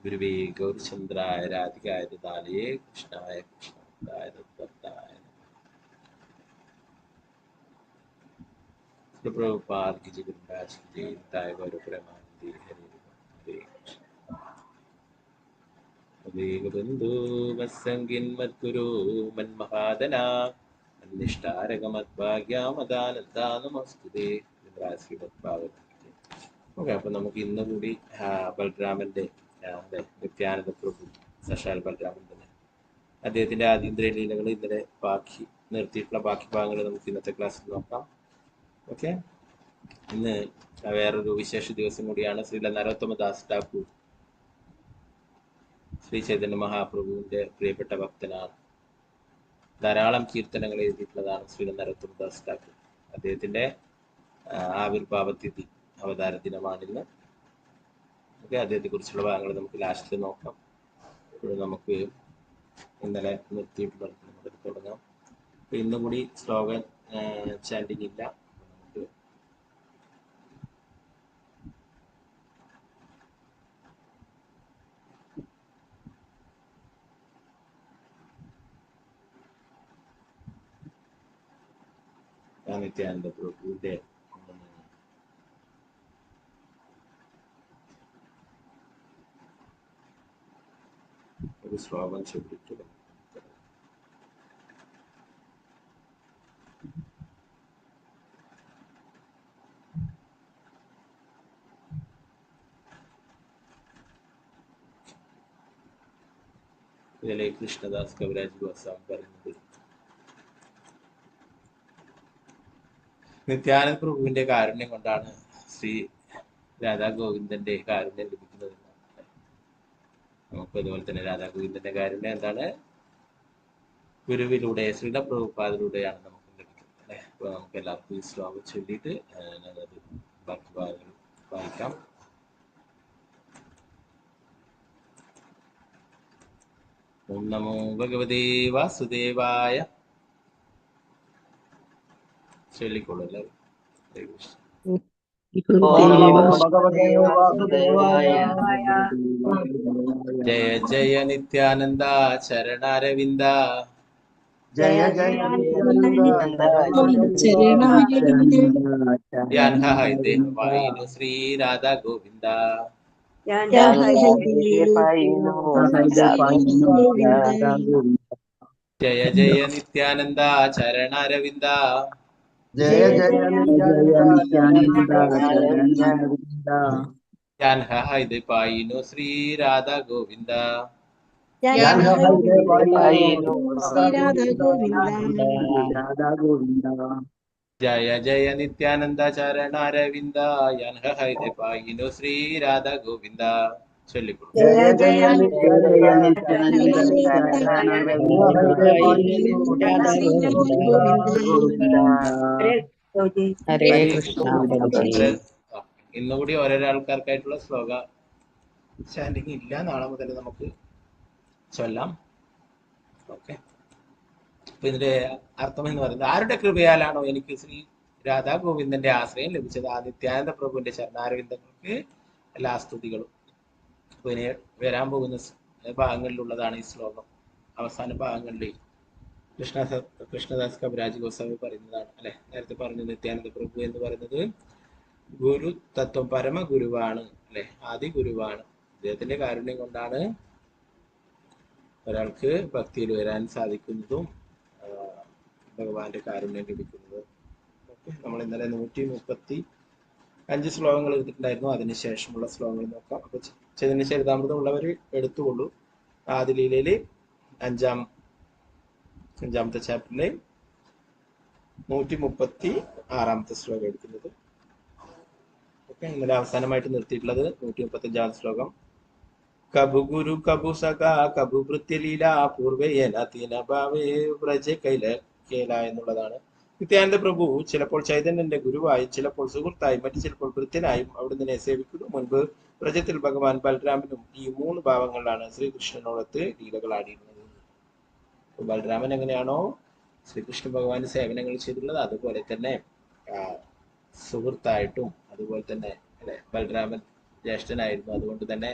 ഗുരുവേ ഗൗരചന്ദ്രായ രാധികായ ദാലയേ കൃഷ്ണായ കൃഷ്ണായ ദത്തായ പ്രഭുപാദ की जय गुरुराज की जय ताय गौर प्रेमानंदी हरे हरे कृष्ण बंधु मत्संगिन मद्गुरु मन्महादना അനിഷ്ടാരകമദ്ഭാഗ്യാമദാനന്ദാനമസ്തുതേ ശ്രീമദ്ഭാഗവതം. ഓക്കെ, അപ്പൊ നമുക്ക് ഇന്ന് കൂടി ബൽറാമന്റെ നിത്യാനന്ദ പ്രഭു സശാൽ ബൽറാമൻ തന്നെ അദ്ദേഹത്തിന്റെ ആതീന്ദ്രിയ ലീലകൾ ഇന്നലെ ബാക്കി നിർത്തിയിട്ടുള്ള ബാക്കി ഭാഗങ്ങൾ നമുക്ക് ഇന്നത്തെ ക്ലാസ്സിൽ നോക്കാം. ഓക്കെ, ഇന്ന് വേറൊരു വിശേഷ ദിവസം കൂടിയാണ്. ശ്രീല നരോത്തമദാസ് ഠാക്കൂർ ശ്രീ ചൈതന്യ മഹാപ്രഭുവിന്റെ പ്രിയപ്പെട്ട ഭക്തനാണ്. ധാരാളം കീർത്തനങ്ങൾ എഴുതിയിട്ടുള്ളതാണ് ശ്രീല നരോത്തമദാസ് ഠാക്കൂർ. അദ്ദേഹത്തിന്റെ ആവിർഭാവ തിഥി അവതാര ദിനമാണിന്ന്. ഓക്കെ, അദ്ദേഹത്തെ കുറിച്ചുള്ള ഭാഗങ്ങൾ നമുക്ക് ലാസ്റ്റിൽ നോക്കാം. ഇപ്പോഴും നമുക്ക് ഇന്നലെ നിർത്തിയിട്ടുള്ള നമുക്ക് തുടങ്ങാം. ഇന്നും കൂടി സ്ലോഗൻ ചാൻഡിങ് ഇല്ല. നിത്യാനന്ദ പ്രഭുവിന്റെ ഒരു ശ്ലോകം ചൊല്ലിട്ട് ഇതിലെ കൃഷ്ണദാസ് കവിരാജ് ഗോസ്വാമി പറയുന്നത്, നിത്യാനന്ദ പ്രഭുവിന്റെ കാരുണ്യം കൊണ്ടാണ് ശ്രീ രാധാ ഗോവിന്ദന്റെ കാരുണ്യം ലഭിക്കുന്നത്. നമുക്ക് അതുപോലെ തന്നെ രാധാ ഗോവിന്ദന്റെ കാരുണ്യം എന്താണ്? ഗുരുവിലൂടെ ശ്രീല പ്രഭുപാദിലൂടെയാണ് നമുക്ക് ലഭിക്കുന്നത് അല്ലെ. അപ്പൊ നമുക്ക് എല്ലാവർക്കും ഈ ശ്ലോകം ചൊല്ലിയിട്ട് ഞാനത് ബാക്കി ഭാഗങ്ങൾ വായിക്കാം. ഓം നമോ ഭഗവതേ വാസുദേവായ. ചൊല്ലിക്കോളൂ എല്ലാവരും. ഹരേ കൃഷ്ണ. ജയ ജയ നിത്യാനന്ദ ചരണാരവിന്ദ. ജയ ജയ വായിനു ശ്രീ രാധാ ഗോവിന്ദ. ജയ ജയ നിത്യാനന്ദ ചരണാരവിന്ദ. ജയ ജയ പായിനു ശ്രീ രാധാ ഗോവിന്ദ. ജയ ജയ നിത്യാനന്ദ ചരണാരവിന്ദ. പായിനു ശ്രീ രാധാ ഗോവിന്ദ. ചൊല്ലിക്കൊള്ളു. ഇന്നുകൂടി ഓരോരോ ആൾക്കാർക്കായിട്ടുള്ള ശ്ലോക സ്റ്റാൻഡിങ് ഇല്ല. നാളെ മുതൽ നമുക്ക് ചൊല്ലാം. ഓക്കെ, അപ്പൊ ഇതിന്റെ അർത്ഥം എന്ന് പറയുന്നത്, ആരുടെ കൃപയാലാണോ എനിക്ക് ശ്രീ രാധാ ഗോവിന്ദന്റെ ആശ്രയം ലഭിച്ചത്, ആ നിത്യാനന്ദ പ്രഭുവിന്റെ ചരണാരവിന്ദങ്ങൾക്ക് എല്ലാ സ്തുതികളും. അപ്പൊ ഇനി വരാൻ പോകുന്ന ഭാഗങ്ങളിലുള്ളതാണ് ഈ ശ്ലോകം. അവസാന ഭാഗങ്ങളിൽ കൃഷ്ണദാസ് കവിരാജ് ഗോസ്വാമി പറയുന്നതാണ് അല്ലെ. നേരത്തെ പറഞ്ഞു, നിത്യാനന്ദ പ്രഭു എന്ന് പറയുന്നത് ഗുരു തത്വം, പരമഗുരുവാണ് അല്ലെ, ആദി ഗുരുവാണ്. അദ്ദേഹത്തിന്റെ കാരുണ്യം കൊണ്ടാണ് ഒരാൾക്ക് ഭക്തിയിൽ വരാൻ സാധിക്കുന്നതും ഭഗവാന്റെ കാരുണ്യം ലഭിക്കുന്നത്. നമ്മൾ ഇന്നലെ 135 ശ്ലോകങ്ങൾ എടുത്തിട്ടുണ്ടായിരുന്നു. അതിനുശേഷമുള്ള ശ്ലോകങ്ങൾ നോക്കാം. അപ്പൊ ചൈതന്യ ചരിതാമൃതം ഉള്ളവർ എടുത്തുകൊള്ളൂ. ആദിലീലയില് അഞ്ചാമത്തെ ചാപ്റ്ററിലെ 136 ശ്ലോകം എടുക്കുന്നത്. ഓക്കെ, ഇന്നലെ അവസാനമായിട്ട് നിർത്തിയിട്ടുള്ളത് 135 ശ്ലോകം. കബു ഗുരു കബു സഖ കബു ഭൃത്യലീല പൂർവേന തീന ഭാവേ വ്രജ കേല എന്നുള്ളതാണ്. നിത്യാനന്ദ പ്രഭു ചിലപ്പോൾ ചൈതന്യന്റെ ഗുരുവായി, ചിലപ്പോൾ സുഹൃത്തായി, മറ്റു ചിലപ്പോൾ ഭൃത്യനായും അവിടുന്ന് സേവിക്കുന്നു. മുൻപ് വ്രജത്തിൽ ഭഗവാൻ ബലരാമനും ഈ 3 ഭാവങ്ങളിലാണ് ശ്രീകൃഷ്ണനോടൊത്ത് ലീലകൾ ആടിയിരുന്നത്. ബലരാമൻ എങ്ങനെയാണോ ശ്രീകൃഷ്ണ ഭഗവാന്റെ സേവനങ്ങൾ ചെയ്തിട്ടുള്ളത്, അതുപോലെ തന്നെ സുഹൃത്തായിട്ടും അതുപോലെ തന്നെ അല്ലെ, ബലരാമൻ ജ്യേഷ്ഠനായിരുന്നു. അതുകൊണ്ട് തന്നെ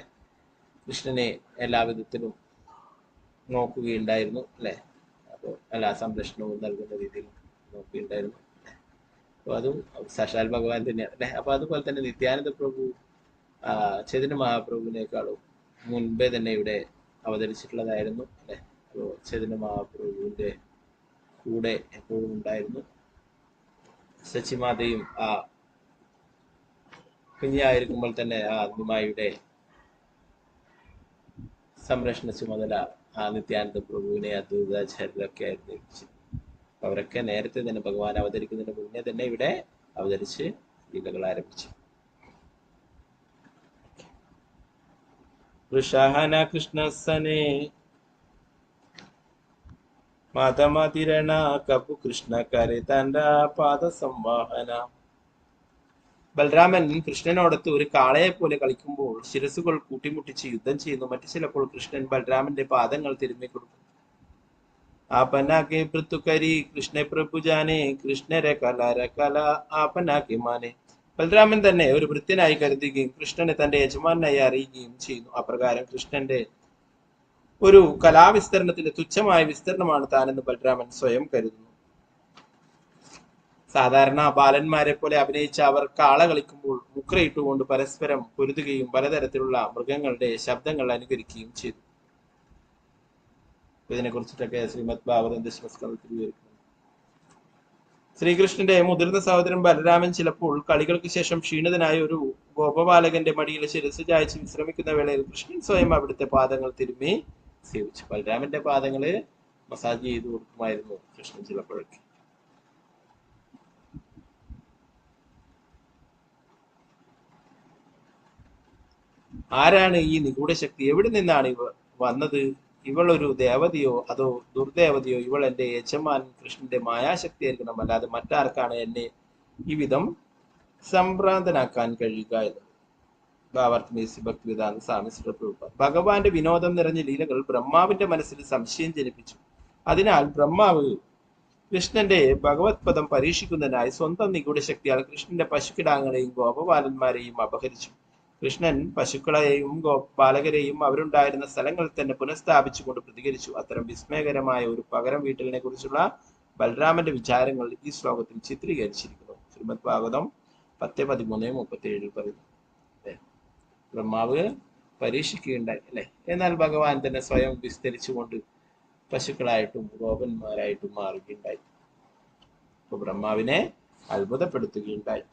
കൃഷ്ണനെ എല്ലാവിധത്തിലും നോക്കുകയുണ്ടായിരുന്നു അല്ലെ. അപ്പോൾ എല്ലാ സംരക്ഷണവും നൽകുന്ന രീതിയിൽ നോക്കുകയുണ്ടായിരുന്നു. അപ്പോൾ അതും സാക്ഷാൽ ഭഗവാൻ തന്നെയാണ് അല്ലെ. അപ്പൊ അതുപോലെ തന്നെ നിത്യാനന്ദ പ്രഭു ചൈതന്യ മഹാപ്രഭുവിനേക്കാളും മുൻപേ തന്നെ ഇവിടെ അവതരിച്ചിട്ടുള്ളതായിരുന്നു അല്ലെ. അപ്പോൾ ചൈതന്യ മഹാപ്രഭുവിന്റെ കൂടെ എപ്പോഴും ഉണ്ടായിരുന്നു. സച്ചിമാതയും ആ കുഞ്ഞായിരിക്കുമ്പോൾ തന്നെ ആ അഗ്നിമായുടെ സംരക്ഷണ ചുമതല ആ നിത്യാനന്ദ പ്രഭുവിനെ അദ്വൈതാചാര്യരൊക്കെ ആയിരുന്നു ഏൽപ്പിച്ചത്. അവരൊക്കെ നേരത്തെ തന്നെ ഭഗവാൻ അവതരിക്കുന്നതിന് മുന്നേ തന്നെ ഇവിടെ അവതരിച്ച് ലീലകൾ ആരംഭിച്ചു. വൃഷഹന കൃഷ്ണസനെ മാതമതിരണ കപു കൃഷ്ണ കരെ തന്റെ പാദ സംവാഹന. ബലരാമൻ കൃഷ്ണനോടൊത്ത് ഒരു കാളയെ പോലെ കളിക്കുമ്പോൾ ശിരസുകൾ കൂട്ടിമുട്ടിച്ച് യുദ്ധം ചെയ്യുന്നു. മറ്റു ചിലപ്പോൾ കൃഷ്ണൻ ബലരാമന്റെ പാദങ്ങൾ തിരുമ്മി കൊടുക്കും. ആപനാകെ പൃത്തുക്കരി കൃഷ്ണ പ്രഭു ജാനെ കൃഷ്ണരെ കല ആപനാകെ മാനെ. ബലരാമൻ തന്നെ ഒരു ഭൃത്യനായി കരുതുകയും കൃഷ്ണനെ തന്റെ യജമാനായി അറിയുകയും ചെയ്യുന്നു. അപ്രകാരം കൃഷ്ണന്റെ ഒരു കലാവിസ്തരണത്തിന്റെ തുച്ഛമായ വിസ്തരണമാണ് താനെന്ന് ബലരാമൻ സ്വയം കരുതുന്നു. സാധാരണ ബാലന്മാരെ പോലെ അഭിനയിച്ച അവർ കാള കളിക്കുമ്പോൾ മുക്രയിട്ടുകൊണ്ട് പരസ്പരം പൊരുതുകയും പലതരത്തിലുള്ള മൃഗങ്ങളുടെ ശബ്ദങ്ങൾ അനുകരിക്കുകയും ചെയ്തു. ഇതിനെ കുറിച്ചിട്ടൊക്കെ ശ്രീമദ് ഭാഗവതം ദശമസ്കന്ധത്തിൽ വിവരിക്കുന്നു. ശ്രീകൃഷ്ണന്റെ മുതിർന്ന സഹോദരൻ ബലരാമൻ ചിലപ്പോൾ കളികൾക്ക് ശേഷം ക്ഷീണിതനായ ഒരു ഗോപബാലകന്റെ മടിയിൽ ശിരസ് ചായച്ച് വിശ്രമിക്കുന്ന വേളയിൽ കൃഷ്ണൻ സ്വയം അവിടുത്തെ പാദങ്ങൾ തിരുമ്മി സേവിച്ചു. ബലരാമന്റെ പാദങ്ങള് മസാജ് ചെയ്തു കൊടുക്കുമായിരുന്നു കൃഷ്ണൻ ചിലപ്പോഴൊക്കെ. ആരാണ് ഈ നിഗൂഢ ശക്തി? എവിടെ നിന്നാണ് ഇവ വന്നത്? ഇവൾ ഒരു ദേവതയോ അതോ ദുർദേവതയോ? ഇവൾ എന്റെ യജമാൻ കൃഷ്ണന്റെ മായാശക്തിയായിരിക്കണം, അല്ലാതെ മറ്റാർക്കാണ് എന്നെ ഈ വിധം സംഭ്രാന്തനാക്കാൻ കഴിയുക എന്നത്. ഭക്തിവേദാന്ത സ്വാമി ശ്രീ പ്രഭുപാദ്. ഭഗവാന്റെ വിനോദം നിറഞ്ഞ ലീലകൾ ബ്രഹ്മാവിന്റെ മനസ്സിൽ സംശയം ജനിപ്പിച്ചു. അതിനാൽ ബ്രഹ്മാവ് കൃഷ്ണന്റെ ഭഗവത് പദം പരീക്ഷിക്കുന്നതിനായി സ്വന്തം നിഗൂഢ ശക്തിയാൽ കൃഷ്ണന്റെ പശുക്കിടാങ്ങളെയും ഗോപബാലന്മാരെയും അപഹരിച്ചു. കൃഷ്ണൻ പശുക്കളെയും ബാലകരെയും അവരുണ്ടായിരുന്ന സ്ഥലങ്ങളിൽ തന്നെ പുനഃസ്ഥാപിച്ചുകൊണ്ട് പ്രതികരിച്ചു. അത്തരം വിസ്മയകരമായ ഒരു പകരം വീട്ടലിനെ കുറിച്ചുള്ള ബലരാമന്റെ വിചാരങ്ങൾ ഈ ശ്ലോകത്തിൽ ചിത്രീകരിച്ചിരിക്കുന്നു. ശ്രീമദ് ഭാഗവതം 10:13-37 പറയുന്നു. ബ്രഹ്മാവ് പരീക്ഷിക്കുകയുണ്ടായി അല്ലെ. എന്നാൽ ഭഗവാൻ തന്നെ സ്വയം വിസ്തരിച്ചുകൊണ്ട് പശുക്കളായിട്ടും ഗോപന്മാരായിട്ടും മാറുകയുണ്ടായി. അപ്പൊ ബ്രഹ്മാവിനെ അത്ഭുതപ്പെടുത്തുകയുണ്ടായി.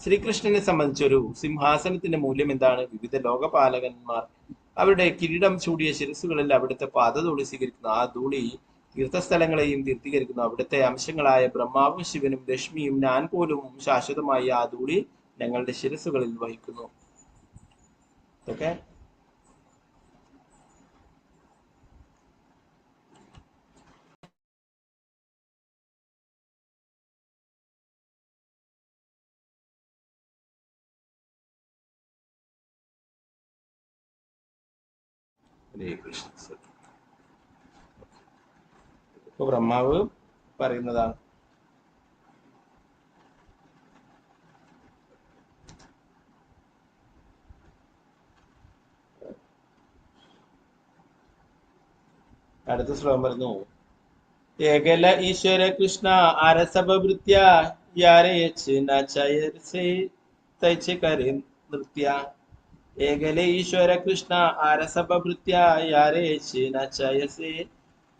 ശ്രീകൃഷ്ണനെ സംബന്ധിച്ച് ഒരു സിംഹാസനത്തിന്റെ മൂല്യം എന്താണ്? വിവിധ ലോകപാലകന്മാർ അവരുടെ കിരീടം ചൂടിയ ശിരസുകളിൽ അവിടുത്തെ പാദധൂളി സ്വീകരിക്കുന്നു. ആ ധൂളി തീർത്ഥസ്ഥലങ്ങളെയും തീർത്ഥീകരിക്കുന്നു. അവിടുത്തെ അംശങ്ങളായ ബ്രഹ്മാവും ശിവനും ലക്ഷ്മിയും ഞാൻ പോലും ശാശ്വതമായി ആ ധൂളി ഞങ്ങളുടെ ശിരസുകളിൽ വഹിക്കുന്നു. ഓക്കെ. ഹരേ കൃഷ്ണ. ഇപ്പൊ ബ്രഹ്മാവ് പറയുന്നതാണ്. അടുത്ത ശ്ലോകം പറഞ്ഞു. ഏകല ഈശ്വര കൃഷ്ണ അരസഭൃത്യ യാരയച്ച് നചയർസേ തൈച്ച് കരി നൃത്യ. ഏകല ഈശ്വര കൃഷ്ണ അരസഭൃത്യ യാരയച്ച് നചയസേ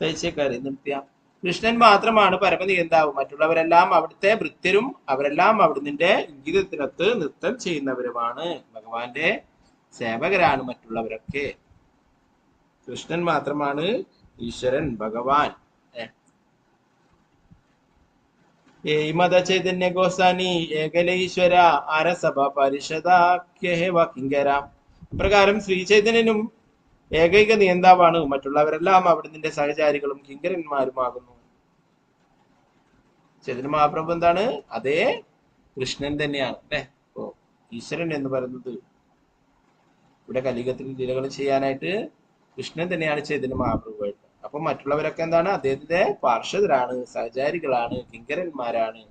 തൈച്ച് കരി നൃത്യ. കൃഷ്ണൻ മാത്രമാണ് പരമനിയന്താവ്. മറ്റുള്ളവരെല്ലാം അവിടുത്തെ ഭൃത്യരും അവരെല്ലാം അവിടുത്തെ ഇംഗിതത്തിനൊത്ത് നൃത്തം ചെയ്യുന്നവരുമാണ്. ഭഗവാന്റെ സേവകരാണ് മറ്റുള്ളവരൊക്കെ. കൃഷ്ണൻ മാത്രമാണ് ഈശ്വരൻ, ഭഗവാൻ. മത ചൈതന്യ ഗോസാനി ഏകല ഈശ്വര അരസഭ പരിഷദാഖ്യഹേവ. പ്രകാരം ശ്രീ ചൈതന്യനും ഏകൈക നിയന്താവാണ്. മറ്റുള്ളവരെല്ലാം അവിടുത്തെ സഹചാരികളും കിങ്കരന്മാരുമാകുന്നു. ചൈതന്യ മഹാപ്രഭു എന്താണ്? അതേ കൃഷ്ണൻ തന്നെയാണ് അല്ലെ. അപ്പോ ഈശ്വരൻ എന്ന് പറയുന്നത് ഇവിടെ കലിയുഗത്തിൽ ലീലകൾ ചെയ്യാനായിട്ട് കൃഷ്ണൻ തന്നെയാണ് ചൈതന്യ മഹാപ്രഭുവായിട്ട്. അപ്പൊ മറ്റുള്ളവരൊക്കെ എന്താണ്? അദ്ദേഹത്തിന്റെ പാർഷദരാണ്, സഹചാരികളാണ്, കിങ്കരന്മാരാണ്.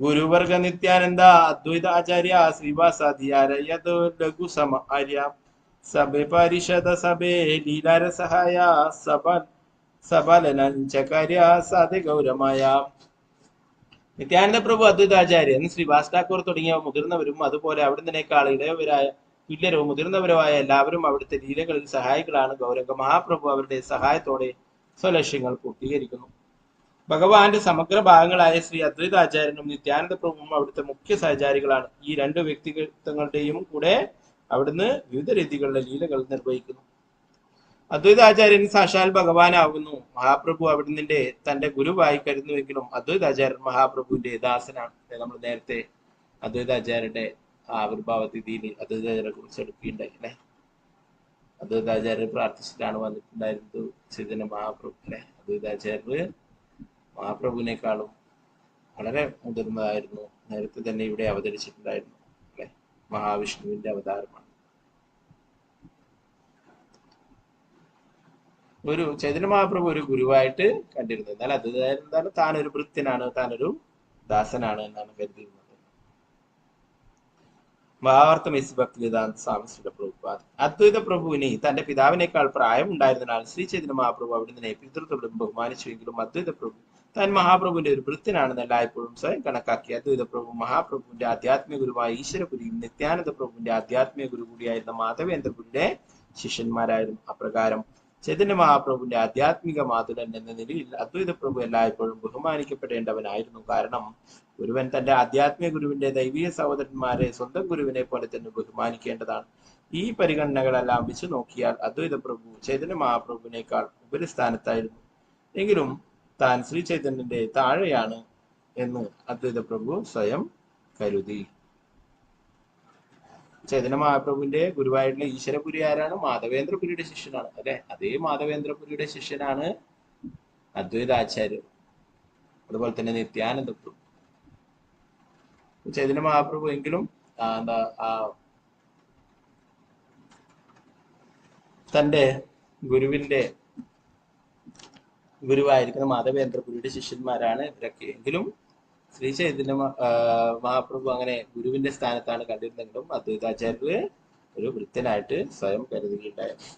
ഗുരുവർഗ നിത്യാനന്ദ അദ്വൈത ആചാര്യ ശ്രീവാസാധിയാരയത് ലഘു സമ ആര്യ സഭെ പരിഷദ സഭേ ലീലാര സഹായ സബലനഞ്ചകാര്യ സാധെ ഗൗരമായ. നിത്യാനന്ദ പ്രഭു അദ്വൈതാചാര്യൻ ശ്രീവാസ് ഠാക്കൂർ തുടങ്ങിയ മുതിർന്നവരും അതുപോലെ അവിടുന്നേക്കാൾ ഇളയവരായ തുല്യരവും മുതിർന്നവരുമായ എല്ലാവരും അവിടുത്തെ ലീലകളിൽ സഹായികളാണ്. ഗൗരംഗ മഹാപ്രഭു അവരുടെ സഹായത്തോടെ സ്വലക്ഷ്യങ്ങൾ പൂർത്തീകരിക്കുന്നു. ഭഗവാന്റെ സമഗ്ര ഭാഗങ്ങളായ ശ്രീ അദ്വൈതാചാര്യനും നിത്യാനന്ദ പ്രഭുവും അവിടുത്തെ മുഖ്യ സഹചാരികളാണ്. ഈ രണ്ട് വ്യക്തിത്വങ്ങളുടെയും കൂടെ അവിടുന്ന് വിവിധ രീതികളിലെ ലീലകൾ നിർവഹിക്കുന്നു. അദ്വൈതാചാര്യൻ സാക്ഷാൽ ഭഗവാനാകുന്നു. മഹാപ്രഭു അവിടുന്ന് തന്റെ ഗുരുവായി കരുതുന്നുവെങ്കിലും അദ്വൈതാചാര്യൻ മഹാപ്രഭുവിന്റെ ദാസനാണ്. നമ്മൾ നേരത്തെ അദ്വൈതാചാര്യന്റെ ആവിർഭാവ തിഥിയിൽ അദ്വൈതാചാര്യനെ കുറിച്ച് എടുക്കുകയുണ്ടായി അല്ലെ. അദ്വൈതാചാര്യർ പ്രാർത്ഥിച്ചിട്ടാണ് വന്നിട്ടുണ്ടായിരുന്നത് ചൈതന്യ മഹാപ്രഭു അല്ലെ. അദ്വൈതാചാര്യർ മഹാപ്രഭുവിനേക്കാളും വളരെ മുതിർന്നതായിരുന്നു. നേരത്തെ തന്നെ ഇവിടെ അവതരിച്ചിട്ടുണ്ടായിരുന്നു അല്ലെ. മഹാവിഷ്ണുവിന്റെ അവതാരമാണ്. ഒരു ചൈതന്യ മഹാപ്രഭു ഒരു ഗുരുവായിട്ട് കണ്ടിരുന്നത്. എന്നാൽ അദ്വൈതാചാര്യൻ എന്താണ്, താനൊരു ഭൃത്യനാണ്, താനൊരു ദാസനാണ് എന്നാണ് കരുതിയിരുന്നത്. ഭാവാർത്ഥം ഭക്തിവേദാന്ത സ്വാമി ശ്രീ പ്രഭുപാദ്. അദ്വൈത പ്രഭുവിന് തന്റെ പിതാവിനേക്കാൾ പ്രായം ഉണ്ടായിരുന്നതിനാൽ ശ്രീ ചൈതന്യ മഹാപ്രഭു അവിടുന്ന് പിതൃത്വം ബഹുമാനിച്ചുവെങ്കിലും അദ്വൈത പ്രഭു താൻ മഹാപ്രഭുവിന്റെ ഒരു ഭൃത്യനാണെന്ന് എല്ലായ്പ്പോഴും സ്വയം കണക്കാക്കി. അദ്വൈത പ്രഭു മഹാപ്രഭുവിന്റെ ആധ്യാത്മിക ഗുരുവായ ഈശ്വരപുരിയും നിത്യാനന്ദ പ്രഭുവിന്റെ ആധ്യാത്മിക ഗുരു കൂടിയായിരുന്ന മാധവേന്ദ്രപുരിയുടെ ശിഷ്യന്മാരായിരുന്നു. അപ്രകാരം ചൈതന്യ മഹാപ്രഭുവിന്റെ ആധ്യാത്മിക മാതുലൻ എന്ന നിലയിൽ അദ്വൈത പ്രഭു എല്ലായ്പ്പോഴും ബഹുമാനിക്കപ്പെടേണ്ടവനായിരുന്നു. കാരണം ഗുരുവൻ തന്റെ ആധ്യാത്മിക ഗുരുവിന്റെ ദൈവീയ സഹോദരന്മാരെ സ്വന്തം ഗുരുവിനെ പോലെ തന്നെ ബഹുമാനിക്കേണ്ടതാണ്. ഈ പരിഗണനകളെല്ലാം വെച്ച് നോക്കിയാൽ അദ്വൈത പ്രഭു ചൈതന്യ മഹാപ്രഭുവിനേക്കാൾ ഉപരിസ്ഥാനത്തായിരുന്നു. എങ്കിലും താൻ ശ്രീ ചൈതന്യന്റെ താഴെയാണ് എന്ന് അദ്വൈത പ്രഭു സ്വയം കരുതി. ചൈതന്യ മഹാപ്രഭുവിന്റെ ഗുരുവായിട്ടുള്ള ഈശ്വരപുരി ആരാണ്? മാധവേന്ദ്രപുരിയുടെ ശിഷ്യനാണ് അല്ലെ. അതേ മാധവേന്ദ്രപുരിയുടെ ശിഷ്യനാണ് അദ്വൈതാചാര്യർ. അതുപോലെ തന്നെ നിത്യാനന്ദ പ്രഭു. ചൈതന്യ മഹാപ്രഭു എങ്കിലും തന്റെ ഗുരുവിന്റെ ഗുരുവായിരിക്കുന്ന മാധവേന്ദ്രപുരിയുടെ ശിഷ്യന്മാരാണ് ഇവരൊക്കെ. എങ്കിലും ശ്രീ ചൈതന്യ മഹാപ്രഭു അങ്ങനെ ഗുരുവിന്റെ സ്ഥാനത്താണ് കണ്ടിരുന്നെങ്കിലും അദ്വൈതാചാര്യര് ഒരു വൃത്യനായിട്ട് സ്വയം കരുതുകയുണ്ടായിരുന്നു.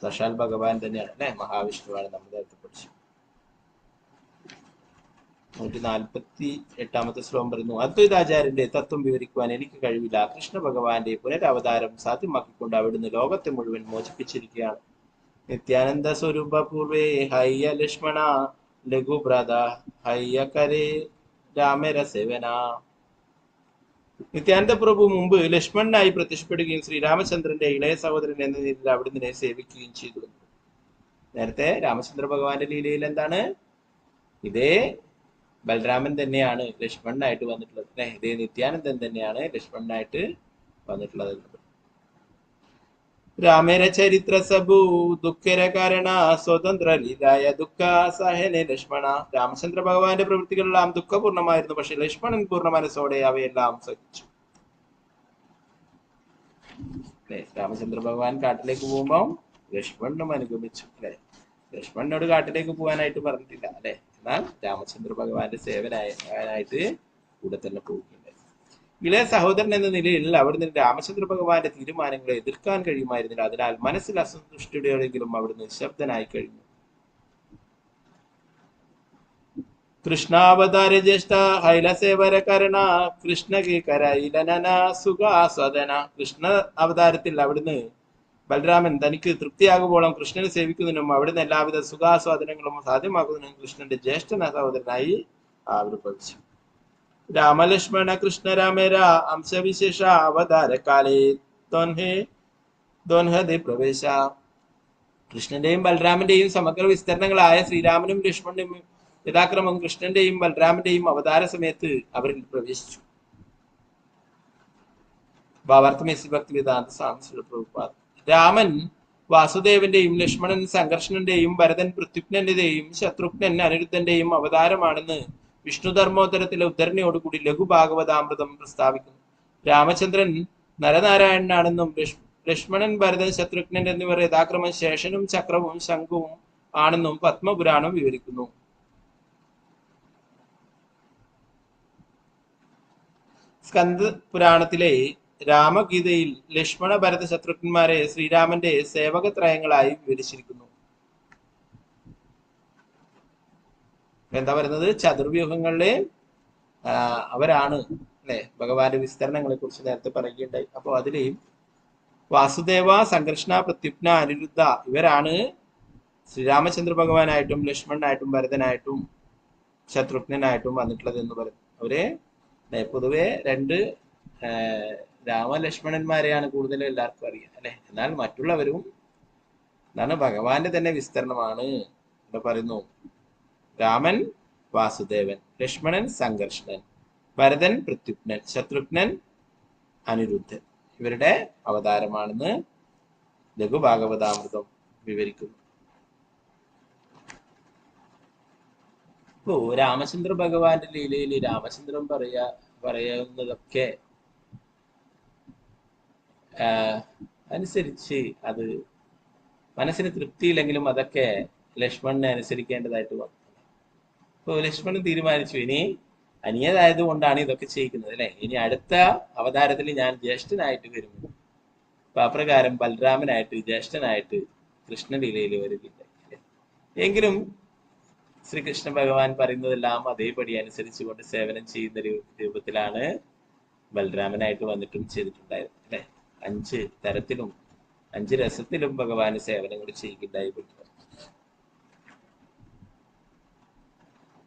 സാക്ഷാൽ ഭഗവാൻ തന്നെയാണ് അല്ലെ, മഹാവിഷ്ണുവാണ്. നമ്മൾ നേരത്തെ പഠിച്ചു. 148 ശ്ലോകം പറയുന്നു: അദ്വൈതാചാര്യന്റെ തത്വം വിവരിക്കുവാൻ എനിക്ക് കഴിവില്ല. കൃഷ്ണ ഭഗവാന്റെ പുനരവതാരം സാധ്യമാക്കിക്കൊണ്ട് അവിടുന്ന് ലോകത്തെ മുഴുവൻ മോചിപ്പിച്ചിരിക്കുകയാണ്. നിത്യാനന്ദ സ്വരൂപ പൂർവേ ഹയ്യ ലക്ഷ്മണ ലഘുബ്രത ഹയ്യ കരേ രാമര സേവന. നിത്യാനന്ദ പ്രഭു മുമ്പ് ലക്ഷ്മണനായി പ്രത്യക്ഷപ്പെടുകയും ശ്രീരാമചന്ദ്രന്റെ ഇളയ സഹോദരൻ എന്ന നിലയിൽ അവിടുന്ന് സേവിക്കുകയും ചെയ്തു. നേരത്തെ രാമചന്ദ്ര ഭഗവാന്റെ ലീലയിൽ എന്താണ്? ഇതേ ബലരാമൻ തന്നെയാണ് ലക്ഷ്മണനായിട്ട് വന്നിട്ടുള്ളത് അല്ലെ. ഇതേ നിത്യാനന്ദൻ തന്നെയാണ് ലക്ഷ്മണനായിട്ട് വന്നിട്ടുള്ളത്. രാമേര ചരിത്ര സബു ദുഃഖര കാരണ സ്വതന്ത്ര ലീലായ ദുഃഖ സഹന ലക്ഷ്മണ. രാമചന്ദ്ര ഭഗവാന്റെ പ്രവൃത്തികളെല്ലാം ദുഃഖപൂർണമായിരുന്നു. പക്ഷെ ലക്ഷ്മണൻ പൂർണ്ണ മനസ്സോടെ അവയെല്ലാം സഹിച്ചു. അല്ലെ, രാമചന്ദ്ര ഭഗവാൻ കാട്ടിലേക്ക് പോകുമ്പോൾ ലക്ഷ്മണനും അനുഗമിച്ചു അല്ലെ. ലക്ഷ്മണനോട് കാട്ടിലേക്ക് പോകാനായിട്ട് പറഞ്ഞിട്ടില്ല അല്ലെ. എന്നാൽ രാമചന്ദ്ര ഭഗവാന്റെ സേവനായിട്ട് കൂടെ തന്നെ പോവുകയുണ്ടായി. ഇളയ സഹോദരൻ എന്ന നിലയിൽ അവിടുന്ന് രാമചന്ദ്ര ഭഗവാന്റെ തീരുമാനങ്ങളെ എതിർക്കാൻ കഴിയുമായിരുന്നില്ല. അതിനാൽ മനസ്സിൽ അസന്തുഷ്ടിയോടെങ്കിലും അവിടുന്ന് നിശബ്ദനായി കഴിഞ്ഞു. കൃഷ്ണാവതാര ജ്യേഷ്ഠ ഹൈലസേവരകരണ കൃഷ്ണകേ കരൈലനന സുഖാസ്വദന. കൃഷ്ണ അവതാരത്തിൽ അവിടുന്ന് ബലരാമൻ തനിക്ക് തൃപ്തിയാകുമ്പോഴും കൃഷ്ണനെ സേവിക്കുന്നതിനും അവിടുന്ന് എല്ലാവിധ സുഖാസ്വാദനങ്ങളും സാധ്യമാക്കുന്നതിനും കൃഷ്ണന്റെ ജ്യേഷ്ഠ സഹോദരനായി ആവിർഭവിച്ചു. രാമലക്ഷ്മണ കൃഷ്ണ രാമേര അംശവിശേഷ അവതാരകാലേ ദോൻഹദി പ്രവേശ. കൃഷ്ണന്റെയും ബലരാമന്റെയും സമഗ്ര വിസ്തരണങ്ങളായ ശ്രീരാമനും ലക്ഷ്മണനും യഥാക്രമം കൃഷ്ണന്റെയും ബലരാമന്റെയും അവതാര സമയത്ത് അവരിൽ പ്രവേശിച്ചു. ഭാവാർത്ഥം ഭക്തിവേദാന്ത സ്വാമി ശ്രീ പ്രഭുപാദ്. രാമൻ വാസുദേവന്റെയും ലക്ഷ്മണൻ സംഘർഷണന്റെയും ഭരതൻ പൃഥ്വിജ്ഞന്റെയും ശത്രുഘ്നൻ അനിരുദ്ധന്റെയും അവതാരമാണെന്ന് വിഷ്ണു ധർമ്മോത്തരത്തിലെ ഉദ്ധരണിയോടുകൂടി ലഘുഭാഗവതാമൃതം പ്രസ്താവിക്കുന്നു. രാമചന്ദ്രൻ നരനാരായണനാണെന്നും ലക്ഷ്മണൻ ഭരതൻ ശത്രുഘ്നൻ എന്നിവർ യഥാക്രമം ശേഷനും ചക്രവും ശംഖുവും ആണെന്നും പത്മപുരാണം വിവരിക്കുന്നു. സ്കന്ദ പുരാണത്തിലെ രാമഗീതയിൽ ലക്ഷ്മണ ഭരത ശത്രുഘ്നന്മാരെ ശ്രീരാമന്റെ സേവകത്രയങ്ങളായി വിവരിച്ചിരിക്കുന്നു. എന്താ പറയുന്നത്? ചതുർവ്യൂഹങ്ങളിലെ അവരാണ് അല്ലെ ഭഗവാന്റെ വിസ്തരണങ്ങളെ കുറിച്ച് നേരത്തെ പറയുകയുണ്ടായി. അപ്പൊ അതില് വാസുദേവ, സംഘർഷണ, പ്രത്യുപ്ന, അനിരുദ്ധ ഇവരാണ് ശ്രീരാമചന്ദ്ര ഭഗവാനായിട്ടും ലക്ഷ്മണനായിട്ടും ഭരതനായിട്ടും ശത്രുഘ്നായിട്ടും വന്നിട്ടുള്ളത് എന്ന് പറയുന്നു. അവര് പൊതുവെ രണ്ട് രാമലക്ഷ്മണന്മാരെയാണ് കൂടുതലും എല്ലാവർക്കും അറിയാം അല്ലെ. എന്നാൽ മറ്റുള്ളവരും എന്താണ് ഭഗവാന്റെ തന്നെ വിസ്തരണമാണ്. ഇവിടെ പറയുന്നു രാമൻ വാസുദേവൻ, ലക്ഷ്മണൻ സംഘർഷണൻ, ഭരതൻ പ്രത്യുപ്നൻ, ശത്രുഘ്നൻ അനിരുദ്ധൻ ഇവരുടെ അവതാരമാണെന്ന് ലഘുഭാഗവതാമൃതം വിവരിക്കുന്നു. ഇപ്പോ രാമചന്ദ്ര ഭഗവാന്റെ ലീലയിൽ രാമചന്ദ്രൻ പറയുന്നതൊക്കെ അനുസരിച്ച് അത് മനസ്സിന് തൃപ്തിയില്ലെങ്കിലും അതൊക്കെ ലക്ഷ്മണനെ അനുസരിക്കേണ്ടതായിട്ട് വന്നു. ഇപ്പൊ ലക്ഷ്മണൻ തീരുമാനിച്ചു ഇനി അനിയതായത് കൊണ്ടാണ് ഇതൊക്കെ ചെയ്യിക്കുന്നത് അല്ലെ, ഇനി അടുത്ത അവതാരത്തിൽ ഞാൻ ജ്യേഷ്ഠനായിട്ട് വരും. അപ്പൊ അപ്രകാരം ബലരാമനായിട്ട് ജ്യേഷ്ഠനായിട്ട് കൃഷ്ണലീലയിൽ വരികയില്ല. എങ്കിലും ശ്രീകൃഷ്ണ ഭഗവാൻ പറയുന്നതെല്ലാം അതേപടി അനുസരിച്ചുകൊണ്ട് സേവനം ചെയ്യുന്ന രൂപത്തിലാണ് ബലരാമനായിട്ട് വന്നിട്ടും ചെയ്തിട്ടുണ്ടായിരുന്നു അല്ലെ. 5 തരത്തിലും 5 രസത്തിലും ഭഗവാന് സേവനങ്ങൾ ചെയ്യുകയുണ്ടായി.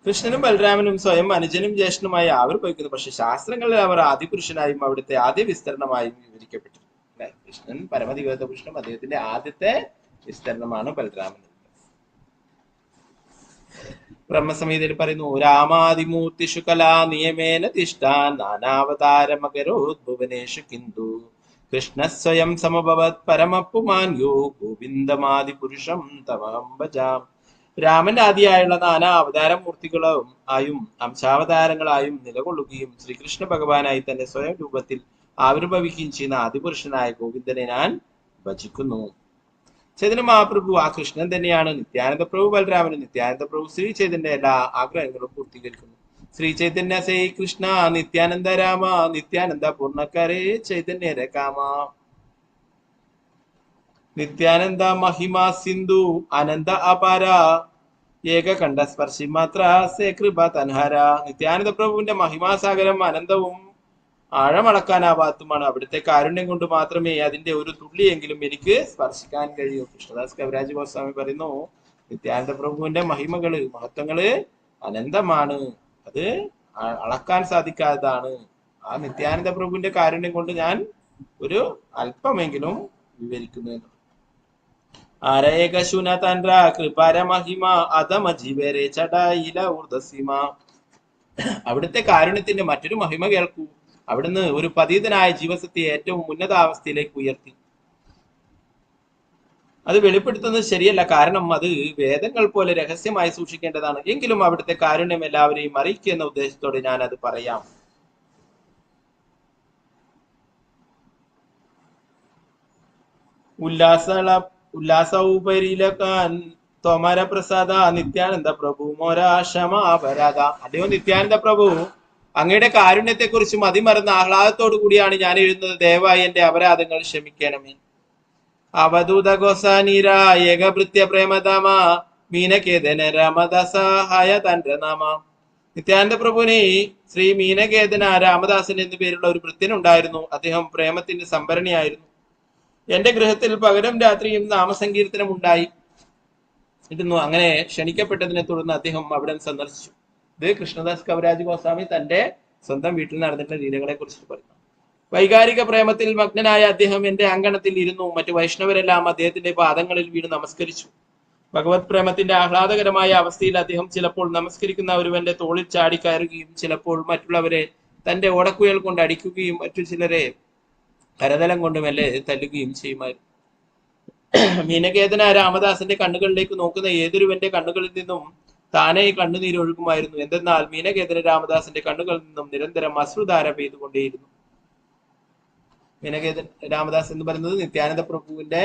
കൃഷ്ണനും ബലരാമനും സ്വയം അനുജനും ജ്യേഷ്ഠനുമായി ആവിർഭവിക്കുന്നു. പക്ഷെ ശാസ്ത്രങ്ങളിൽ അവർ ആദിപുരുഷനായും അവിടുത്തെ ആദ്യ വിസ്തരണമായും വിവരിക്കപ്പെട്ടു അല്ലെ. കൃഷ്ണൻ പരമദിവ്യത പുരുഷനും അദ്ദേഹത്തിന്റെ ആദ്യത്തെ വിസ്തരണമാണ് ബലരാമൻ. ബ്രഹ്മസംഹിതയിൽ പറയുന്നു രാമാദിമൂർത്തിഷു കലാ നിയമേന തിഷ്ഠാൻ നാനാവതാരമകരോദ്ഭുവനേഷു കിന്തു കൃഷ്ണ സ്വയം സമഭവത് പരമപുമാന്യോ ഗോവിന്ദമാദി പുരുഷം തമഹം ഭജാം. രാമന്റെ ആദിയായുള്ള നാനാ അവതാരമൂർത്തികളും ആയും അംശാവതാരങ്ങളായും നിലകൊള്ളുകയും ശ്രീകൃഷ്ണ ഭഗവാനായി തന്നെ സ്വയം രൂപത്തിൽ ആവിർഭവിക്കുകയും ചെയ്യുന്ന ആദിപുരുഷനായ ഗോവിന്ദനെ ഞാൻ ഭജിക്കുന്നു. ചൈതന്യ മഹാപ്രഭു ആ കൃഷ്ണൻ തന്നെയാണ്. നിത്യാനന്ദ പ്രഭു ബലരാമന്, നിത്യാനന്ദ പ്രഭു ശ്രീ ചൈതന്യ എല്ലാ ആഗ്രഹങ്ങളും പൂർത്തീകരിക്കുന്നു. ശ്രീ ചൈതന്യ സേ കൃഷ്ണ നിത്യാനന്ദ രാമ നിത്യാനന്ദ പൂർണ്ണക്കരേ ചൈതന്യ രകാമ. നിത്യാനന്ദ മഹിമാ സിന്ധു അനന്ത അപാര ഏകകണ്ഠ സ്പർശി മാത്ര സേ കൃപ തൻഹര. നിത്യാനന്ദ പ്രഭുവിന്റെ മഹിമാസാഗരം അനന്തവും ആഴമളക്കാനാവാത്തതുമാണ്. അവിടുത്തെ കാരുണ്യം കൊണ്ട് മാത്രമേ അതിന്റെ ഒരു തുള്ളിയെങ്കിലും എനിക്ക് സ്പർശിക്കാൻ കഴിയൂ. കൃഷ്ണദാസ് കവിരാജ് ഗോസ്വാമി പറയുന്നു നിത്യാനന്ദ പ്രഭുവിന്റെ മഹത്വങ്ങള് അനന്തമാണ്, അത് അളക്കാൻ സാധിക്കാത്തതാണ്. ആ നിത്യാനന്ദ പ്രഭുവിന്റെ കാരുണ്യം കൊണ്ട് ഞാൻ ഒരു അല്പമെങ്കിലും വിവരിക്കുന്നു. ആരേകശുന തൻര കൃപാര മഹിമ അധമ ജീവരെ ചടായില ഊർധസീമ. അവിടുത്തെ കാരുണ്യത്തിന്റെ മറ്റൊരു മഹിമ കേൾക്കൂ. അവിടുന്ന് ഒരു പതീതനായ ജീവസത്തെ ഏറ്റവും ഉന്നതാവസ്ഥയിലേക്ക് ഉയർത്തി. അത് വെളിപ്പെടുത്തുന്നത് ശരിയല്ല, കാരണം അത് വേദങ്ങൾ പോലെ രഹസ്യമായി സൂക്ഷിക്കേണ്ടതാണ്. എങ്കിലും അവിടുത്തെ കാരുണ്യം എല്ലാവരെയും അറിയിക്കുക എന്ന ഉദ്ദേശത്തോടെ ഞാൻ അത് പറയാം. ഉല്ലാസൗപരിലക്കാൻ തോമര പ്രസാദ നിത്യാനന്ദ പ്രഭു മോരാശമാപരാധ. അല്ലയോ നിത്യാനന്ദ പ്രഭു, അങ്ങയുടെ കാരുണ്യത്തെ കുറിച്ച് മതിമറന്ന ആഹ്ലാദത്തോടു കൂടിയാണ് ഞാൻ എഴുതുന്നത്. ദയവായി എന്റെ അപരാധങ്ങൾ ക്ഷമിക്കണമേ. അവധൂത ഗോസാനീര ഏകഭൃത്യ പ്രേമധാമ മീനകേതന രാമദാസായ തന്റെ നാമ. നിത്യാനന്ദ പ്രഭുവിനെ ശ്രീ മീനകേതന രാമദാസൻ എന്നു പേരുള്ള ഒരു ഭൃത്യനുണ്ടായിരുന്നു. അദ്ദേഹം പ്രേമത്തിന്റെ സംഭരണിയായിരുന്നു. എന്റെ ഗൃഹത്തിൽ പകലും രാത്രിയും നാമസങ്കീർത്തനം ഉണ്ടായിരുന്നു. അങ്ങനെ ക്ഷണിക്കപ്പെട്ടതിനെ തുടർന്ന് അദ്ദേഹം അവിടെ സന്ദർശിച്ചു. ഇത് കൃഷ്ണദാസ് കവിരാജ് ഗോസ്വാമി തന്റെ സ്വന്തം വീട്ടിൽ നടന്നിട്ടുള്ള ലീലകളെ കുറിച്ച് പറയുന്നു. വൈകാരിക പ്രേമത്തിൽ മഗ്നനായ അദ്ദേഹം എന്റെ അങ്കണത്തിൽ ഇരുന്നു. മറ്റു വൈഷ്ണവരെല്ലാം അദ്ദേഹത്തിന്റെ പാദങ്ങളിൽ വീണ് നമസ്കരിച്ചു. ഭഗവത് പ്രേമത്തിന്റെ ആഹ്ലാദകരമായ അവസ്ഥയിൽ അദ്ദേഹം ചിലപ്പോൾ നമസ്കരിക്കുന്ന ഒരുവന്റെ തോളിൽ ചാടി കയറുകയും ചിലപ്പോൾ മറ്റുള്ളവരെ തന്റെ ഓടക്കുഴൽ കൊണ്ട് അടിക്കുകയും മറ്റു ചിലരെ കരതലം കൊണ്ട് മെല്ലെ തല്ലുകയും ചെയ്യുമായിരുന്നു. മീനകേതന രാമദാസന്റെ കണ്ണുകളിലേക്ക് നോക്കുന്ന ഏതൊരുവന്റെ കണ്ണുകളിൽ നിന്നും താനെ കണ്ണുനീര് ഒഴുകുമായിരുന്നു. എന്തെന്നാൽ മീനകേതന രാമദാസന്റെ കണ്ണുകളിൽ നിന്നും നിരന്തരം അശ്രുധാര പെയ്തുകൊണ്ടേയിരുന്നു. മീനകേതൻ രാമദാസ് എന്ന് പറയുന്നത് നിത്യാനന്ദ പ്രഭുവിന്റെ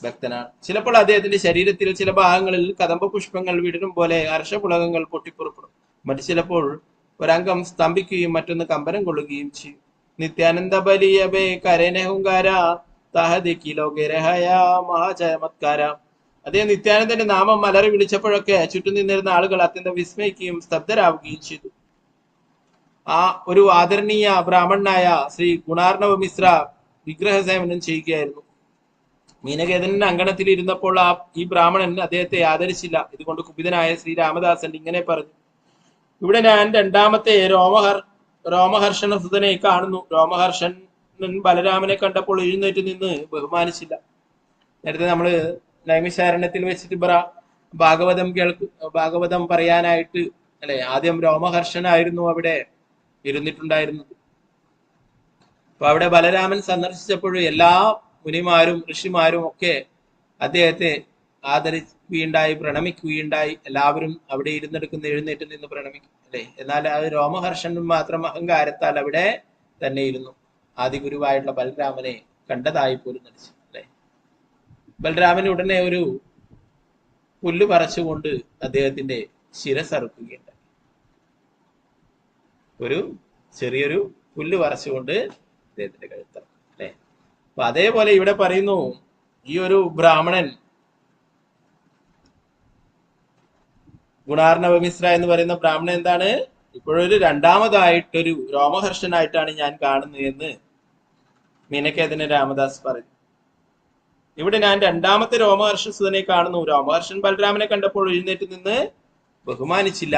ഭക്തനാണ്. ചിലപ്പോൾ അദ്ദേഹത്തിന്റെ ശരീരത്തിൽ ചില ഭാഗങ്ങളിൽ കദംബ പുഷ്പങ്ങൾ വിടരും പോലെ ഹർഷപുളകങ്ങൾ പൊട്ടിപ്പുറപ്പെടും. മറ്റു ചിലപ്പോൾ ഒരംഗം സ്തംഭിക്കുകയും മറ്റൊന്ന് കമ്പനം കൊള്ളുകയും ചെയ്യും. നിത്യാനന്ദ ബലിയബേ കരനഹുങ്കാര താഹദിക്കിലോ ഗരഹയ മഹാചമത്കാര. അദ്ദേഹം നിത്യാനന്ദന്റെ നാമം അലറി വിളിച്ചപ്പോഴൊക്കെ ചുറ്റും നിന്നിരുന്ന ആളുകൾ അത്യന്തം വിസ്മയിക്കുകയും സ്തബ്ധരാവുകയും ചെയ്തു. ആ ഒരു ആദരണീയ ബ്രാഹ്മണനായ ശ്രീ ഗുണാർണവ മിശ്ര വിഗ്രഹ സേവനം ചെയ്യുകയായിരുന്നു. മീനകേതന്റെ അങ്കണത്തിൽ ഇരുന്നപ്പോൾ ഈ ബ്രാഹ്മണൻ അദ്ദേഹത്തെ ആദരിച്ചില്ല. ഇതുകൊണ്ട് കുപിതനായ ശ്രീ രാമദാസൻ ഇങ്ങനെ പറഞ്ഞു: ഇവിടെ ഞാൻ രണ്ടാമത്തെ രോമഹർഷണ സുതനെ കാണുന്നു. രോമഹർഷണൻ ബലരാമനെ കണ്ടപ്പോൾ എഴുന്നേറ്റ് നിന്ന് ബഹുമാനിച്ചില്ല. നേരത്തെ നമ്മള് നൈമിഷാരണ്യത്തിൽ വെച്ചിട്ട് ഭാഗവതം പറയാനായിട്ട് അല്ലെ, ആദ്യം രോമഹർഷനായിരുന്നു അവിടെ ഇരുന്നിട്ടുണ്ടായിരുന്നത്. അപ്പൊ അവിടെ ബലരാമൻ സന്ദർശിച്ചപ്പോഴും എല്ലാ മുനിമാരും ഋഷിമാരും ഒക്കെ അദ്ദേഹത്തെ ആദരിക്കുകയുണ്ടായി, പ്രണമിക്കുകയുണ്ടായി. എല്ലാവരും അവിടെ ഇരുന്നെടുക്കുന്ന എഴുന്നേറ്റ് നിന്ന് പ്രണമിക്കും അല്ലെ. എന്നാൽ അത് രോമഹർഷനും മാത്രം അഹങ്കാരത്താൽ അവിടെ തന്നെ ഇരുന്നു. ആദിഗുരുവായിട്ടുള്ള ബലരാമനെ കണ്ടതായി പോലും നടിച്ചു അല്ലെ. ബലരാമൻ ഉടനെ ഒരു പുല്ല് പറിച്ചുകൊണ്ട് അദ്ദേഹത്തിന്റെ ശിരസറുക്കുകയുണ്ടായി. ഒരു ചെറിയൊരു പുല്ല് പറിച്ചുകൊണ്ട് അദ്ദേഹത്തിന്റെ കഴുത്തറക്കും അല്ലെ. അപ്പൊ അതേപോലെ ഇവിടെ പറയുന്നു, ഈ ഒരു ബ്രാഹ്മണൻ ഗുണാർണവമിശ്ര എന്ന് പറയുന്ന ബ്രാഹ്മണൻ എന്താണ്, ഇപ്പോഴൊരു രണ്ടാമതായിട്ടൊരു രോമഹർഷനായിട്ടാണ് ഞാൻ കാണുന്നത് എന്ന് മീനക്കേതന രാമദാസ് പറഞ്ഞു. ഇവിടെ ഞാൻ രണ്ടാമത്തെ രോമഹർഷസുതനെ കാണുന്നു. രോമഹർഷൻ ബലരാമനെ കണ്ടപ്പോൾ എഴുന്നേറ്റ് നിന്ന് ബഹുമാനിച്ചില്ല.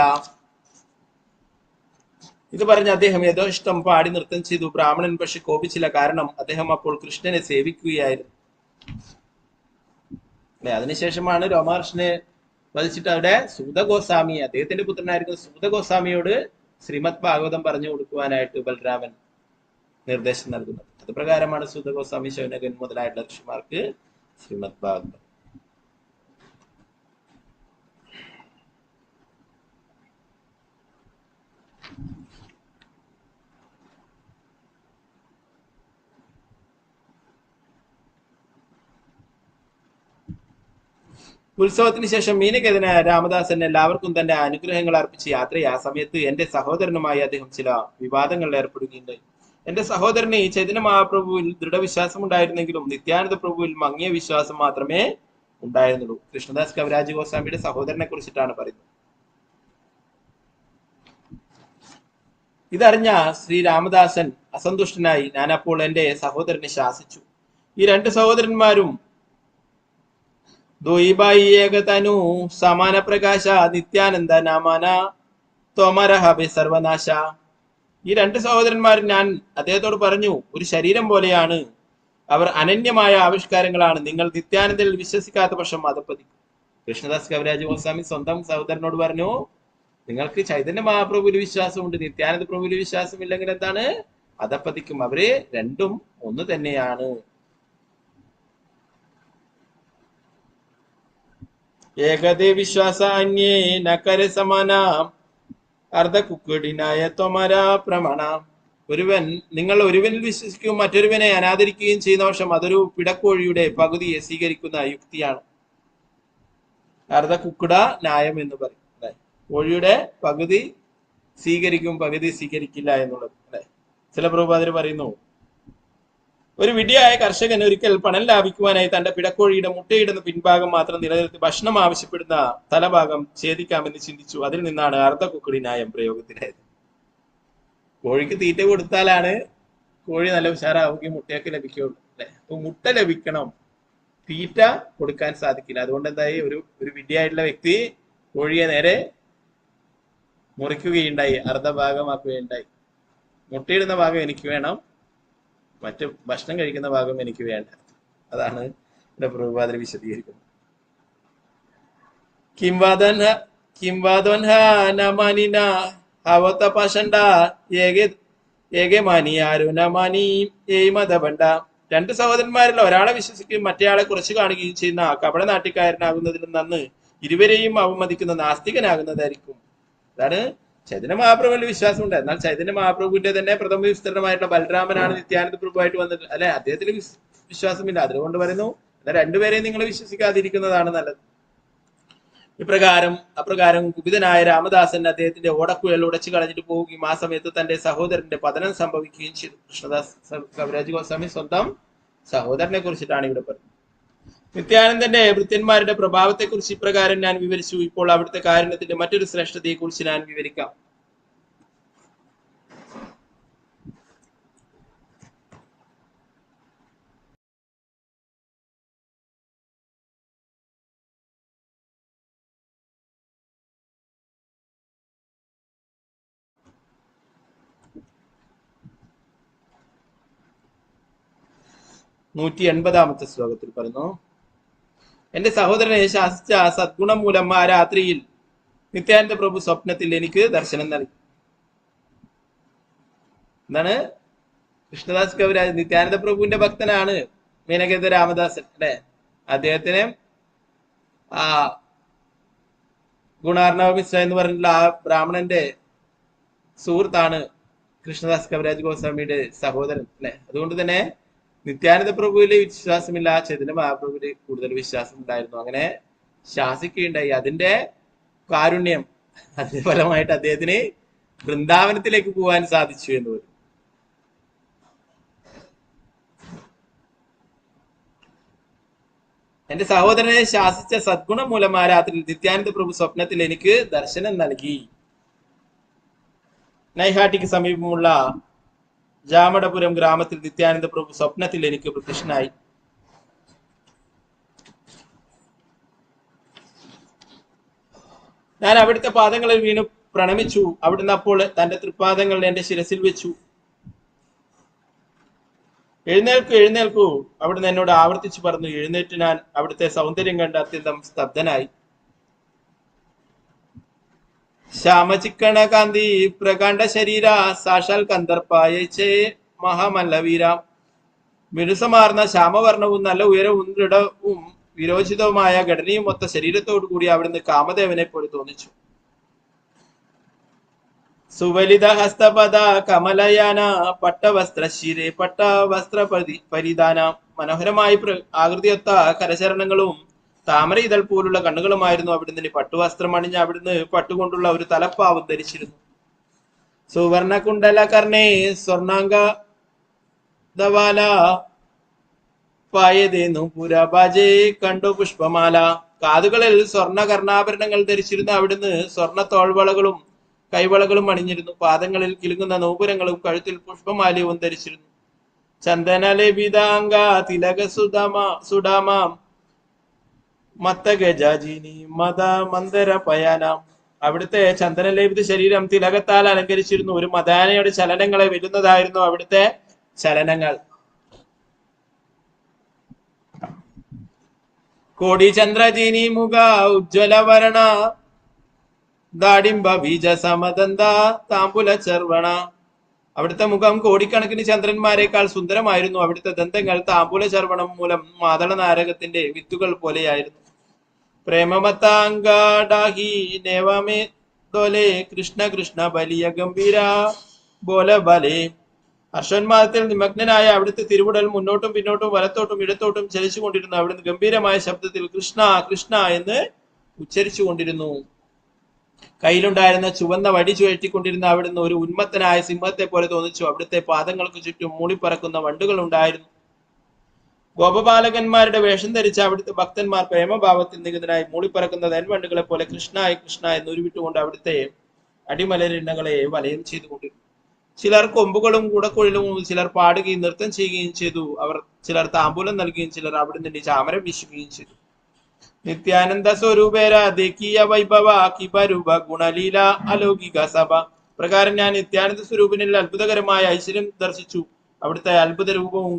ഇത് പറഞ്ഞ് അദ്ദേഹം യഥോഷ്ടം പാടി നൃത്തം ചെയ്തു. ബ്രാഹ്മണൻ പക്ഷെ കോപിച്ചില്ല. കാരണം അദ്ദേഹം അപ്പോൾ കൃഷ്ണനെ സേവിക്കുകയായിരുന്നു. അതിനുശേഷമാണ് രോമഹർഷനെ വധിച്ചിട്ട് അവിടെ സൂതഗോസ്വാമി, അദ്ദേഹത്തിന്റെ പുത്രനായിരിക്കുന്ന സൂതഗോസ്വാമിയോട് ശ്രീമദ് ഭാഗവതം പറഞ്ഞു കൊടുക്കുവാനായിട്ട് ബലരാമൻ നിർദ്ദേശം നൽകുന്നത്. അത് പ്രകാരമാണ് സൂതഗോസ്വാമി, ശൗനകൻ മുതലായിട്ടുള്ള ഋഷിമാർക്ക് ശ്രീമദ് ഭാഗവതം. ഉത്സവത്തിന് ശേഷം മീനകേതന രാമദാസൻ എല്ലാവർക്കും തന്റെ അനുഗ്രഹങ്ങൾ അർപ്പിച്ച് യാത്രയെ. ആ സമയത്ത് എന്റെ സഹോദരനുമായി അദ്ദേഹം ചില വിവാദങ്ങളിൽ ഏർപ്പെടുകയുണ്ടായി. എന്റെ സഹോദരന് ചൈതന്യ മഹാപ്രഭുവിൽ ദൃഢവിശ്വാസം ഉണ്ടായിരുന്നെങ്കിലും നിത്യാനന്ദ പ്രഭുവിൽ മങ്ങിയ വിശ്വാസം മാത്രമേ ഉണ്ടായിരുന്നുള്ളൂ. കൃഷ്ണദാസ് കവിരാജ് ഗോസ്വാമിയുടെ സഹോദരനെ കുറിച്ചിട്ടാണ് പറയുന്നത്. ഇതറിഞ്ഞ ശ്രീ രാമദാസൻ അസന്തുഷ്ടനായി. ഞാൻ അപ്പോൾ എന്റെ സഹോദരനെ ശാസിച്ചു. ഈ രണ്ട് സഹോദരന്മാരും ദ്വൈബായി ഏകതനു സമാന പ്രകാശ നിത്യാനന്ദ നാമാന ത്വമരഹബി സർവനാശ. ഈ രണ്ട് സഹോദരന്മാർ ഞാൻ അദ്ദേഹത്തോട് പറഞ്ഞു, ഒരു ശരീരം പോലെയാണ്. അവർ അനന്യമായ ആവിഷ്കാരങ്ങളാണ്. നിങ്ങൾ നിത്യാനന്ദയിൽ വിശ്വസിക്കാത്ത പക്ഷം മതപ്പതിക്കും. കൃഷ്ണദാസ് കവിരാജ് ഗോസ്വാമി സ്വന്തം സഹോദരനോട് പറഞ്ഞു, നിങ്ങൾക്ക് ചൈതന്യ മഹാപ്രഭുവിൽ വിശ്വാസമുണ്ട്, നിത്യാനന്ദ പ്രഭുവിൽ വിശ്വാസമില്ലെങ്കിൽ എന്താണ്, മതപ്പതിക്കും. അവര് രണ്ടും ഒന്ന് തന്നെയാണ്. ഏകദേ വിശ്വാസ അന്യേ നകര സമാന അർദ്ധ കുക്കുടിനായ ത്വമര പ്രമാണ. നിങ്ങൾ ഒരുവനിൽ വിശ്വസിക്കുകയും മറ്റൊരുവനെ അനാദരിക്കുകയും ചെയ്യുന്ന പക്ഷം അതൊരു പിടക്കോഴിയുടെ പകുതിയെ സ്വീകരിക്കുന്ന യുക്തിയാണ്. അർദ്ധ കുക്കുട ന്യായം എന്ന് പറയും അല്ലെ. കോഴിയുടെ പകുതി സ്വീകരിക്കും, പകുതി സ്വീകരിക്കില്ല എന്നുള്ളത് അല്ലെ. ചില പ്രഭുപാദര് പറയുന്നു, ഒരു വിഡ്ഢിയായ കർഷകൻ ഒരിക്കൽ പണം ലാഭിക്കുവാനായി തന്റെ പിടക്കോഴിയുടെ മുട്ടയിടുന്ന പിൻഭാഗം മാത്രം നിലനിർത്തി ഭക്ഷണം ആവശ്യപ്പെടുന്ന തലഭാഗം ഛേദിക്കാമെന്ന് ചിന്തിച്ചു. അതിൽ നിന്നാണ് അർദ്ധ കുക്കുടി ന്യായം പ്രയോഗത്തിലായത്. കോഴിക്ക് തീറ്റ കൊടുത്താലാണ് കോഴി നല്ല ഉഷാറാവുകയും മുട്ടയൊക്കെ ലഭിക്കുകയുള്ളൂ അല്ലെ. അപ്പൊ മുട്ട ലഭിക്കണം, തീറ്റ കൊടുക്കാൻ സാധിക്കില്ല. അതുകൊണ്ട് എന്തായി, ഒരു വിഡ്ഢിയായിട്ടുള്ള വ്യക്തി കോഴിയെ നേരെ മുറിക്കുകയുണ്ടായി, അർദ്ധഭാഗമാക്കുകയുണ്ടായി. മുട്ടയിടുന്ന ഭാഗം എനിക്ക് വേണം, മറ്റ് ഭക്ഷണം കഴിക്കുന്ന ഭാഗം എനിക്ക് വേണ്ട. അതാണ് ഇവിടെ പ്രഭുപാദര് വിശദീകരിക്കുന്നത്. രണ്ട് സഹോദരന്മാരിൽ ഒരാളെ വിശ്വസിക്കുകയും മറ്റേയാളെ കുറച്ചു കാണുകയും ചെയ്യുന്ന കപട നാട്ടിക്കാരനാകുന്നതിന് നന്ന് ഇരുവരെയും അവമതിക്കുന്ന നാസ്തികനാകുന്നതായിരിക്കും. അതാണ് ചൈതന്യ മഹാപ്രഭുവിൽ വിശ്വാസമുണ്ട്. എന്നാൽ ചൈതന്യ മഹാപ്രഭുവിന്റെ തന്നെ പ്രഥമ വിസ്തൃതമായിട്ടുള്ള ബലരാമനാണ് നിത്യാനന്ദ പ്രഭുവായിട്ട് വന്നത് അല്ലെ. അദ്ദേഹത്തിന് വിശ്വാസമില്ല. അതുകൊണ്ട് പറയുന്നു, എന്നാൽ രണ്ടുപേരെയും നിങ്ങൾ വിശ്വസിക്കാതിരിക്കുന്നതാണ് നല്ലത്. അപ്രകാരം കുപിതനായ രാമദാസൻ അദ്ദേഹത്തിന്റെ ഓടക്കുഴൽ ഉടച്ചു കളഞ്ഞിട്ട് പോവുകയും ആ സമയത്ത് തന്റെ സഹോദരന്റെ പതനം സംഭവിക്കുകയും ചെയ്തു. കൃഷ്ണദാസ് കവിരാജ് ഗോസ്വാമി സ്വന്തം സഹോദരനെ കുറിച്ചിട്ടാണ് ഇവിടെ പറഞ്ഞത്. നിത്യാനന്ദന്റെ ഭൃത്യന്മാരുടെ പ്രഭാവത്തെ കുറിച്ച് ഇപ്രകാരം ഞാൻ വിവരിച്ചു. ഇപ്പോൾ അവിടുത്തെ കാരുണ്യത്തിന്റെ മറ്റൊരു ശ്രേഷ്ഠതയെ കുറിച്ച് ഞാൻ വിവരിക്കാം. നൂറ്റി 80-ാമത്തെ ശ്ലോകത്തിൽ പറയുന്നു, എന്റെ സഹോദരനെ ശാസിച്ച സദ്ഗുണം മൂലം ആ രാത്രിയിൽ നിത്യാനന്ദ പ്രഭു സ്വപ്നത്തിൽ എനിക്ക് ദർശനം നൽകി. എന്താണ്? കൃഷ്ണദാസ് കവിരാജ് നിത്യാനന്ദ പ്രഭുവിന്റെ ഭക്തനാണ് മീനകേന്ദ്ര രാമദാസൻ അല്ലെ. അദ്ദേഹത്തിന് ആ ഗുണാർണവ മിശ്ര എന്ന് പറഞ്ഞിട്ടുള്ള ആ ബ്രാഹ്മണന്റെ സുഹൃത്താണ് കൃഷ്ണദാസ് കവിരാജ് ഗോസ്വാമിയുടെ സഹോദരൻ അല്ലെ. അതുകൊണ്ട് തന്നെ നിത്യാനന്ദ പ്രഭുവിലെ വിശ്വാസമില്ല, ചൈതന്യ മഹാപ്രഭുവിൽ കൂടുതൽ വിശ്വാസം ഉണ്ടായിരുന്നു. അങ്ങനെ ശാസിക്കുകയുണ്ടായി. അതിന്റെ കാരുണ്യം, അതിന്റെ ഫലമായിട്ട് അദ്ദേഹത്തിന് വൃന്ദാവനത്തിലേക്ക് പോകാൻ സാധിച്ചു എന്ന് പറയും. എന്റെ സഹോദരനെ ശാസിച്ച സദ്ഗുണം മൂലം ആ രാത്രിയിൽ നിത്യാനന്ദ പ്രഭു സ്വപ്നത്തിൽ എനിക്ക് ദർശനം നൽകി. നൈഹാട്ടിക്ക് സമീപമുള്ള ജാമടപുരം ഗ്രാമത്തിൽ നിത്യാനന്ദ പ്രഭു സ്വപ്നത്തിൽ എനിക്ക് പ്രത്യക്ഷനായി. ഞാൻ അവിടുത്തെ പാദങ്ങളിൽ വീണു പ്രണമിച്ചു. അവിടുന്ന് അപ്പോൾ തന്റെ തൃപ്പാദങ്ങൾ എന്റെ ശിരസിൽ വെച്ചു. എഴുന്നേൽക്കൂ, എഴുന്നേൽക്കൂ, അവിടുന്ന് എന്നോട് ആവർത്തിച്ചു പറഞ്ഞു. എഴുന്നേറ്റ് ഞാൻ അവിടുത്തെ സൗന്ദര്യം കണ്ട് അത്യന്തം സ്തബ്ധനായി. ശ്യാമചിക്കണ കാന്തി പ്രകാണ്ഡ ശരീര സാക്ഷാൽ കന്ദർപ്പായച്ചേ മഹാമല്ലവീര. മിനുസമാർന്ന ശ്യാമവർണവും നല്ല ഉയരവും ദൃഢവും വിരോചിതവുമായ ഘടനയും മൊത്ത ശരീരത്തോടു കൂടി അവിടുന്ന് കാമദേവനെ പോലെ തോന്നിച്ചു. സുവലിത ഹസ്തപദ കമലയാന പട്ടവസ്ത്രശിരെ പട്ടവസ്ത്ര പരിധാന. മനോഹരമായി ആകൃതിയൊത്ത കരചരണങ്ങളും താമര ഇതൾ പോലുള്ള കണ്ണുകളുമായിരുന്നു അവിടുന്ന്. പട്ടുവസ്ത്രം അണിഞ്ഞ് അവിടുന്ന് പട്ടുകൊണ്ടുള്ള ഒരു തലപ്പാവും ധരിച്ചിരുന്നു. സുവർണ കുണ്ടല കർണേ സ്വർണാംഗ ദവാല പായതേന്നു പുരബാജേ കണ്ടു പുഷ്പമാല. കാതുകളിൽ സ്വർണ്ണ കർണാഭരണങ്ങൾ ധരിച്ചിരുന്ന അവിടുന്ന് സ്വർണ്ണ തോൾവളകളും കൈവളകളും അണിഞ്ഞിരുന്നു. പാദങ്ങളിൽ കിലുങ്ങുന്ന നൂപുരങ്ങളും കഴുത്തിൽ പുഷ്പമാലയവും ധരിച്ചിരുന്നു. ചന്ദനലേപിതാംഗ തിലക സുഡാമാം മത്തഗജാജിനി മത മന്ദര പയാനാം. അവിടുത്തെ ചന്ദനലേപിത ശരീരം തിലകത്താൽ അലങ്കരിച്ചിരുന്നു. ഒരു മദാനയുടെ ചലനങ്ങളെ വെല്ലുന്നതായിരുന്നു അവിടുത്തെ ചലനങ്ങൾ. കോടി ചന്ദ്രജീനി മുഖ ഉജ്ജ്വല വരണ ദാഡിംബ ബീജ സമദന്ത താമ്പുല ചർവണ. അവിടുത്തെ മുഖം കോടിക്കണക്കിന് ചന്ദ്രന്മാരെക്കാൾ സുന്ദരമായിരുന്നു. അവിടുത്തെ ദന്തങ്ങൾ താമ്പൂല ചർവണം മൂലം മാതള നാരകത്തിന്റെ വിത്തുകൾ പോലെയായിരുന്നു. പ്രേമമത്താംഗാഹി നേവമേ തോലെ കൃഷ്ണ കൃഷ്ണ ബലിയ ഗംഭീര ബോല ബലേ. ഹർഷോന്മാദത്തിൽ നിമഗ്നനായ അവിടുത്തെ തിരുവുടൽ മുന്നോട്ടും പിന്നോട്ടും വലത്തോട്ടും ഇടത്തോട്ടും ചലിച്ചുകൊണ്ടിരുന്നു. അവിടുന്ന് ഗംഭീരമായ ശബ്ദത്തിൽ കൃഷ്ണ കൃഷ്ണ എന്ന് ഉച്ചരിച്ചു കൊണ്ടിരുന്നു. കയ്യിലുണ്ടായിരുന്ന ചുവന്ന വടി ചുഴറ്റിക്കൊണ്ടിരുന്ന അവിടുന്ന് ഒരു ഉന്മത്തനായ സിംഹത്തെ പോലെ തോന്നിച്ചു. അവിടുത്തെ പാദങ്ങൾക്ക് ചുറ്റും മൂളിപ്പറക്കുന്ന വണ്ടുകൾ ഉണ്ടായിരുന്നു. ഗോപപാലകന്മാരുടെ വേഷം ധരിച്ച അവിടുത്തെ ഭക്തന്മാർ പ്രേമഭാവത്തിൽ നികുതനായി മൂളിപ്പറക്കുന്ന നെൽവണ്ടുകളെ പോലെ കൃഷ്ണായി കൃഷ്ണ എന്ന് ഉരുവിട്ടുകൊണ്ട് അവിടുത്തെ അടിമലരിണകളെ വലയം ചെയ്തുകൊണ്ടിരുന്നു. ചിലർ കൊമ്പുകളും കൂടക്കൊഴിലും, ചിലർ പാടുകയും നൃത്തം ചെയ്യുകയും ചെയ്തു. ചിലർ താമ്പൂലം നൽകുകയും ചിലർ അവിടുന്ന് ചാമരം വീശുകയും ചെയ്തു. നിത്യാനന്ദ സ്വരൂപേര ദേക്കീയ വൈഭവ കിപരൂപ ഗുണലീല അലൗകിക സഭ. പ്രകാരം ഞാൻ നിത്യാനന്ദ സ്വരൂപിനിൽ അത്ഭുതകരമായ ഐശ്വര്യം ദർശിച്ചു. അവിടുത്തെ അത്ഭുത രൂപവും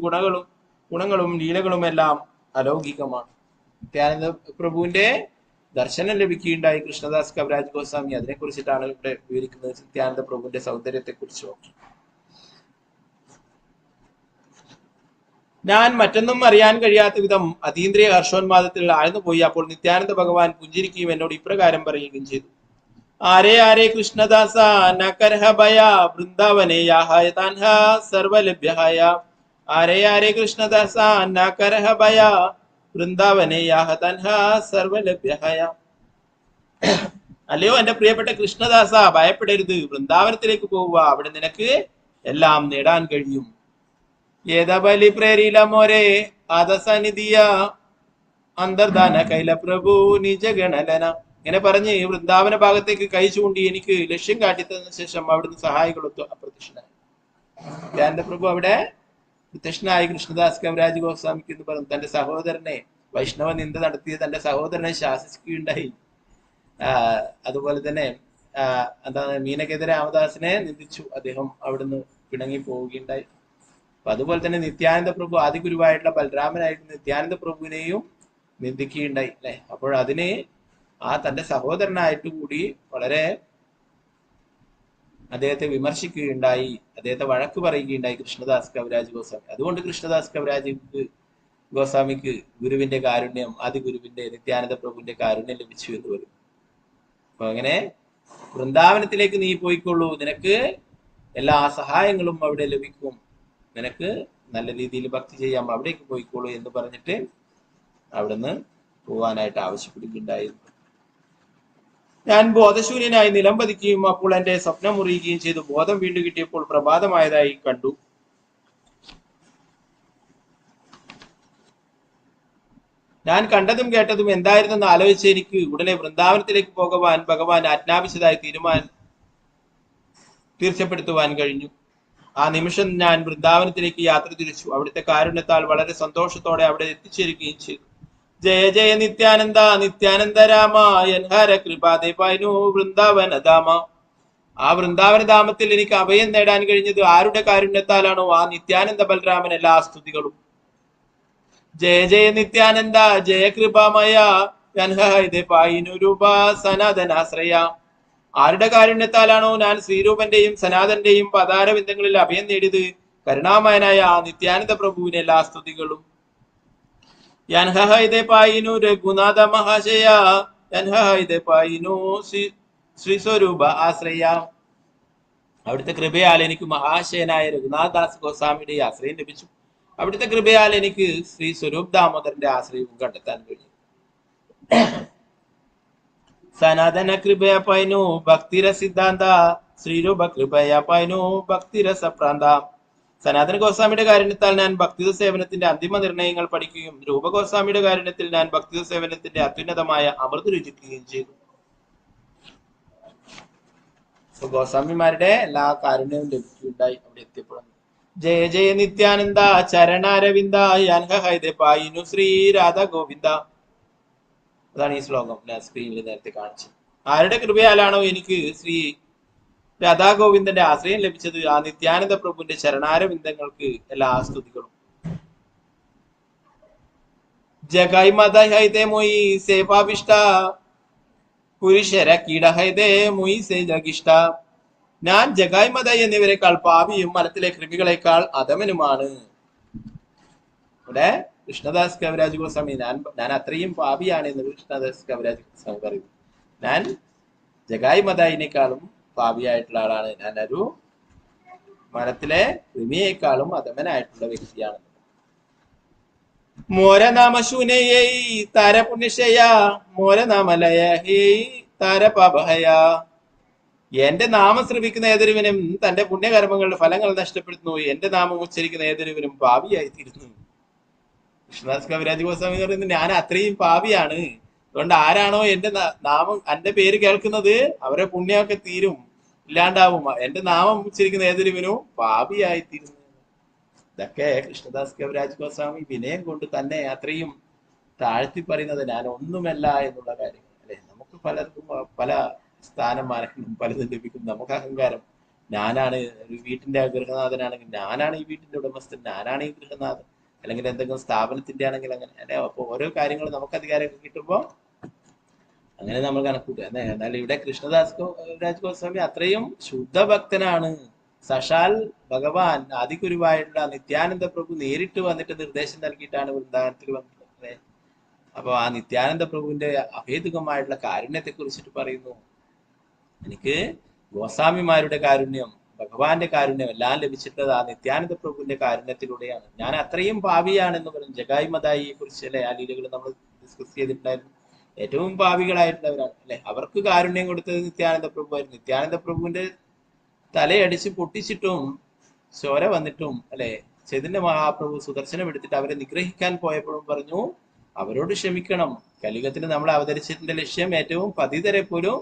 ഗുണങ്ങളും ലീലകളും എല്ലാം അലൗകികമാണ്. നിത്യാനന്ദ പ്രഭുവിന്റെ ദർശനം ലഭിക്കുകയുണ്ടായി കൃഷ്ണദാസ് കവിരാജ് ഗോസ്വാമി. അതിനെ കുറിച്ചിട്ടാണ് ഇവിടെ വിവരിക്കുന്നത്. നിത്യാനന്ദ പ്രഭുവിന്റെ സൗന്ദര്യത്തെ കുറിച്ച്. ഞാൻ മറ്റൊന്നും അറിയാൻ കഴിയാത്ത വിധം അതീന്ദ്രിയ ഹർഷോന്മാദത്തിൽ ആഴ്ന്നുപോയി. അപ്പോൾ നിത്യാനന്ദ ഭഗവാൻ പുഞ്ചിരിക്കുകയും എന്നോട് ഇപ്രകാരം പറയുകയും ചെയ്തു. ആരേ ആരേ കൃഷ്ണദാസ നകർഹഭയ വൃന്ദാവനേ യാഹായ താൻഹ സർവലഭ്യഹായ. ആരേ ആരേ കൃഷ്ണദാസ നകർഹഭയ വൃന്ദാവനേ യാഹ താൻഹ സർവലഭ്യഹായ. അല്ലയോ എന്റെ പ്രിയപ്പെട്ട കൃഷ്ണദാസ, ഭയപ്പെടരുത്, വൃന്ദാവനത്തിലേക്ക് പോവുക, അവിടെ നിനക്ക് എല്ലാം നേടാൻ കഴിയും. ഏതബലി പ്രേരില മോരെ ആദസനിധിയ അന്തർദാന കൈല പ്രഭു നിജ ഗണലന. ഇങ്ങനെ പറഞ്ഞ് വൃന്ദാവന ഭാഗത്തേക്ക് കൈ ചൂണ്ടി എനിക്ക് ലക്ഷ്യം കാട്ടിത്തതിനു ശേഷം അവിടുന്ന് സഹായികളൊത്തു അപ്രത്യക്ഷനായി. ധ്യാന പ്രഭു അവിടെ പ്രത്യക്ഷനായി കൃഷ്ണദാസ് കവിരാജ് ഗോസ്വാമിക്ക് എന്ന് പറഞ്ഞു തന്റെ സഹോദരനെ, വൈഷ്ണവ നിന്ദ നടത്തിയ തന്റെ സഹോദരനെ ശാസിക്കുകയുണ്ടായി. അതുപോലെ തന്നെ എന്താണ് മീനകേതര രാമദാസിനെ നിന്ദിച്ചു, അദ്ദേഹം അവിടുന്ന് പിണങ്ങി പോവുകയുണ്ടായി. അപ്പൊ അതുപോലെ തന്നെ നിത്യാനന്ദ പ്രഭു ആദിഗുരുവായിട്ടുള്ള ബലരാമനായിട്ട് നിത്യാനന്ദ പ്രഭുവിനെയും നിന്ദിക്കുകയുണ്ടായി അല്ലെ. അപ്പോൾ അതിന് തന്റെ സഹോദരനായിട്ട് കൂടി വളരെ അദ്ദേഹത്തെ വിമർശിക്കുകയുണ്ടായി, അദ്ദേഹത്തെ വഴക്ക് പറയുകയുണ്ടായി കൃഷ്ണദാസ് കവിരാജ് ഗോസ്വാമി. അതുകൊണ്ട് കൃഷ്ണദാസ് കവിരാജ് ഗോസ്വാമിക്ക് ഗുരുവിന്റെ കാരുണ്യം, ആദിഗുരുവിന്റെ നിത്യാനന്ദ പ്രഭുവിന്റെ കാരുണ്യം ലഭിച്ചു എന്ന് വരും. അപ്പൊ അങ്ങനെ വൃന്ദാവനത്തിലേക്ക് നീ പോയിക്കൊള്ളൂ, നിനക്ക് എല്ലാ സഹായങ്ങളും അവിടെ ലഭിക്കും, നിനക്ക് നല്ല രീതിയിൽ ഭക്തി ചെയ്യാം, അവിടേക്ക് പോയിക്കോളൂ എന്ന് പറഞ്ഞിട്ട് അവിടുന്ന് പോവാനായിട്ട് ആവശ്യപ്പെടുകയുണ്ടായിരുന്നു. ഞാൻ ബോധശൂന്യനായി നിലംപതിക്കുകയും അപ്പോൾ എന്റെ സ്വപ്നം മുറിയുകയും ചെയ്തു. ബോധം വീണ്ടും കിട്ടിയപ്പോൾ പ്രഭാതമായതായി കണ്ടു. ഞാൻ കണ്ടതും കേട്ടതും എന്തായിരുന്നെന്ന് ആലോചിച്ച് എനിക്ക് ഉടനെ വൃന്ദാവനത്തിലേക്ക് പോകുവാൻ ഭഗവാൻ ആജ്ഞാപിച്ചതായി തീർച്ചപ്പെടുത്തുവാൻ കഴിഞ്ഞു. ആ നിമിഷം ഞാൻ വൃന്ദാവനത്തിലേക്ക് യാത്ര തിരിച്ചു. അവിടുത്തെ കാരുണ്യത്താൽ വളരെ സന്തോഷത്തോടെ അവിടെ എത്തിച്ചേരുകയും ചെയ്തു. ജയ ജയ നിത്യാനന്ദ നിത്യാനന്ദ രാമ ഹര കൃപാദേ പൈനു വൃന്ദാവനധാമ. ആ വൃന്ദാവനധാമത്തിൽ എനിക്ക് അഭയം നേടാൻ കഴിഞ്ഞത് ആരുടെ കാരുണ്യത്താലാണോ ആ നിത്യാനന്ദ ബലരാമൻ എല്ലാ സ്തുതികളും. ജയ ജയ നിത്യാനന്ദ ജയ കൃപാമയ രൂപ സനാതനാശ്രയ. ആരുടെ കാരുണ്യത്താലാണോ ഞാൻ ശ്രീരൂപന്റെയും സനാതന്റെയും പദാരവിന്ദങ്ങളിൽ അഭയം നേടിയത് കരുണാമയനായ ആ നിത്യാനന്ദ പ്രഭുവിന് എല്ലാ സ്തുതികളും. രഘുനാഥ മഹാശയ ശ്രീ സ്വരൂപ ആശ്രയ. അവിടുത്തെ കൃപയാൽ എനിക്ക് മഹാശയനായ രഘുനാഥദാസ് ഗോസ്വാമിയുടെ ആശ്രയം ലഭിച്ചു. അവിടുത്തെ കൃപയാൽ എനിക്ക് ശ്രീ സ്വരൂപ് ദാമോദരന്റെ ആശ്രയവും കണ്ടെത്താൻ കഴിഞ്ഞു. സനാതന കൃപയ പൈനു ഭക്തിര സിദ്ധാന്ത ശ്രീരൂപ കൃപയ പൈനു ഭക്തിരസ പ്രാന്ത. സനാതന ഗോസ്വാമിയുടെ കാരുണ്യത്താൽ ഞാൻ ഭക്തിത സേവനത്തിന്റെ അന്തിമ നിർണയങ്ങൾ പഠിക്കുകയും രൂപഗോസ്വാമിയുടെ കാരുണ്യത്തിൽ ഞാൻ ഭക്തിത സേവനത്തിന്റെ അത്യുന്നതമായ അമൃത് രുചിക്കുകയും ചെയ്തു. ഗോസ്വാമിമാരുടെ എല്ലാ കാരുണ്യവും ലഭിക്കുകയുണ്ടായി അവിടെ എത്തിയപ്പോഴും. ജയ ജയ നിത്യാനന്ദ ചരണാരവിന്ദ പായിനു ശ്രീ രാധ ഗോവിന്ദ. അതാണ് ഈ ശ്ലോകം ഞാൻ സ്ക്രീനിൽ നേരത്തെ കാണിച്ചത്. ആരുടെ കൃപയാലാണോ എനിക്ക് ശ്രീ രാധാഗോവിന്ദന്റെ ആശ്രയം ലഭിച്ചത് ആ നിത്യാനന്ദ പ്രഭുവിന്റെ ചരണാരവിന്ദങ്ങൾക്ക് എല്ലാ സ്തുതികളും. ജഗായി മതഹൈതേ മൊയി സേവാഭിഷ്ട പുരുഷര കീടഹൈതേ മൊയി സേ ജഗിഷ്ട. ഞാൻ ജഗായി മതായി എന്നിവരെക്കാൾ പാപിയും മലത്തിലെ കൃമികളെക്കാൾ അധമനുമാണ്. ഇവിടെ കൃഷ്ണദാസ് കവിരാജ് ഗോസ്വാമി ഞാൻ അത്രയും പാപിയാണ് എന്ന് കൃഷ്ണദാസ് കവിരാജ് ഗോസ്വാമി പറയുന്നു. ഞാൻ ജഗായി മതായിനേക്കാളും പാപിയായിട്ടുള്ള ആളാണ്, ഞാൻ ഒരു മരത്തിലെ കൃമിയേക്കാളും അധമനായിട്ടുള്ള വ്യക്തിയാണ്. മോരനാമശൂനയേ താര പുണ്യശയ മോരനാമലയ ഹേ താര പാപഹയ. എന്റെ നാമം ശ്രമിക്കുന്ന ഏതൊരുവനും തന്റെ പുണ്യകർമ്മങ്ങളുടെ ഫലങ്ങൾ നഷ്ടപ്പെടുത്തുന്നു, എന്റെ നാമം ഉച്ചരിക്കുന്ന ഏതൊരുവനും പാപിയായി തീരുന്നു. കൃഷ്ണദാസ് കവിരാജ് ഗോസ്വാമി പറയുന്നത് ഞാൻ അത്രയും പാപിയാണ്, അതുകൊണ്ട് ആരാണോ എന്റെ നാമം എന്റെ പേര് കേൾക്കുന്നത് അവരെ പുണ്യമൊക്കെ തീരും, ഇല്ലാണ്ടാവും, എന്റെ നാമം ഉച്ചരിക്കുന്ന ഏതൊരുവനും പാപിയായിത്തീരുന്നു. ഇതൊക്കെ കൃഷ്ണദാസ് കവിരാജ് ഗോസ്വാമി വിനയം കൊണ്ട് തന്നെ അത്രയും താഴ്ത്തി പറയുന്നത് ഞാൻ ഒന്നുമല്ല എന്നുള്ള കാര്യങ്ങൾ അല്ലെ. നമുക്ക് പലർക്കും പല സ്ഥാനമാനങ്ങളും പലതും ലഭിക്കും. നമുക്ക് അഹങ്കാരം, ഞാനാണ് ഒരു വീട്ടിന്റെ ഗൃഹനാഥനാണെങ്കിൽ ഞാനാണ് ഈ വീട്ടിന്റെ ഉടമസ്ഥൻ, ഞാനാണ് ഈ ഗൃഹനാഥൻ, അല്ലെങ്കിൽ എന്തെങ്കിലും സ്ഥാപനത്തിന്റെ ആണെങ്കിൽ അങ്ങനെ അല്ലെ. അപ്പൊ ഓരോ കാര്യങ്ങളും നമുക്ക് അധികാരമൊക്കെ കിട്ടുമ്പോൾ അങ്ങനെ നമ്മൾ കണക്കൂട്ടുക. എന്നാൽ ഇവിടെ കൃഷ്ണദാസ് രാജ് ഗോസ്വാമി അത്രയും ശുദ്ധഭക്തനാണ്. സഷാൽ ഭഗവാൻ ആദിഗുരുവായിട്ടുള്ള നിത്യാനന്ദ പ്രഭു നേരിട്ട് വന്നിട്ട് നിർദ്ദേശം നൽകിയിട്ടാണ് വൃന്ദാവനത്തിൽ വന്നിട്ടുള്ളത്. അപ്പൊ ആ നിത്യാനന്ദ പ്രഭുവിന്റെ അഭേദുകമായിട്ടുള്ള കാരുണ്യത്തെ കുറിച്ചിട്ട് പറയുന്നു. എനിക്ക് ഗോസ്വാമിമാരുടെ കാരുണ്യം, ഭഗവാന്റെ കാരുണ്യം എല്ലാം ലഭിച്ചിട്ടുള്ളത് ആ നിത്യാനന്ദ പ്രഭുവിന്റെ കാരുണ്യത്തിലൂടെയാണ്. ഞാൻ അത്രയും പാപിയാണെന്ന് പറഞ്ഞു. ജഗായി മതായിയെ കുറിച്ച് അല്ലെ ആ ലീലകൾ നമ്മൾ ഡിസ്കസ് ചെയ്തിട്ടുണ്ടായിരുന്നു. ഏറ്റവും പാപികളായിട്ടുള്ളവരാണ് അല്ലെ. അവർക്ക് കാരുണ്യം കൊടുത്തത് നിത്യാനന്ദ പ്രഭു ആയിരുന്നു. നിത്യാനന്ദ പ്രഭുവിന്റെ തലയടിച്ച് പൊട്ടിച്ചിട്ടും ചോര വന്നിട്ടും അല്ലെ ചൈതന്യ മഹാപ്രഭു സുദർശനം എടുത്തിട്ട് അവരെ നിഗ്രഹിക്കാൻ പോയപ്പോഴും പറഞ്ഞു അവരോട് ക്ഷമിക്കണം. കലിയുഗത്തിൽ നമ്മൾ അവതരിച്ചതിന്റെ ലക്ഷ്യം ഏറ്റവും പതിതരെ പോലും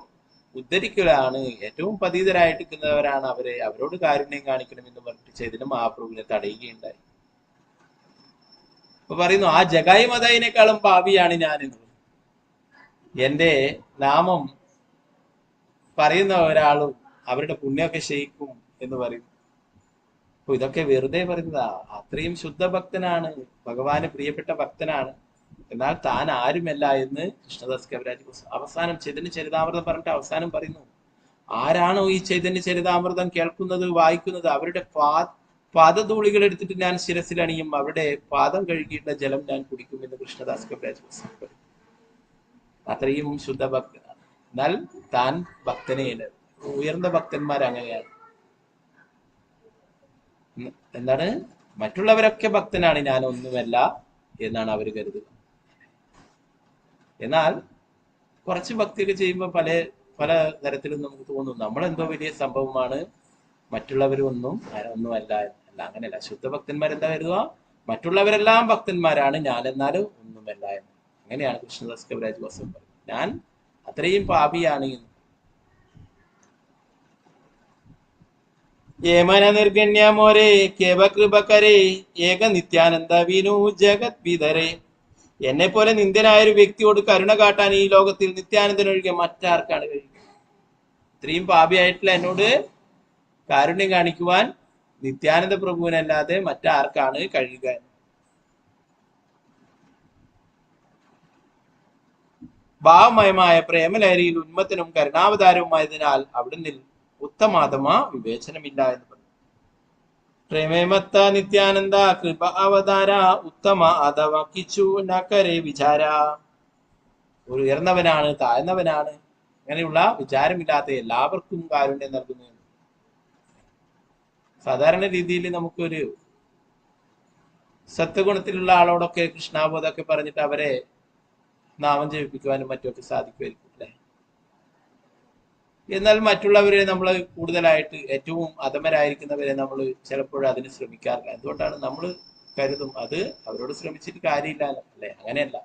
ഉദ്ധരിക്കലാണ്. ഏറ്റവും പതിതരായിട്ടിരിക്കുന്നവരാണ് അവരോട് കാരുണ്യം കാണിക്കണം എന്ന് പറഞ്ഞിട്ട് ചൈതന്യ മഹാപ്രഭുവിനെ തടയുകയുണ്ടായി. അപ്പൊ പറയുന്നു ആ ജഗായി മതായിനേക്കാളും പാപിയാണ് ഞാൻ എന്ന്. എന്റെ നാമം പറയുന്ന ഒരാളും അവരുടെ പുണ്യമൊക്കെ ക്ഷയിക്കും എന്ന് പറയുന്നു. അപ്പൊ ഇതൊക്കെ വെറുതെ പറയുന്നതാ. അത്രയും ശുദ്ധഭക്തനാണ്, ഭഗവാന് പ്രിയപ്പെട്ട ഭക്തനാണ്. എന്നാൽ താൻ ആരുമല്ല എന്ന് കൃഷ്ണദാസ് കവിരാജ് അവസാനം ചൈതന്യ ചരിതാമൃതം പറഞ്ഞിട്ട് അവസാനം പറയുന്നു, ആരാണോ ഈ ചൈതന്യ ചരിതാമൃതം കേൾക്കുന്നത് വായിക്കുന്നത് അവരുടെ പാദധൂളികൾ എടുത്തിട്ട് ഞാൻ ശിരസിൽ അണിയും, അവരുടെ പാദം കഴുകിയിട്ടുള്ള ജലം ഞാൻ കുടിക്കും എന്ന് കൃഷ്ണദാസ് കവിരാജ് പറയും. അത്രയും ശുദ്ധ ഭക്തനാണ്. എന്നാൽ താൻ ഭക്തനെയില്ല. ഉയർന്ന ഭക്തന്മാർ അങ്ങനെയാണ്. എന്താണ്, മറ്റുള്ളവരൊക്കെ ഭക്തനാണ്, ഞാൻ ഒന്നുമല്ല എന്നാണ് അവർ കരുതുക. എന്നാൽ കുറച്ച് ഭക്തിയൊക്കെ ചെയ്യുമ്പോൾ പല തരത്തിലും നമുക്ക് തോന്നും നമ്മളെന്തോ വലിയ സംഭവമാണ്, മറ്റുള്ളവരും ഒന്നുമല്ല എന്നല്ല. അങ്ങനെയല്ല. ശുദ്ധഭക്തന്മാരെന്താ കരുതുക, മറ്റുള്ളവരെല്ലാം ഭക്തന്മാരാണ്, ഞാൻ എന്നാലും ഒന്നുമല്ല എന്ന്. അങ്ങനെയാണ് കൃഷ്ണദാസ് കവിരാജ് വാസവൻ പറയുന്നത്. ഞാൻ അത്രയും പാപിയാണ് എന്ന്. ഏമന നിർഗണ്യമോരെ കേവകൃപകരെ ഏക നിത്യാനന്ദ വിനു ജഗത് വിധരെ. എന്നെ പോലെ നിന്ദ്യനായൊരു വ്യക്തിയോട് കരുണ കാട്ടാൻ ഈ ലോകത്തിൽ നിത്യാനന്ദനൊഴികെ മറ്റാർക്കാണ് കഴിയുക? ഇത്രയും പാപിയായിട്ടുള്ള എന്നോട് കാരുണ്യം കാണിക്കുവാൻ നിത്യാനന്ദ പ്രഭുവിനല്ലാതെ മറ്റാർക്കാണ് കഴിയുക? ഭാവമയമായ പ്രേമലഹരിയിൽ ഉന്മത്തനും കരുണാവതാരവുമായതിനാൽ അവിടുന്ന് ഉത്തമാതമ വിവേചനമില്ല എന്ന് പറഞ്ഞു. പ്രേമമത്ത നിത്യാനന്ദ കൃപ അവതാര ഉത്തമ അഥവ കിച്ചു നക്കരെ വിചാര. ഒരു ഉയർന്നവനാണ്, താഴ്ന്നവനാണ്, അങ്ങനെയുള്ള വിചാരമില്ലാത്ത എല്ലാവർക്കും കാരുണ്യം നൽകുന്നു. സാധാരണ രീതിയിൽ നമുക്കൊരു സത്വഗുണത്തിലുള്ള ആളോടൊക്കെ കൃഷ്ണാബോധമൊക്കെ പറഞ്ഞിട്ട് അവരെ നാമം ജപിപ്പിക്കുവാനും മറ്റുമൊക്കെ സാധിക്കുമായിരിക്കും അല്ലെ. എന്നാൽ മറ്റുള്ളവരെ നമ്മൾ കൂടുതലായിട്ട് ഏറ്റവും അധമരായിരിക്കുന്നവരെ നമ്മൾ ചിലപ്പോഴും അതിന് ശ്രമിക്കാറില്ല. എന്തുകൊണ്ടാണ്? നമ്മൾ കരുതും അത് അവരോട് ശ്രമിച്ചിട്ട് കാര്യമില്ല അല്ലെ. അങ്ങനെയല്ല.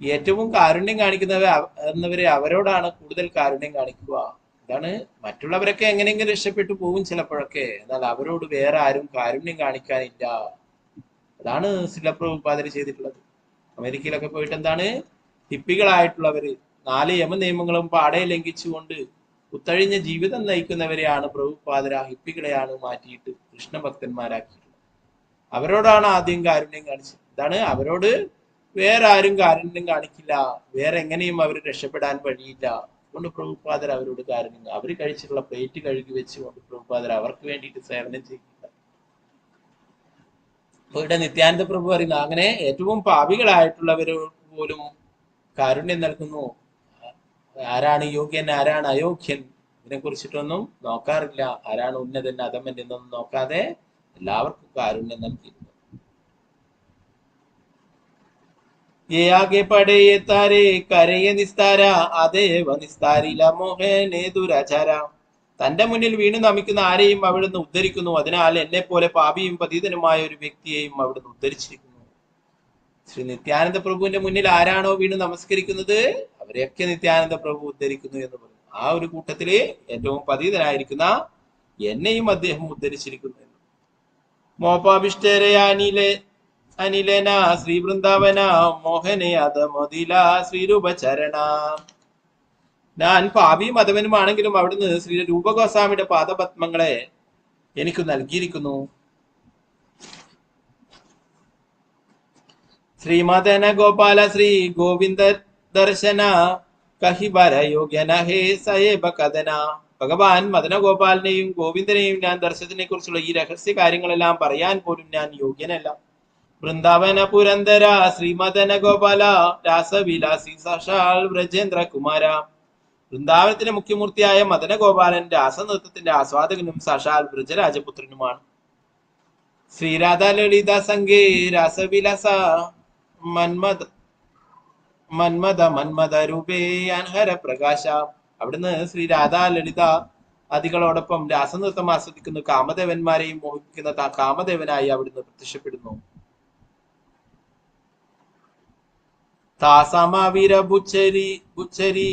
ഏറ്റവും കാരുണ്യം കാണിക്കുന്നവരെ അവരോടാണ് കൂടുതൽ കാരുണ്യം കാണിക്കുക. അതാണ്. മറ്റുള്ളവരൊക്കെ എങ്ങനെയെങ്കിലും രക്ഷപ്പെട്ടു പോകും ചിലപ്പോഴൊക്കെ, എന്നാൽ അവരോട് വേറെ ആരും കാരുണ്യം കാണിക്കാനില്ല. അതാണ് ശ്രീല പ്രഭുപാദർ ചെയ്തിട്ടുള്ളത്. അമേരിക്കയിലൊക്കെ പോയിട്ട് എന്താണ്, ഹിപ്പികളായിട്ടുള്ളവര് 4 യമ നിയമങ്ങളും പാടെ ലംഘിച്ചുകൊണ്ട് കുത്തഴിഞ്ഞ ജീവിതം നയിക്കുന്നവരെയാണ് പ്രഭുപാദര ഹിപ്പികളെയാണ് മാറ്റിയിട്ട് കൃഷ്ണഭക്തന്മാരാക്കിയിട്ടുള്ളത്. അവരോടാണ് ആദ്യം കാരുണ്യം കാണിച്ചത്. ഇതാണ്, അവരോട് വേറെ ആരും കാരുണ്യം കാണിക്കില്ല, വേറെ എങ്ങനെയും അവർ രക്ഷപ്പെടാൻ വഴിയില്ല. അതുകൊണ്ട് പ്രഭുപാദർ അവരോട് കാരുണ്യം, അവർ കഴിച്ചിട്ടുള്ള പ്ലേറ്റ് കഴുകി വെച്ചുകൊണ്ട് പ്രഭുപാദർ അവർക്ക് വേണ്ടിയിട്ട് സേവനം ചെയ്യില്ല. ഇവിടെ നിത്യാനന്ദ പ്രഭു പറയുന്നത് അങ്ങനെ ഏറ്റവും പാപികളായിട്ടുള്ളവരോട് പോലും കാരുണ്യം നൽകുന്നു. ആരാണ് യോഗ്യൻ, ആരാണ് അയോഗ്യൻ, ഇതിനെ കുറിച്ചിട്ടൊന്നും നോക്കാറില്ല. ആരാണ് ഉന്നതൻ അധമൻ എന്നൊന്നും നോക്കാതെ എല്ലാവർക്കും കാരുണ്യം നൽകിയിരുന്നു. പടയെ താരെ കരയെ നിസ്താര അതേവ നിസ്താരില മോഹനെ ദുരാചാര. തന്റെ മുന്നിൽ വീണു നമിക്കുന്ന ആരെയും അവിടുന്ന് ഉദ്ധരിക്കുന്നു. അതിനാൽ എന്നെ പോലെ പാപിയും പതീതനുമായ ഒരു വ്യക്തിയെയും അവിടുന്ന് ഉദ്ധരിച്ചിരിക്കുന്നു. ശ്രീ നിത്യാനന്ദ പ്രഭുവിന്റെ മുന്നിൽ ആരാണോ വീണ് നമസ്കരിക്കുന്നത് അവരെയൊക്കെ നിത്യാനന്ദ പ്രഭു ഉദ്ധരിക്കുന്നു എന്ന് പറയും. ആ ഒരു കൂട്ടത്തില് ഏറ്റവും പതീതനായിരിക്കുന്ന എന്നെയും അദ്ദേഹം ഉദ്ധരിച്ചിരിക്കുന്നു. മോപാഭിഷ്ടരയാനിലെ അനിലന ശ്രീ വൃന്ദാവന മോഹനെ അധമോദില ശ്രീരൂപചരണ. ഞാൻ പാപിയും അധമനുമാണെങ്കിലും അവിടുന്ന് ശ്രീ രൂപഗോസ്വാമിയുടെ പാദപത്മങ്ങളെ എനിക്ക് നൽകിയിരിക്കുന്നു. ശ്രീമദന ഗോപാല ശ്രീ ഗോവിന്ദ ദർശന കഹിബര യോഗ്യന ഹേ സയേബ കഥന. ഭഗവാൻ മദനഗോപാലിനെയും ഗോവിന്ദനെയും ഞാൻ ദർശനത്തിനെ കുറിച്ചുള്ള ഈ രഹസ്യ കാര്യങ്ങളെല്ലാം പറയാൻ പോലും ഞാൻ യോഗ്യനല്ല. വൃന്ദാവന പുരന്തര ശ്രീമദന ഗോപാല രാസവിലാസി സാക്ഷാൽ വ്രജേന്ദ്ര കുമാര. വൃന്ദാവനത്തിന്റെ മുഖ്യമൂർത്തിയായ മദനഗോപാലൻ രാസനൃത്തത്തിന്റെ ആസ്വാദകനും സാക്ഷാൽ വ്രജരാജപുത്രനുമാണ്. ശ്രീരാധ ലളിത സംഗേ രാസവിലാസ മന്മദ മന്മത മന്മത രൂപേ അൻഹര പ്രകാശ. അവിടുന്ന് ശ്രീ രാധാ ലളിത അതികളോടൊപ്പം രാസനൃത്തം ആസ്വദിക്കുന്നു. കാമദേവന്മാരെയും മോഹിപ്പിക്കുന്ന കാമദേവനായി അവിടുന്ന് പ്രത്യക്ഷപ്പെടുന്നു. താസാമാവീര ബുച്ചരി ബുച്ചരി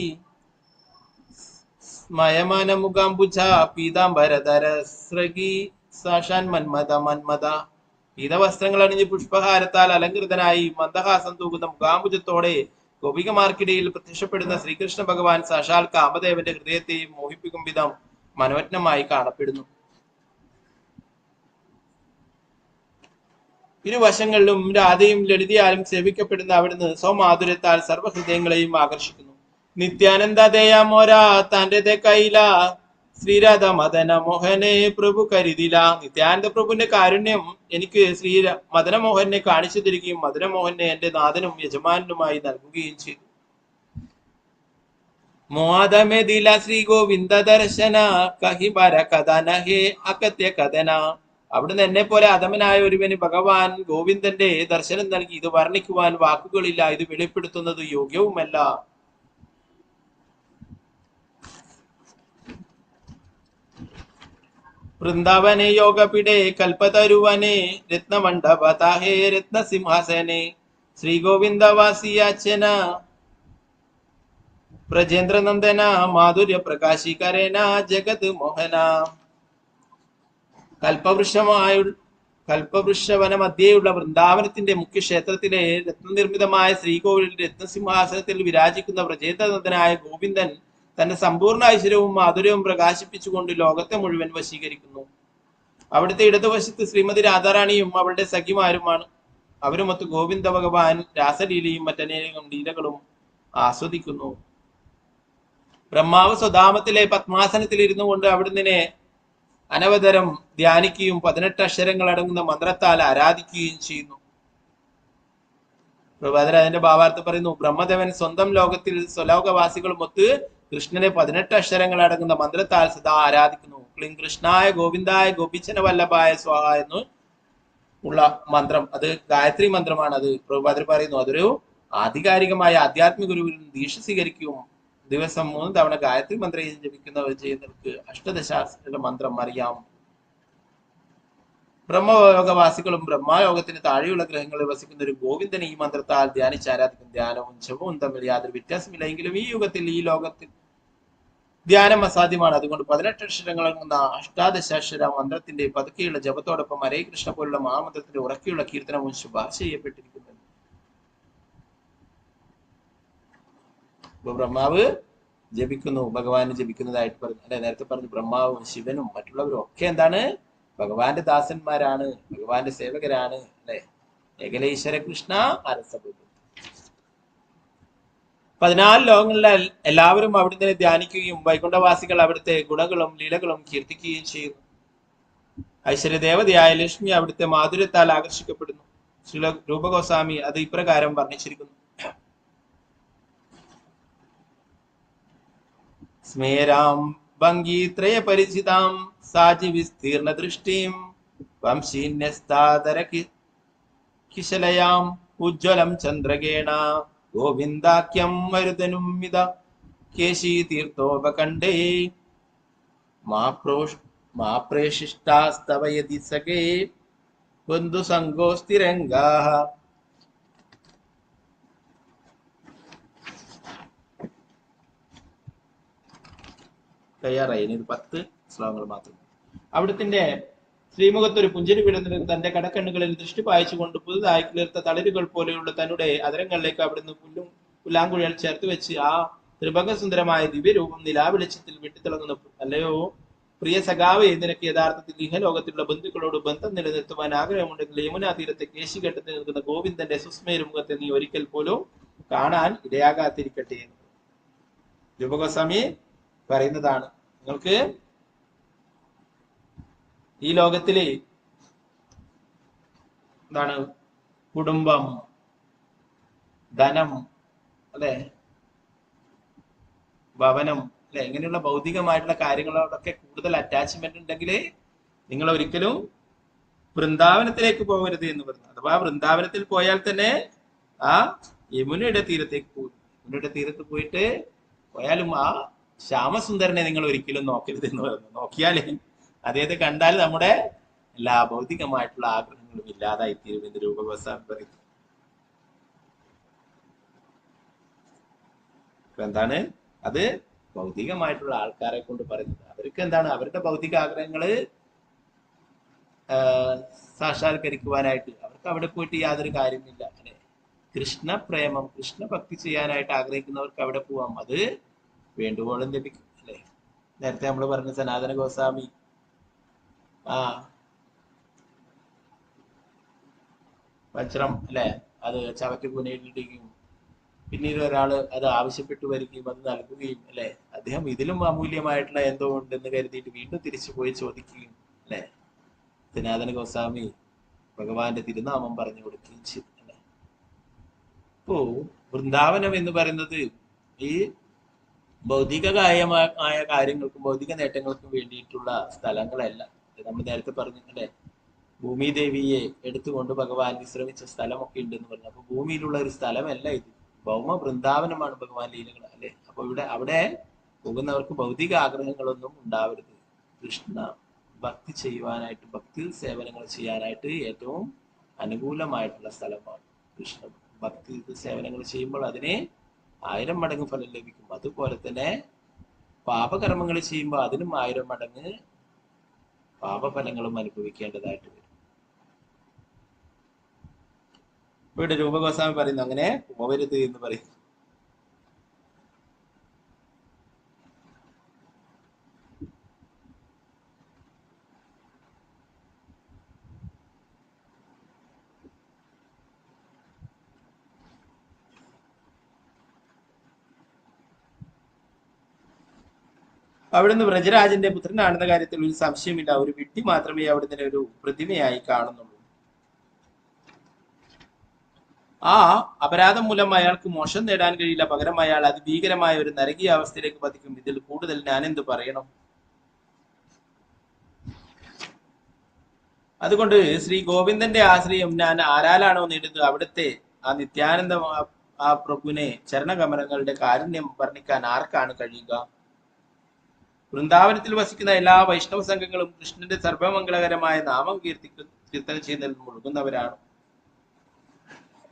സ്മയമനമുഖാംബുജ പീതാംബരധര സ്രഗി സാഷാൻ മന്മത മന്മത. പീതവസ്ത്രങ്ങൾ അണിഞ്ഞ് പുഷ്പഹാരത്താൽ അലങ്കൃതനായി മന്ദഹാസം തൂകുന്ന മുഖാംബുജത്തോടെ ഗോപികമാർക്കിടയിൽ പ്രത്യക്ഷപ്പെടുന്ന ശ്രീകൃഷ്ണ ഭഗവാൻ സാക്ഷാൽ കാമദേവന്റെ ഹൃദയത്തെയും മോഹിപ്പിക്കും വിധം മനോജ്ഞമായി കാണപ്പെടുന്നു. ഇരുവശങ്ങളിലും രാധയും ലളിതയാലും സേവിക്കപ്പെടുന്ന അവിടുന്ന് സ്വമാധുര്യത്താൽ സർവ്വഹൃദയങ്ങളെയും ആകർഷിക്കുന്നു. നിത്യാനന്ദതയാമോരാ താന്റെ കൈല ശ്രീരാധ മദന മോഹനെ പ്രഭു കരുതില. നിത്യാനന്ദ പ്രഭുവിന്റെ കാരുണ്യം എനിക്ക് ശ്രീ മദനമോഹനെ കാണിച്ചു തരികയും മദനമോഹനെ എന്റെ നാഥനും യജമാനുമായി നൽകുകയും ചെയ്തു. മോദമെതില ശ്രീ ഗോവിന്ദ ദർശന കഹിബര കഥന ഹേ അകത്യ കഥന. അവിടുന്ന് എന്നെ പോലെ അധമനായ ഒരുവന് ഭഗവാൻ ഗോവിന്ദന്റെ ദർശനം നൽകി. ഇത് വർണ്ണിക്കുവാൻ വാക്കുകളില്ല, ഇത് വെളിപ്പെടുത്തുന്നത് യോഗ്യവുമല്ല. വൃന്ദാവനെ യോഗപിടെ കൽപ്പതരുവനെ രത്നമണ്ഡപതാഹേ രത്നസിംഹാസനെ ശ്രീ ഗോവിന്ദവാസിയാച്ചന പ്രജേന്ദ്രനന്ദന മാധുര്യ പ്രകാശികരേന ജഗത് മോഹന. കൽപ്പവൃക്ഷവന മധ്യേയുള്ള വൃന്ദാവനത്തിന്റെ മുഖ്യ ക്ഷേത്രത്തിലെ രത്നനിർമ്മിതമായ ശ്രീകോവിലിൽ രത്നസിംഹാസനത്തിൽ വിരാജിക്കുന്ന പ്രജേന്ദ്രനന്ദനായ ഗോവിന്ദൻ തന്റെ സമ്പൂർണ്ണ ഐശ്വര്യവും മാധുര്യവും പ്രകാശിപ്പിച്ചുകൊണ്ട് ലോകത്തെ മുഴുവൻ വശീകരിക്കുന്നു. അവിടുത്തെ ഇടതുവശത്ത് ശ്രീമതി രാധാറാണിയും അവളുടെ സഖിമാരുമാണ്. അവരുമൊത്ത് ഗോവിന്ദ ഭഗവാൻ രാസലീലയും മറ്റനേകം ലീലകളും ആസ്വദിക്കുന്നു. ബ്രഹ്മാവ് സ്വധാമത്തിലെ പത്മാസനത്തിൽ ഇരുന്നു കൊണ്ട് അവിടുന്ന് അനവതരം ധ്യാനിക്കുകയും 18 അക്ഷരങ്ങൾ അടങ്ങുന്ന മന്ത്രത്താൽ ആരാധിക്കുകയും ചെയ്യുന്നു. പ്രഭാതർ അതിന്റെ ഭാവാർത്ഥം പറയുന്നു. ബ്രഹ്മദേവൻ സ്വന്തം ലോകത്തിൽ സ്വലോകവാസികളുമൊത്ത് കൃഷ്ണനെ 18 അക്ഷരങ്ങൾ അടങ്ങുന്ന മന്ത്രത്താൽ സദാ ആരാധിക്കുന്നു. ക്ലീം കൃഷ്ണായ ഗോവിന്ദായ ഗോപിച്ചന വല്ലഭായ സ്വാഹ എന്ന് ഉള്ള മന്ത്രം, അത് ഗായത്രി മന്ത്രമാണ്. അത് പ്രഭാതർ പറയുന്നു. അതൊരു ആധികാരികമായ ആധ്യാത്മിക ഗുരുവിൽ ദീക്ഷ സ്വീകരിക്കും ദിവസം 3 തവണ ഗായത്രി മന്ത്രം ജപിക്കുന്നവർ ചെയ്യുന്നവർക്ക് അഷ്ടദശാസ്ത്ര മന്ത്രം അറിയാം. ബ്രഹ്മയോഗവാസികളും ബ്രഹ്മയോഗത്തിന് താഴെയുള്ള ഗ്രഹങ്ങളിൽ വസിക്കുന്ന ഒരു ഗോവിന്ദനെ ഈ മന്ത്രത്താൽ ധ്യാനിച്ച് ആരാധിക്കും. ധ്യാനവും ജപവും തമ്മിൽ യാതൊരു വ്യത്യാസമില്ല. എങ്കിലും ഈ യുഗത്തിൽ ഈ ലോകത്തിൽ ധ്യാനം അസാധ്യമാണ്. അതുകൊണ്ട് 18 അക്ഷരങ്ങൾ അടങ്ങുന്ന അഷ്ടാദശാക്ഷര മന്ത്രത്തിന്റെ പതുക്കെയുള്ള ജപത്തോടൊപ്പം ഹരേ കൃഷ്ണ പോലുള്ള മഹാമന്ത്രത്തിന്റെ ഉറക്കെയുള്ള കീർത്തനവും ശുപാർശ ചെയ്യപ്പെട്ടിരിക്കുന്നു. ഇപ്പൊ ബ്രഹ്മാവ് ജപിക്കുന്നു, ഭഗവാന് ജപിക്കുന്നതായിട്ട് പറഞ്ഞു അല്ലെ. നേരത്തെ പറഞ്ഞു ബ്രഹ്മാവും ശിവനും മറ്റുള്ളവരും ഒക്കെ എന്താണ്? ഭഗവാന്റെ ദാസന്മാരാണ്, ഭഗവാന്റെ സേവകരാണ് അല്ലെ. ഏകലേശ്വര കൃഷ്ണ അരസബു. 14 ലോകങ്ങളിലെ എല്ലാവരും അവിടുത്തെ ധ്യാനിക്കുകയും വൈകുണ്ഠവാസികൾ അവിടുത്തെ ഗുണങ്ങളും ലീലകളും കീർത്തിക്കുകയും ചെയ്യുന്നു. ഐശ്വര്യദേവതയായ ലക്ഷ്മി അവിടുത്തെ മാധുര്യത്താൽ ആകർഷിക്കപ്പെടുന്നു. ശ്രീ രൂപഗോസ്വാമി അത് ഇപ്രകാരം വർണ്ണിച്ചിരിക്കുന്നു. സ്മേരാം ഭംഗീത്രയ പരിചിതാം സാജി വിസ്തീർണ ദൃഷ്ടിം വംശീന്യസ്താദര കിശലയാം ഉജ്ജ്വലം ചന്ദ്രകേണ ഗോവിന്ദാഖ്യം മരുതനും മിത കേശീ തീർത്ഥോപകണ്ഡേ മാ പ്രേഷിഷ്ടാസ്തവയതി സഖേ ബന്ധു സംഗോസ്തിരംഗാഃ. തയ്യാറായി. ഇനി 10 ശ്ലോകങ്ങൾ മാത്രം. അവിടുത്തെ ശ്രീമുഖത്ത് ഒരു പുഞ്ചിരി വിടുന്നതിന് തന്റെ കടക്കണ്ണുകളിൽ ദൃഷ്ടി പായിച്ചുകൊണ്ട് പുതുതായി കിളിർത്ത തളിരുകൾ പോലെയുള്ള തന്നുടെ അതരങ്ങളിലേക്ക് അവിടുന്ന് പുല്ലാങ്കുഴൽ ചേർത്ത് വെച്ച് ആ ത്രിഭംഗസുന്ദരമായ ദിവ്യരൂപം നിലാവെളിച്ചത്തിൽ വെട്ടിത്തിളങ്ങുന്നു. അല്ലയോ പ്രിയ സഖാവേ, നിനക്ക് യഥാർത്ഥത്തിൽ ഇഹലോകത്തിലുള്ള ബന്ധുക്കളോട് ബന്ധം നിലനിർത്തുവാൻ ആഗ്രഹമുണ്ടെങ്കിൽ യമുനാ തീരത്തെ കേശിഘട്ടത്തിൽ നിൽക്കുന്ന ഗോവിന്ദന്റെ സുസ്മേര മുഖത്തെ നീ ഒരിക്കൽ പോലും കാണാൻ ഇടയാകാത്തിരിക്കട്ടെ. രൂപഗോസ്വാമി പറയുന്നതാണ്. നിങ്ങൾക്ക് ഈ ലോകത്തില് എന്താണ്? കുടുംബം, ധനം അല്ലെ, ഭവനം അല്ലെ, ഇങ്ങനെയുള്ള ഭൗതികമായിട്ടുള്ള കാര്യങ്ങളോടൊക്കെ കൂടുതൽ അറ്റാച്ച്മെന്റ് ഉണ്ടെങ്കിൽ നിങ്ങൾ ഒരിക്കലും വൃന്ദാവനത്തിലേക്ക് പോകരുത് എന്ന് പറഞ്ഞു. അഥവാ വൃന്ദാവനത്തിൽ പോയാൽ തന്നെ ആ യമുനയുടെ തീരത്തേക്ക് പോയി. യമുനയുടെ തീരത്ത് പോയാലും ആ ശ്യാമസുന്ദരനെ നിങ്ങൾ ഒരിക്കലും നോക്കരുത് എന്ന് പറഞ്ഞു. നോക്കിയാലേ അദ്ദേഹത്തെ കണ്ടാൽ നമ്മുടെ എല്ലാ ഭൗതികമായിട്ടുള്ള ആഗ്രഹങ്ങളും ഇല്ലാതായി തീരും എന്ന് രൂപഗോസ്വാമി പറയുന്നു. എന്താണ് അത്? ഭൗതികമായിട്ടുള്ള ആൾക്കാരെ കൊണ്ട് പറയുന്നത്. അവർക്ക് എന്താണ്? അവരുടെ ഭൗതിക ആഗ്രഹങ്ങള് സാക്ഷാത്കരിക്കുവാനായിട്ട് അവർക്ക് അവിടെ പോയിട്ട് യാതൊരു കാര്യമില്ല. അല്ലെ? കൃഷ്ണപ്രേമം, കൃഷ്ണഭക്തി ചെയ്യാനായിട്ട് ആഗ്രഹിക്കുന്നവർക്ക് അവിടെ പോവാം. അത് വേണ്ടുവോളം ലഭിക്കും. അല്ലെ? നേരത്തെ നമ്മൾ പറഞ്ഞ സനാതന ഗോസ്വാമി വജ്രം അല്ലെ, അത് ചവറ്റുകുനയിലിടുകയും പിന്നീട് ഒരാള് അത് ആവശ്യപ്പെട്ടു വരികയും അത് നൽകുകയും അല്ലെ, അദ്ദേഹം ഇതിലും അമൂല്യമായിട്ടുള്ള എന്തോ ഉണ്ടെന്ന് കരുതിയിട്ട് വീണ്ടും തിരിച്ചു പോയി ചോദിക്കുകയും അല്ലെ, സനാതന ഗോസ്വാമി ഭഗവാന്റെ തിരുനാമം പറഞ്ഞു കൊടുക്കുകയും ചെയ്തു. അല്ലെ? ഇപ്പോ വൃന്ദാവനം എന്ന് പറയുന്നത് ഈ ഭൗതികമായ കാര്യങ്ങൾക്കും ഭൗതിക നേട്ടങ്ങൾക്കും വേണ്ടിയിട്ടുള്ള സ്ഥലങ്ങളല്ല. നമ്മൾ നേരത്തെ പറഞ്ഞു അല്ലെ, ഭൂമിദേവിയെ എടുത്തുകൊണ്ട് ഭഗവാൻ വിശ്രമിച്ച സ്ഥലമൊക്കെ ഉണ്ടെന്ന് പറഞ്ഞു. അപ്പൊ ഭൂമിയിലുള്ള ഒരു സ്ഥലമല്ല ഇത്, ഭൗമ വൃന്ദാവനമാണ് ഭഗവാൻ ലീലകൾ. അല്ലെ? അപ്പൊ അവിടെ പോകുന്നവർക്ക് ഭൗതിക ആഗ്രഹങ്ങളൊന്നും ഉണ്ടാവരുത്. കൃഷ്ണ ഭക്തി ചെയ്യുവാനായിട്ട്, ഭക്തി സേവനങ്ങൾ ചെയ്യാനായിട്ട് ഏറ്റവും അനുകൂലമായിട്ടുള്ള സ്ഥലമാണ്. കൃഷ്ണ ഭക്തി സേവനങ്ങൾ ചെയ്യുമ്പോൾ അതിന് 1000 മടങ്ങ് ഫലം ലഭിക്കും. അതുപോലെ തന്നെ പാപകർമ്മങ്ങൾ ചെയ്യുമ്പോൾ അതിനും 1000 മടങ്ങ് പാപഫലങ്ങളും അനുഭവിക്കേണ്ടതായിട്ട് വരും. ഇവിടെ രൂപഗോസ്വാമി പറയുന്നു അങ്ങനെ പോവരുത് എന്ന് പറയുന്നു. അവിടുന്ന് വ്രജരാജന്റെ പുത്രനാണെന്ന കാര്യത്തിൽ ഒരു സംശയമില്ല. ഒരു വിഡ്ഢി മാത്രമേ അവിടുന്ന് ഒരു പ്രതിമയായി കാണുന്നുള്ളൂ. ആ അപരാധം മൂലം അയാൾക്ക് മോശം നേടാൻ കഴിയില്ല. പകരം അയാൾ അതിഭീകരമായ ഒരു നരകീയ അവസ്ഥയിലേക്ക് പതിക്കും. ഇതിൽ കൂടുതൽ ഞാൻ എന്ത് പറയണം? അതുകൊണ്ട് ശ്രീ ഗോവിന്ദന്റെ ആശ്രയം ഞാൻ ആരാലാണോ നേടുന്നത് അവിടുത്തെ ആ നിത്യാനന്ദ ആ പ്രഭുവിനെ ചരണകമലങ്ങളുടെ കാരുണ്യം വർണ്ണിക്കാൻ ആർക്കാണ് കഴിയുക? വൃന്ദാവനത്തിൽ വസിക്കുന്ന എല്ലാ വൈഷ്ണവ സംഘങ്ങളും കൃഷ്ണന്റെ സർവമംഗളകരമായ നാമം കീർത്തനം ചെയ്യുന്നതിൽ മുഴുകുന്നവരാണ്.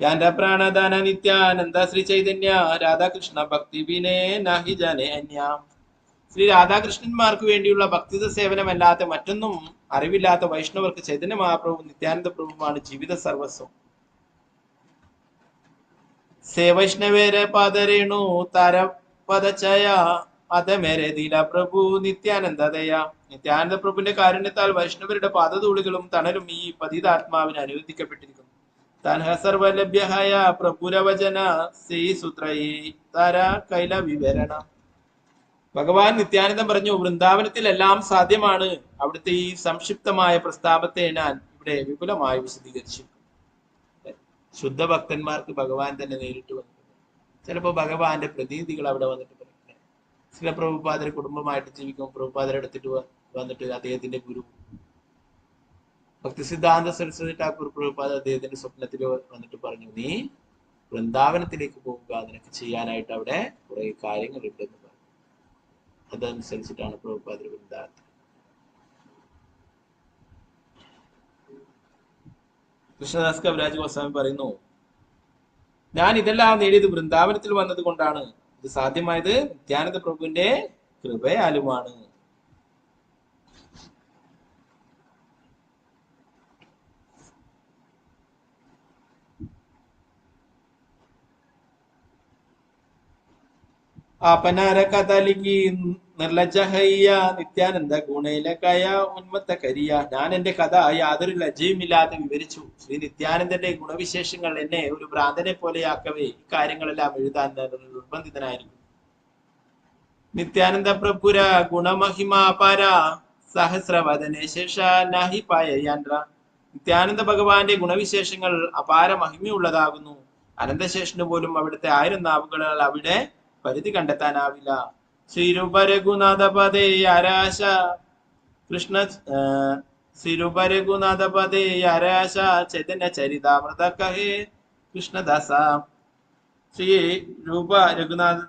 യാന്റെ പ്രാണദാന നിത്യാനന്ദ ശ്രീ ചൈതന്യ രാധാകൃഷ്ണ ഭക്തി വിനേ നഹി ജനേ അന്യ. ശ്രീ രാധാകൃഷ്ണന്മാർക്ക് വേണ്ടിയുള്ള ഭക്തിത സേവനമല്ലാത്ത മറ്റൊന്നും അറിവില്ലാത്ത വൈഷ്ണവർക്ക് ചൈതന്യ മഹാപ്രഭു നിത്യാനന്ദ പ്രഭുവാണ് ജീവിത സർവസ്വം. സേ വൈഷ്ണവേരെ പാദരേണു താരപദചയ അതമേരെ ദീല പ്രഭു നിത്യാനന്ദതയ. നിത്യാനന്ദ പ്രഭുവിന്റെ കാരുണ്യത്താൽ വൈഷ്ണവരുടെ പാദധൂളികളും തണലും ഈ പതിതാത്മാവിന് അനുവദിക്കപ്പെട്ടിരിക്കുന്നു. തൻഹ സർവലഭ്യഹായ പ്രഭുരവചന സേ സൂത്രയേ താര കൈല വിവരണ. ഭഗവാൻ നിത്യാനന്ദം പറഞ്ഞു, വൃന്ദാവനത്തിൽ എല്ലാം സാധ്യമാണ്. അവിടുത്തെ ഈ സംക്ഷിപ്തമായ പ്രസ്താവത്തെ ഞാൻ ഇവിടെ വിപുലമായി വിശദീകരിച്ചിരിക്കുന്നു. ശുദ്ധഭക്തന്മാർക്ക് ഭഗവാൻ തന്നെ നേരിട്ട് വന്നിട്ടുണ്ട്. ചിലപ്പോൾ ഭഗവാന്റെ പ്രതിനിധികൾ അവിടെ വന്നിട്ട് പറയും. ശ്രീ പ്രഭുപാദരെ കുടുംബമായിട്ട് ജീവിക്കും. പ്രഭുപാദരെ എടുത്തിട്ട് വന്നിട്ട് അദ്ദേഹത്തിന്റെ ഗുരു ഭക്തി സിദ്ധാന്ത സരസ്വതി ഠാക്കൂർ പ്രഭുപാദ അദ്ദേഹത്തിന്റെ സ്വപ്നത്തിൽ വന്നിട്ട് പറഞ്ഞു, നീ വൃന്ദാവനത്തിലേക്ക് പോവുക, നിനക്ക് ചെയ്യാനായിട്ട് അവിടെ കുറെ കാര്യങ്ങൾ ഉണ്ടെന്ന് പറഞ്ഞു. അതനുസരിച്ചിട്ടാണ് പ്രഭുപാദർ വൃന്ദാവനത്തിൽ. കൃഷ്ണദാസ് കവിരാജ് ഗോസ്വാമി പറയുന്നു, ഞാൻ ഇതെല്ലാം നേടിയത് വൃന്ദാവനത്തിൽ വന്നത് കൊണ്ടാണ്. ഇത് സാധ്യമായത് നിത്യാനന്ദ പ്രഭുവിന്റെ കൃപയാലുമാണ്. ആപനാര കഥലിക്ക് നിർലജ്ജഹയ്യ നിത്യാനന്ദ ഗുണയിലക്കയ ഉന്മത്ത കരിയ. ഞാൻ എന്റെ കഥ യാതൊരു ലജ്ജയുമില്ലാതെ വിവരിച്ചു. ശ്രീ നിത്യാനന്ദന്റെ ഗുണവിശേഷങ്ങൾ എന്നെ ഒരു ഭ്രാന്തനെ പോലെയാക്കവേ ഇക്കാര്യങ്ങളെല്ലാം എഴുതാൻ നിർബന്ധിതനായിരിക്കും. നിത്യാനന്ദ പ്രഭുര ഗുണമഹിമാപാര സഹസ്രവദനെ ശേഷ നാഹി പായയാൻഡ്ര. നിത്യാനന്ദ ഭഗവാന്റെ ഗുണവിശേഷങ്ങൾ അപാര മഹിമയുള്ളതാകുന്നു. അനന്തശേഷന് പോലും അവിടുത്തെ 1000 നാവുകളാൽ അവിടെ പരിധി കണ്ടെത്താനാവില്ല. ശ്രീരൂപരഘുനാഥപദേ ആരാശ കൃഷ്ണ ശ്രീരൂപരഘുനാഥപദേ ആരാശ ചൈതന്യ ചരിതാമൃത കഹേ കൃഷ്ണദാസ. ശ്രീ രൂപ രഘുനാഥ്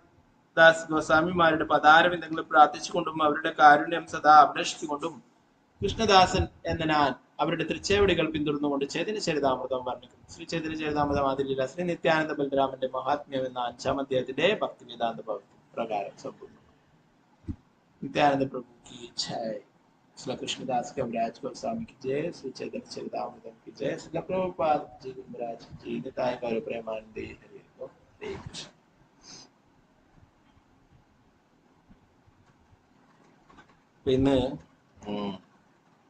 ദാസ് ഗോസ്വാമിമാരുടെ പദാരവിന്ദങ്ങൾ പ്രാർത്ഥിച്ചുകൊണ്ടും അവരുടെ കാരുണ്യം സദാ അഭിലഷിച്ചുകൊണ്ടും കൃഷ്ണദാസൻ എന്ന ഞാൻ അവരുടെ തൃച്ചേവടികൾ പിന്തുടർന്നുകൊണ്ട് ചൈതന്യ ചരിതാമൃതം വർണ്ണിക്കുന്നു. ശ്രീ ചൈതന്യ ചരിതാമൃതം ആദിലീല ശ്രീ നിത്യാനന്ദ ബലരാമന്റെ മഹാത്മ്യം എന്ന 5-ാം അധ്യായത്തിന്റെ ഭക്തിവേദാന്ത പ്രകാരം സമ്പൂർണ്ണം. नित्यानंद प्रभु की जय। श्री कृष्णदास कविराज गोस्वामी की जय। श्री चैतन्य चरितामृतम की जय। श्री प्रभुपाद जी महाराज जी निताय गौर प्रेमानंदे हरे कृष्ण। പിന്നെ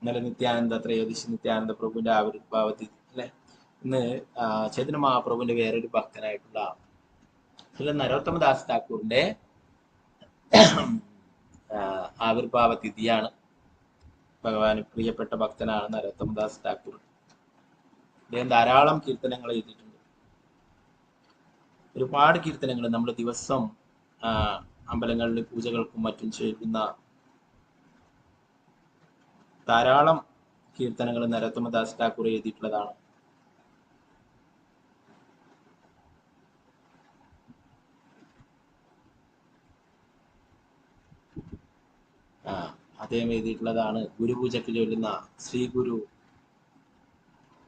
ഇന്നലെ നിത്യാനന്ദ ത്രയോദശി നിത്യാനന്ദ പ്രഭുവിന്റെ ആവിർഭാവത്തിൽ അല്ലെ, ഇന്ന് ചൈതന്യ മഹാപ്രഭുവിന്റെ വേറൊരു ഭക്തനായിട്ടുള്ള ശ്രീ നരോത്തമദാസ് ഠാക്കൂറിന്റെ ആവിർഭാവ തിഥിയാണ്. ഭഗവാന് പ്രിയപ്പെട്ട ഭക്തനാണ് നരോത്തമദാസ് ഠാക്കൂർ. അദ്ദേഹം ധാരാളം കീർത്തനങ്ങൾ എഴുതിയിട്ടുണ്ട്. ഒരുപാട് കീർത്തനങ്ങൾ നമ്മൾ ദിവസം അമ്പലങ്ങളിൽ പൂജകൾക്കും മറ്റും ചെയ്യുന്ന ധാരാളം കീർത്തനങ്ങൾ നരോത്തമദാസ് ഠാക്കൂർ എഴുതിയിട്ടുള്ളതാണ്. അദ്ദേഹം എഴുതിയിട്ടുള്ളതാണ് ഗുരുപൂജയ്ക്ക് ചൊല്ലുന്ന ശ്രീ ഗുരു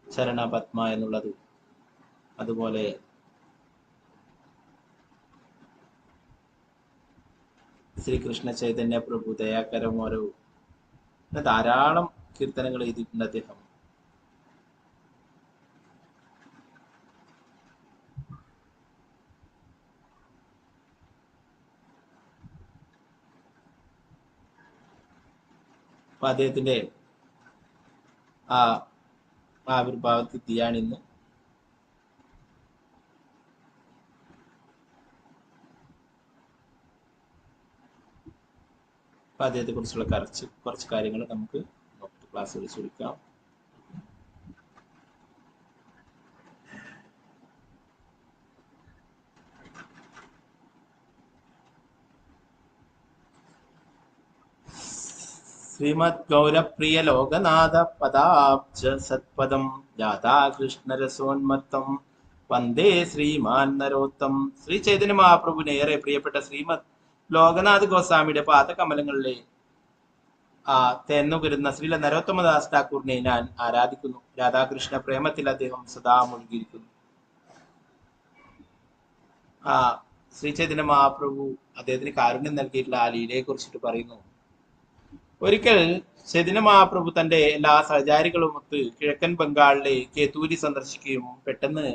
ശരണ പത്മ എന്നുള്ളത്. അതുപോലെ ശ്രീകൃഷ്ണ ചൈതന്യ പ്രഭു ദയാകരമോരോ, ധാരാളം കീർത്തനങ്ങൾ എഴുതിയിട്ടുണ്ട് അദ്ദേഹം. അപ്പൊ അദ്ദേഹത്തിന്റെ ആവിർഭാവ തിഥിയാണിന്ന്. അപ്പൊ അദ്ദേഹത്തെ കുറിച്ചുള്ള കുറച്ച് കാര്യങ്ങൾ നമുക്ക് ക്ലാസ് വിളിച്ചെടുക്കാം. ശ്രീമദ് ഗൗരപ്രിയ ലോകനാഥ പദാബ്ജ സത്പദം രാധാകൃഷ്ണരസോന്മത്തം വന്ദേ ശ്രീമാൻ നരോത്തം. ശ്രീ ചൈതന്യ മഹാപ്രഭുവിന് ഏറെ പ്രിയപ്പെട്ട ശ്രീമദ് ലോകനാഥ് ഗോസ്വാമിയുടെ പാദകമലങ്ങളിലെ തെന്നുകരുന്ന ശ്രീ നരോത്തമദാസ് ഠാക്കൂറിനെ ഞാൻ ആരാധിക്കുന്നു. രാധാകൃഷ്ണ പ്രേമത്തിൽ അദ്ദേഹം സദാ മുഴുകിയിരിക്കുന്നു. ശ്രീ ചൈതന്യ മഹാപ്രഭു അദ്ദേഹത്തിന് കാരുണ്യം നൽകിയിട്ടുള്ള ആ ലീലയെ കുറിച്ചിട്ട് പറയുന്നു. ഒരിക്കൽ ചൈതന്യ മഹാപ്രഭു തന്റെ എല്ലാ സഹചാരികളുമൊത്ത് കിഴക്കൻ ബംഗാളിലെ കേതൂരി സന്ദർശിക്കുകയും പെട്ടെന്ന്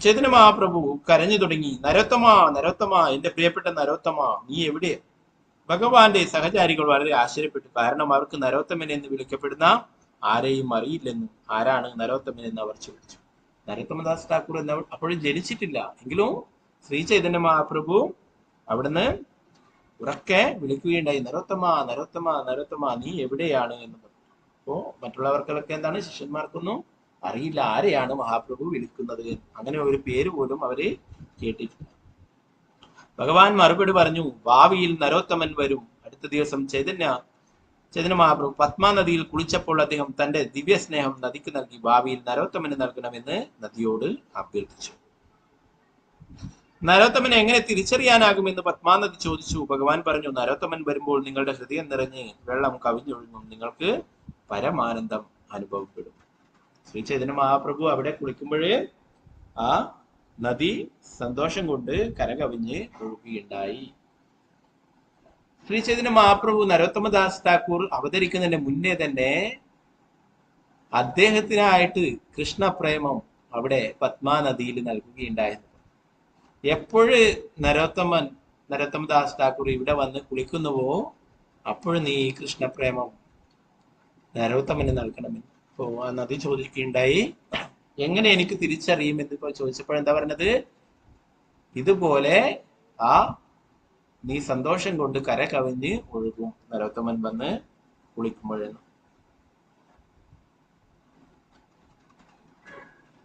ചൈതന്യ മഹാപ്രഭു കരഞ്ഞു തുടങ്ങി, നരോത്തമ നരോത്തമ, എന്റെ പ്രിയപ്പെട്ട നരോത്തമ, നീ എവിടെ? ഭഗവാന്റെ സഹചാരികൾ വളരെ ആശ്ചര്യപ്പെട്ടു. കാരണം അവർക്ക് നരോത്തമൻ എന്ന് വിളിക്കപ്പെടുന്ന ആരെയും അറിയില്ലെന്നും. ആരാണ് നരോത്തമൻ എന്ന് അവർ ചോദിച്ചു. നരോത്തമദാസ് ഠാക്കൂർ എന്ന അപ്പോഴും ജനിച്ചിട്ടില്ല. എങ്കിലും ശ്രീ ചൈതന്യ മഹാപ്രഭു അവിടുന്ന് ഉറക്കെ വിളിക്കുകയുണ്ടായി, നരോത്തമ നരോത്തമ നരോത്തമ, നീ എവിടെയാണ് എന്ന് പറഞ്ഞു. അപ്പോ മറ്റുള്ളവർക്കൊക്കെ എന്താണ്, ശിഷ്യന്മാർക്കൊന്നും അറിയില്ല ആരെയാണ് മഹാപ്രഭു വിളിക്കുന്നത്. അങ്ങനെ ഒരു പേര് പോലും അവര് കേട്ടിട്ടില്ല. ഭഗവാൻ മറുപടി പറഞ്ഞു, ഭാവിയിൽ നരോത്തമൻ വരും. അടുത്ത ദിവസം ചൈതന്യ മഹാപ്രഭു പത്മാ നദിയിൽ കുളിച്ചപ്പോൾ അദ്ദേഹം തന്റെ ദിവ്യ സ്നേഹം നദിക്ക് നൽകി ഭാവിയിൽ നരോത്തമന് നൽകണമെന്ന് നദിയോട് അഭ്യർത്ഥിച്ചു. നരോത്തമനെ എങ്ങനെ തിരിച്ചറിയാനാകുമെന്ന് പത്മാനദി ചോദിച്ചു. ഭഗവാൻ പറഞ്ഞു, നരോത്തമൻ വരുമ്പോൾ നിങ്ങളുടെ ഹൃദയം നിറഞ്ഞ് വെള്ളം കവിഞ്ഞൊഴുങ്ങും, നിങ്ങൾക്ക് പരമാനന്ദം അനുഭവപ്പെടും. ശ്രീ ചൈതന്യ മഹാപ്രഭു അവിടെ കുളിക്കുമ്പോഴേ ആ നദി സന്തോഷം കൊണ്ട് കരകവിഞ്ഞ് ഒഴുകുകയുണ്ടായി. ശ്രീ ചൈതന്യ മഹാപ്രഭു നരോത്തമദാസ് ഠാക്കൂർ അവതരിക്കുന്നതിന് മുന്നേ തന്നെ അദ്ദേഹത്തിനായിട്ട് കൃഷ്ണപ്രേമം അവിടെ പത്മാ നദിയിൽ നൽകുകയുണ്ടായിരുന്നു. എപ്പോഴ് നരോത്തമദാസ് ഠാക്കൂർ ഇവിടെ വന്ന് കുളിക്കുന്നുവോ അപ്പോഴും നീ കൃഷ്ണപ്രേമം നരോത്തമന് നൽകണമെന്ന്. അപ്പോ ആ നദി ചോദിക്കുകയുണ്ടായി, എങ്ങനെ എനിക്ക് തിരിച്ചറിയുമെന്ന് ചോദിച്ചപ്പോൾ എന്താ പറഞ്ഞത്, ഇതുപോലെ നീ സന്തോഷം കൊണ്ട് കര കവിഞ്ഞ് ഒഴുകും നരോത്തമൻ വന്ന് കുളിക്കുമ്പോഴെന്ന്.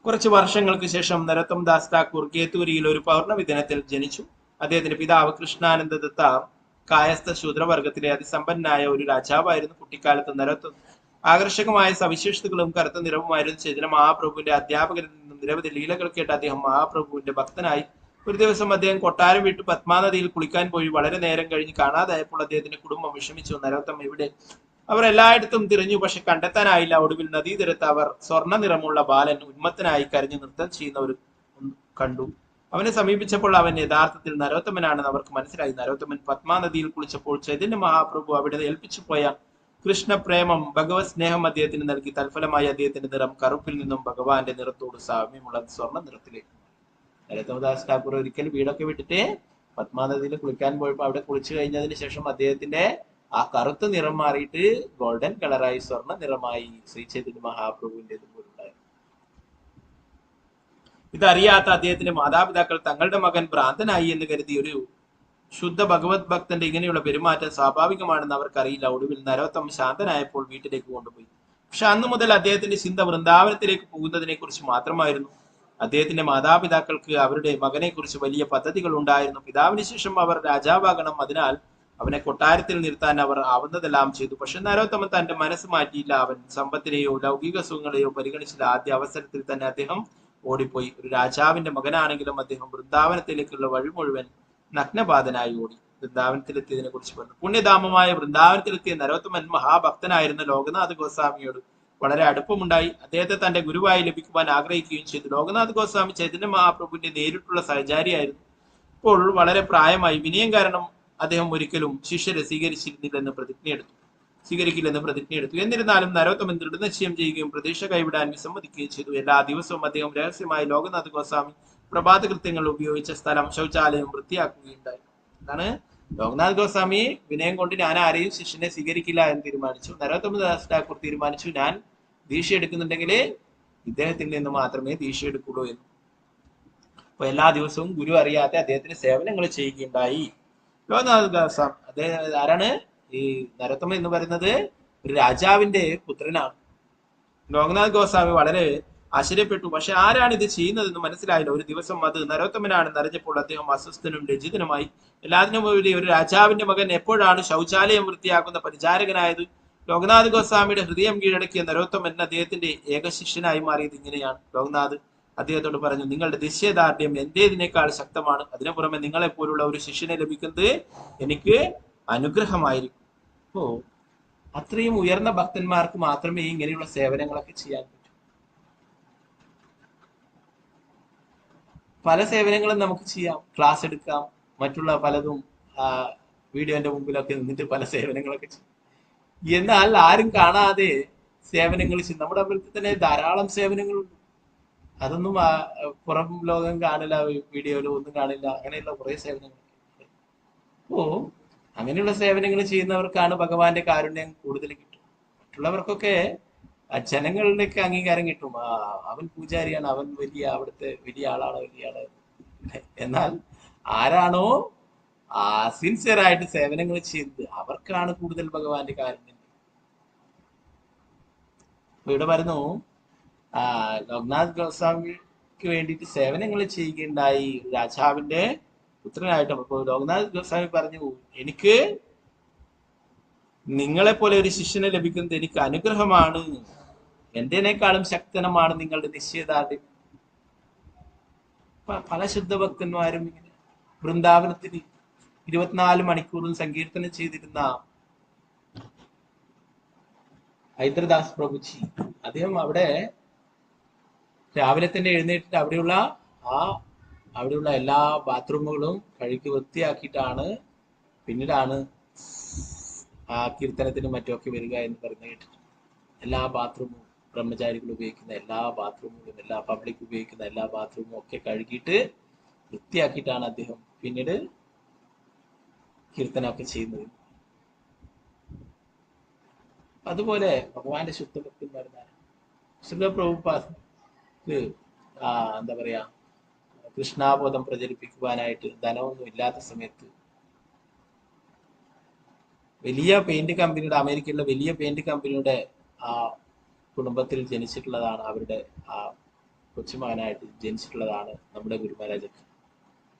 കുറച്ച് വർഷങ്ങൾക്ക് ശേഷം നരോത്തമദാസ് ഠാക്കൂർ കേതൂരിയിൽ ഒരു പൗർണമി ദിനത്തിൽ ജനിച്ചു. അദ്ദേഹത്തിന്റെ പിതാവ് കൃഷ്ണാനന്ദ ദത്ത കായസ്ഥ ശൂദ്രവർഗത്തിലെ അതിസമ്പന്നനായ ഒരു രാജാവായിരുന്നു. കുട്ടിക്കാലത്ത് ആകർഷകമായ സവിശേഷതകളും കറുത്ത നിറവുമായിരുന്നു ചൈതന്യ മഹാപ്രഭുവിന്റെ അധ്യാപകരിൽ നിന്നും നിരവധി ലീലകൾ കേട്ട് അദ്ദേഹം മഹാപ്രഭുവിന്റെ ഭക്തനായി. ഒരു ദിവസം അദ്ദേഹം കൊട്ടാരം വിട്ട് പത്മാനദിയിൽ കുളിക്കാൻ പോയി. വളരെ നേരം കഴിഞ്ഞ് കാണാതായപ്പോൾ അദ്ദേഹത്തിന്റെ കുടുംബം വിഷമിച്ചു. നരോത്തമ എവിടെ? അവർ എല്ലായിടത്തും തിരഞ്ഞു, പക്ഷെ കണ്ടെത്താനായില്ല. ഒടുവിൽ നദീതീരത്ത് അവർ സ്വർണ്ണ നിറമുള്ള ബാലൻ ഉന്മത്തനായി കരഞ്ഞു നൃത്തം ചെയ്യുന്നവർ കണ്ടു. അവനെ സമീപിച്ചപ്പോൾ അവൻ യഥാർത്ഥത്തിൽ നരോത്തമനാണെന്ന് അവർക്ക് മനസ്സിലായി. നരോത്തമൻ പത്മാനദിയിൽ കുളിച്ചപ്പോൾ ചൈതന്യ മഹാപ്രഭു അവിടെ ഏൽപ്പിച്ചു പോയ കൃഷ്ണപ്രേമം, ഭഗവത് സ്നേഹം അദ്ദേഹത്തിന് നൽകി. തൽഫലമായി അദ്ദേഹത്തിന്റെ നിറം കറുപ്പിൽ നിന്നും ഭഗവാന്റെ നിറത്തോട് സാമ്യമുള്ള സ്വർണ്ണ നിറത്തിലേക്ക്. നരോത്തമദാസ് ഠാക്കൂർ ഒരിക്കൽ വീടൊക്കെ വിട്ടിട്ട് പത്മാനദിയിൽ കുളിക്കാൻ പോയപ്പോൾ അവിടെ കുളിച്ചു കഴിഞ്ഞതിന് ശേഷം അദ്ദേഹത്തിന്റെ ആ കറുത്ത നിറം മാറിയിട്ട് ഗോൾഡൻ കളറായി, സ്വർണ്ണ നിറമായി. ശ്രീ ചൈതന്യ മഹാപ്രഭുവിന്റെ പോലുണ്ടായി. ഇതറിയാത്ത അദ്ദേഹത്തിന്റെ മാതാപിതാക്കൾ തങ്ങളുടെ മകൻ ഭ്രാന്തനായി എന്ന് കരുതി. ഒരു ശുദ്ധ ഭഗവത് ഭക്തന്റെ ഇങ്ങനെയുള്ള പെരുമാറ്റം സ്വാഭാവികമാണെന്ന് അവർക്കറിയില്ല. ഒടുവിൽ നരോത്തമ ശാന്തനായപ്പോൾ വീട്ടിലേക്ക് കൊണ്ടുപോയി. പക്ഷെ അന്നു മുതൽ അദ്ദേഹത്തിന്റെ ചിന്ത വൃന്ദാവനത്തിലേക്ക് പോകുന്നതിനെ കുറിച്ച് മാത്രമായിരുന്നു. അദ്ദേഹത്തിന്റെ മാതാപിതാക്കൾക്ക് അവരുടെ മകനെ കുറിച്ച് വലിയ പദ്ധതികൾ ഉണ്ടായിരുന്നു. പിതാവിന് ശേഷം അവർ രാജാവാകണം, അതിനാൽ അവനെ കൊട്ടാരത്തിൽ നിർത്താൻ അവർ ആവുന്നതെല്ലാം ചെയ്തു. പക്ഷെ നരോത്തമൻ തന്റെ മനസ്സ് മാറ്റിയില്ല. അവൻ സമ്പത്തിനെയോ ലൗകിക സുഖങ്ങളെയോ പരിഗണിച്ചില്ല. ആദ്യ അവസരത്തിൽ തന്നെ അദ്ദേഹം ഓടിപ്പോയി. ഒരു രാജാവിന്റെ മകനാണെങ്കിലും അദ്ദേഹം വൃന്ദാവനത്തിലേക്കുള്ള വഴി മുഴുവൻ നഗ്നപാതനായി ഓടി. വൃന്ദാവനത്തിലെത്തിയതിനെ കുറിച്ച് പറഞ്ഞു. പുണ്യധാമമായ വൃന്ദാവനത്തിലെത്തിയ നരോത്തമൻ മഹാഭക്തനായിരുന്ന ലോകനാഥ് ഗോസ്വാമിയോട് വളരെ അടുപ്പമുണ്ടായി. അദ്ദേഹത്തെ തന്റെ ഗുരുവായി ലഭിക്കുവാൻ ആഗ്രഹിക്കുകയും ചെയ്തു. ലോകനാഥ് ഗോസ്വാമി ചൈതന്യ മഹാപ്രഭുവിന്റെ നേരിട്ടുള്ള സഹചാരിയായിരുന്നു. ഇപ്പോൾ വളരെ പ്രായമായി. വിനയം കാരണം അദ്ദേഹം ഒരിക്കലും ശിഷ്യരെ സ്വീകരിക്കില്ലെന്ന് പ്രതിജ്ഞയെടുത്തു. എന്നിരുന്നാലും നരോത്തമൻ ദൃഢനിശ്ചയം ചെയ്യുകയും പ്രതീക്ഷ കൈവിടാൻ വിസമ്മതിക്കുകയും ചെയ്തു. എല്ലാ ദിവസവും അദ്ദേഹം രഹസ്യമായി ലോകനാഥ് ഗോസ്വാമി പ്രഭാത കൃത്യങ്ങൾ ഉപയോഗിച്ച സ്ഥലം, ശൗചാലയം വൃത്തിയാക്കുകയുണ്ടായി. അതാണ് ലോകനാഥ് ഗോസ്വാമി വിനയം കൊണ്ട് ഞാൻ ആരെയും ശിഷ്യനെ സ്വീകരിക്കില്ല എന്ന് തീരുമാനിച്ചു. നരോത്തമദാസ് ഠാക്കൂർ തീരുമാനിച്ചു, ഞാൻ ദീക്ഷ എടുക്കുന്നുണ്ടെങ്കിൽ ഇദ്ദേഹത്തിൽ നിന്ന് മാത്രമേ ദീക്ഷ എടുക്കുള്ളൂ എന്ന്. അപ്പൊ എല്ലാ ദിവസവും ഗുരു അറിയാതെ അദ്ദേഹത്തിന് സേവനങ്ങൾ ചെയ്യുകയുണ്ടായി. ലോകനാഥ് ഗോസ്വാമി അദ്ദേഹം ആരാണ്? ഈ നരോത്തമൻ എന്ന് പറയുന്നത് ഒരു രാജാവിന്റെ പുത്രനാണ്. ലോകനാഥ് ഗോസ്വാമി വളരെ ആശ്ചര്യപ്പെട്ടു. പക്ഷെ ആരാണ് ഇത് ചെയ്യുന്നതെന്ന് മനസ്സിലായില്ല. ഒരു ദിവസം അത് നരോത്തമനാണെന്ന് അറിഞ്ഞപ്പോൾ അദ്ദേഹം അസ്വസ്ഥനും ലജ്ജിതനുമായി. എല്ലാത്തിനും വലിയ ഒരു രാജാവിന്റെ മകൻ എപ്പോഴാണ് ശൗചാലയം വൃത്തിയാക്കുന്ന പരിചാരകനായത്? ലോകനാഥ് ഗോസ്വാമിയുടെ ഹൃദയം കീഴടക്കിയ നരോത്തമൻ അദ്ദേഹത്തിന്റെ ഏക ശിഷ്യനായി മാറിയത് ഇങ്ങനെയാണ്. ലോകനാഥ് അദ്ദേഹത്തോട് പറഞ്ഞു, നിങ്ങളുടെ നിശ്ചയദാർഢ്യം എന്റേതിനേക്കാൾ ശക്തമാണ്. അതിനു പുറമെ നിങ്ങളെ പോലുള്ള ഒരു ശിഷ്യനെ ലഭിക്കുന്നത് എനിക്ക് അനുഗ്രഹമായിരിക്കും. അപ്പോ അത്രയും ഉയർന്ന ഭക്തന്മാർക്ക് മാത്രമേ ഇങ്ങനെയുള്ള സേവനങ്ങളൊക്കെ ചെയ്യാൻ പറ്റൂ. പല സേവനങ്ങളും നമുക്ക് ചെയ്യാം. ക്ലാസ് എടുക്കാം, മറ്റുള്ള പലതും വീഡിയോന്റെ മുമ്പിലൊക്കെ നിന്നിട്ട് പല സേവനങ്ങളൊക്കെ ചെയ്യും. എന്നാൽ ആരും കാണാതെ സേവനങ്ങൾ ചെയ്യും. നമ്മുടെ അമ്പലത്തിൽ തന്നെ ധാരാളം സേവനങ്ങളുണ്ട്. അതൊന്നും പുറം ലോകം കാണില്ല, വീഡിയോയിലോ ഒന്നും കാണില്ല. അങ്ങനെയുള്ള കുറെ സേവനങ്ങൾ. അപ്പോ അങ്ങനെയുള്ള സേവനങ്ങൾ ചെയ്യുന്നവർക്കാണ് ഭഗവാന്റെ കാരുണ്യം കൂടുതൽ കിട്ടും. മറ്റുള്ളവർക്കൊക്കെ ജനങ്ങളുടെയൊക്കെ അംഗീകാരം കിട്ടും. അവൻ പൂജാരിയാണ്, അവൻ അവിടുത്തെ വലിയ ആളാണ്, വലിയ ആള്. എന്നാൽ ആരാണോ സിൻസിയർ ആയിട്ട് സേവനങ്ങൾ ചെയ്യുന്നത് അവർക്കാണ് കൂടുതൽ ഭഗവാന്റെ കാരുണ്യം. ഇവിടെ പറഞ്ഞു ലോകനാഥ് ഗോസ്വാമിക്ക് വേണ്ടിയിട്ട് സേവനങ്ങൾ ചെയ്യുകയുണ്ടായി, രാജാവിന്റെ പുത്രനായിട്ടും. അപ്പോൾ ലോകനാഥ് ഗോസ്വാമി പറഞ്ഞു, എനിക്ക് നിങ്ങളെ പോലെ ഒരു ശിഷ്യനെ ലഭിക്കുന്നത് എനിക്ക് അനുഗ്രഹമാണ്. എന്റെനേക്കാളും ശക്തനമാണ് നിങ്ങളുടെ നിശ്ചയദാർഢ്യം. പല ശുദ്ധഭക്തന്മാരും ഇങ്ങനെ വൃന്ദാവനത്തിൽ 24 മണിക്കൂറും സങ്കീർത്തനം ചെയ്തിരുന്ന ഹൈദർദാസ് പ്രഭുജി, അദ്ദേഹം അവിടെ രാവിലെ തന്നെ എഴുന്നേറ്റിട്ട് അവിടെയുള്ള എല്ലാ ബാത്റൂമുകളും കഴുകി വൃത്തിയാക്കിയിട്ടാണ് പിന്നീടാണ് ആ കീർത്തനത്തിനും മറ്റുമൊക്കെ വരിക എന്ന് പറഞ്ഞു കേട്ടിട്ടുണ്ട്. എല്ലാ ബാത്റൂമും, ബ്രഹ്മചാരികൾ ഉപയോഗിക്കുന്ന എല്ലാ ബാത്റൂമുകളും, എല്ലാ പബ്ലിക് ഉപയോഗിക്കുന്ന എല്ലാ ബാത്റൂമും ഒക്കെ കഴുകിയിട്ട് വൃത്തിയാക്കിയിട്ടാണ് അദ്ദേഹം പിന്നീട് കീർത്തനമൊക്കെ ചെയ്യുന്നത്. അതുപോലെ ഭഗവാന്റെ ശുദ്ധഭക്തന്മാരാണ്. ശ്രീല പ്രഭുപാദ് എന്താ പറയാ, കൃഷ്ണാബോധം പ്രചരിപ്പിക്കുവാനായിട്ട് ധനമൊന്നും ഇല്ലാത്ത സമയത്ത് വലിയ പെയിന്റ് കമ്പനിയുടെ, അമേരിക്കയിലെ വലിയ പെയിന്റ് കമ്പനിയുടെ കുടുംബത്തിൽ ജനിച്ചിട്ടുള്ളതാണ്, അവരുടെ കൊച്ചുമകനായിട്ട് ജനിച്ചിട്ടുള്ളതാണ് നമ്മുടെ ഗുരു മഹാരാജൊക്കെ.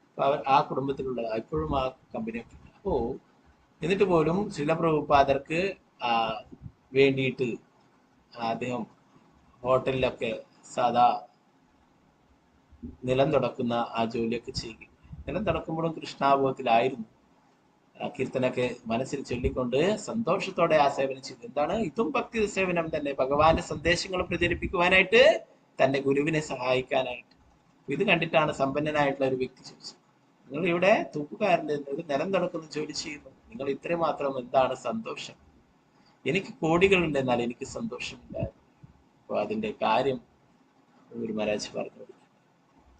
അപ്പൊ അവർ ആ കുടുംബത്തിലുള്ള ഇപ്പോഴും ആ കമ്പനിയൊക്കെ. അപ്പോ എന്നിട്ട് പോലും ശ്രീല പ്രഭുപാദർക്ക് വേണ്ടിയിട്ട് അദ്ദേഹം ഹോട്ടലിലൊക്കെ സാധാ നിലം തുടക്കുന്ന ആ ജോലിയൊക്കെ ചെയ്യുക. നിലം തുടക്കുമ്പോഴും കൃഷ്ണാബോധത്തിലായിരുന്നു. ആ കീർത്തനൊക്കെ മനസ്സിൽ ചൊല്ലിക്കൊണ്ട് സന്തോഷത്തോടെ ആ സേവനം ചെയ്തു. എന്താണ്? ഇതും ഭക്തി സേവനം തന്നെ. ഭഗവാന്റെ സന്ദേശങ്ങൾ പ്രചരിപ്പിക്കുവാനായിട്ട്, തന്റെ ഗുരുവിനെ സഹായിക്കാനായിട്ട്. ഇത് കണ്ടിട്ടാണ് സമ്പന്നനായിട്ടുള്ള ഒരു വ്യക്തി ചോദിച്ചത്, നിങ്ങൾ ഇവിടെ തൂക്കുകാരൻ്റെ നിലം തുടക്കുന്ന ജോലി ചെയ്യുന്നു, നിങ്ങൾ ഇത്രമാത്രം എന്താണ് സന്തോഷം? എനിക്ക് കോടികളുണ്ട്, എന്നാൽ എനിക്ക് സന്തോഷമില്ല. അപ്പൊ അതിന്റെ കാര്യം ഗുരു മഹാരാജ് പറഞ്ഞു കൊടുക്കും.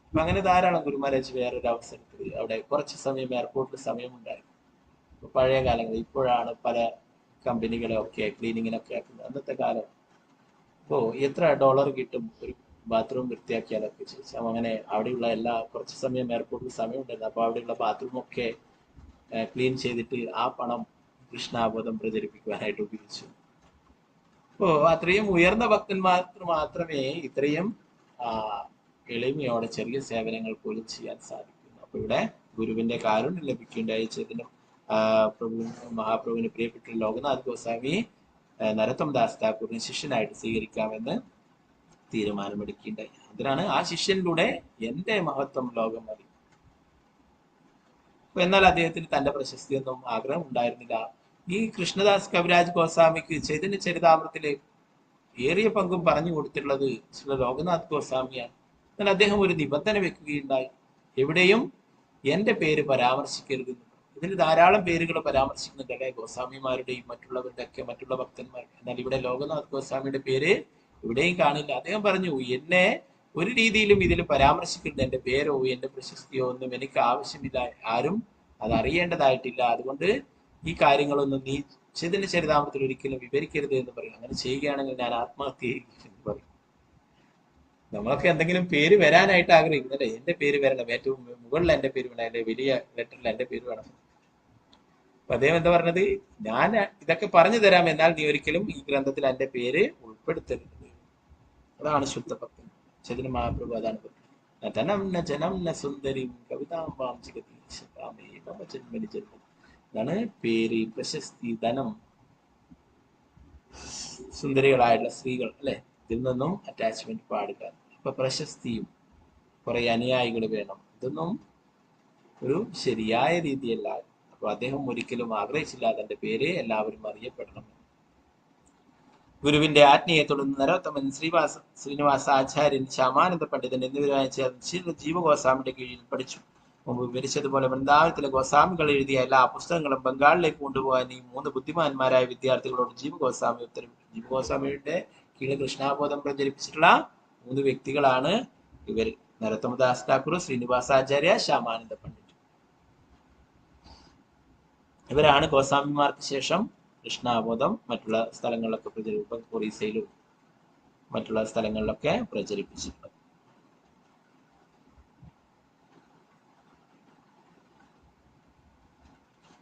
അപ്പൊ അങ്ങനെ ധാരാളം ഗുരു മഹാരാജ് വേറൊരു അവസരത്തിൽ അവിടെ കുറച്ച് സമയം എയർപോർട്ടിൽ സമയമുണ്ടായിരുന്നു. പഴയ കാലങ്ങളിൽ, ഇപ്പോഴാണ് പല കമ്പനികളൊക്കെ ക്ലീനിങ്ങിനൊക്കെ ആക്കുന്നത്. അന്നത്തെ കാലം ഇപ്പോ എത്ര ഡോളർ കിട്ടും ഒരു ബാത്റൂം വൃത്തിയാക്കിയാലൊക്കെ ചോദിച്ചു. അങ്ങനെ അവിടെയുള്ള കുറച്ച് സമയം എയർപോർട്ടിൽ സമയം ഉണ്ടായിരുന്നു. അപ്പൊ അവിടെയുള്ള ബാത്റൂം ഒക്കെ ക്ലീൻ ചെയ്തിട്ട് ആ പണം കൃഷ്ണാബോധം പ്രചരിപ്പിക്കുവാനായിട്ട് ഉപയോഗിച്ചു. അപ്പോ അത്രയും ഉയർന്ന ഭക്തന്മാർക്ക് മാത്രമേ ഇത്രയും എളിമയോടെ ചെറിയ സേവനങ്ങൾ പോലും ചെയ്യാൻ സാധിക്കുന്നു. അപ്പൊ ഇവിടെ ഗുരുവിന്റെ കാരുണ്യം ലഭിക്കുകയുണ്ടായി. ചൈതന്യ മഹാപ്രഭുവിന് പ്രിയപ്പെട്ട ലോകനാഥ് ഗോസ്വാമി നരോത്തം ദാസ് താക്കൂറിനെ ശിഷ്യനായിട്ട് സ്വീകരിക്കാമെന്ന് തീരുമാനമെടുക്കുകയുണ്ടായി. അതിനാണ് ആ ശിഷ്യനിലൂടെ എന്റെ മഹത്വം ലോകം മതി. എന്നാൽ അദ്ദേഹത്തിന് തന്റെ പ്രശസ്തിയൊന്നും ആഗ്രഹം ഉണ്ടായിരുന്നില്ല. ഈ കൃഷ്ണദാസ് കവിരാജ് ഗോസ്വാമിക്ക് ചൈതന്യ ചരിതാമൃതത്തിലെ ഏറിയ പങ്കും പറഞ്ഞു കൊടുത്തിട്ടുള്ളത് ശ്രീ ലോകനാഥ് ഗോസ്വാമിയാണ്. എന്നാൽ അദ്ദേഹം ഒരു നിബന്ധന വെക്കുകയുണ്ടായി, എവിടെയും എന്റെ പേര് പരാമർശിക്കരുത്. ഇതിൽ ധാരാളം പേരുകൾ പരാമർശിക്കുന്നുണ്ട് അല്ലെ, ഗോസ്വാമിമാരുടെയും മറ്റുള്ളവരുടെ ഒക്കെ, മറ്റുള്ള ഭക്തന്മാർ. എന്നാൽ ഇവിടെ ലോകനാഥ് ഗോസ്വാമിയുടെ പേര് എവിടെയും കാണില്ല. അദ്ദേഹം പറഞ്ഞു, എന്നെ ഒരു രീതിയിലും ഇതിൽ പരാമർശിക്കരുത്, എന്റെ പേരോ എന്റെ പ്രശസ്തിയോ ഒന്നും എനിക്ക് ആവശ്യമില്ല, ആരും അത് അറിയേണ്ടതായിട്ടില്ല. അതുകൊണ്ട് ഈ കാര്യങ്ങളൊന്നും നീ ചൈതന്യ ചരിതാമൃതത്തിൽ ഒരിക്കലും വിവരിക്കരുത് എന്ന് പറയും. അങ്ങനെ ചെയ്യുകയാണെങ്കിൽ ഞാൻ ആത്മഹത്യ ചെയ്യും എന്ന് പറയും. നമ്മളൊക്കെ എന്തെങ്കിലും പേര് വരാനായിട്ട് ആഗ്രഹിക്കുന്നല്ലേ, എന്റെ പേര് വരണം, ഏറ്റവും മുകളിൽ എന്റെ പേര് വേണം, അല്ലെ വലിയ ലെറ്ററിൽ എന്റെ പേര് വേണം. അപ്പൊ അദ്ദേഹം എന്താ പറഞ്ഞത്, ഞാൻ ഇതൊക്കെ പറഞ്ഞു തരാം, എന്നാൽ നീ ഒരിക്കലും ഈ ഗ്രന്ഥത്തിൽ എന്റെ പേര് ഉൾപ്പെടുത്തരുത്. അതാണ് ശുദ്ധഭക്തൻ. ചൈതന്യ മഹാപ്രഭു അതാണ് പറഞ്ഞത്. ധനം ന ജനം ന സുന്ദരി കവിതാംബാം ജഗതി ശതാമേ മമ ജന്മനി ജന്മം. ഇതാണ് പേര്, പ്രശസ്തി, ധനം, സുന്ദരികളായിട്ടുള്ള സ്ത്രീകൾ അല്ലെ, ഇതിൽ നിന്നും അറ്റാച്ച്മെന്റ് പാടില്ല. ഇപ്പൊ പ്രശസ്തിയും കുറെ അനുയായികൾ വേണം, ഇതൊന്നും ഒരു ശരിയായ രീതിയല്ല. അപ്പൊ അദ്ദേഹം ഒരിക്കലും ആഗ്രഹിച്ചില്ല തന്റെ പേര് എല്ലാവരും അറിയപ്പെടണം. ഗുരുവിന്റെ ആജ്ഞയെ തുടർന്ന് നരോത്തമൻ, ശ്രീനിവാസ ആചാര്യൻ, ശ്യാമാനന്ദ പണ്ഡിതൻ എന്നിവരുമായി ചേർന്ന് ജീവഗോസ്വാമിയുടെ കീഴിൽ പഠിച്ചു. മുമ്പ് വിവരിച്ചതുപോലെ വൃന്ദാവനത്തിലെ ഗോസ്വാമികൾ എഴുതിയ എല്ലാ പുസ്തകങ്ങളും ബംഗാളിലേക്ക് കൊണ്ടുപോകാൻ ഈ 3 ബുദ്ധിമാന്മാരായ വിദ്യാർത്ഥികളോട് ജീവഗോസ്വാമി ഉത്തരവിട്ടു. ജീവഗോസ്വാമിയുടെ കീഴിൽ കൃഷ്ണാബോധം പ്രചരിപ്പിച്ചിട്ടുള്ള 3 വ്യക്തികളാണ് ഇവർ: നരോത്തമദാസ് ഠാക്കൂർ, ശ്രീനിവാസാചാര്യ, ശ്യാമാനന്ദ പണ്ഡിറ്റ്. ഇവരാണ് ഗോസ്വാമിമാർക്ക് ശേഷം കൃഷ്ണാബോധം മറ്റുള്ള സ്ഥലങ്ങളിലൊക്കെ ഒറീസയിലും മറ്റുള്ള സ്ഥലങ്ങളിലൊക്കെ പ്രചരിപ്പിച്ചിട്ടുള്ളത്.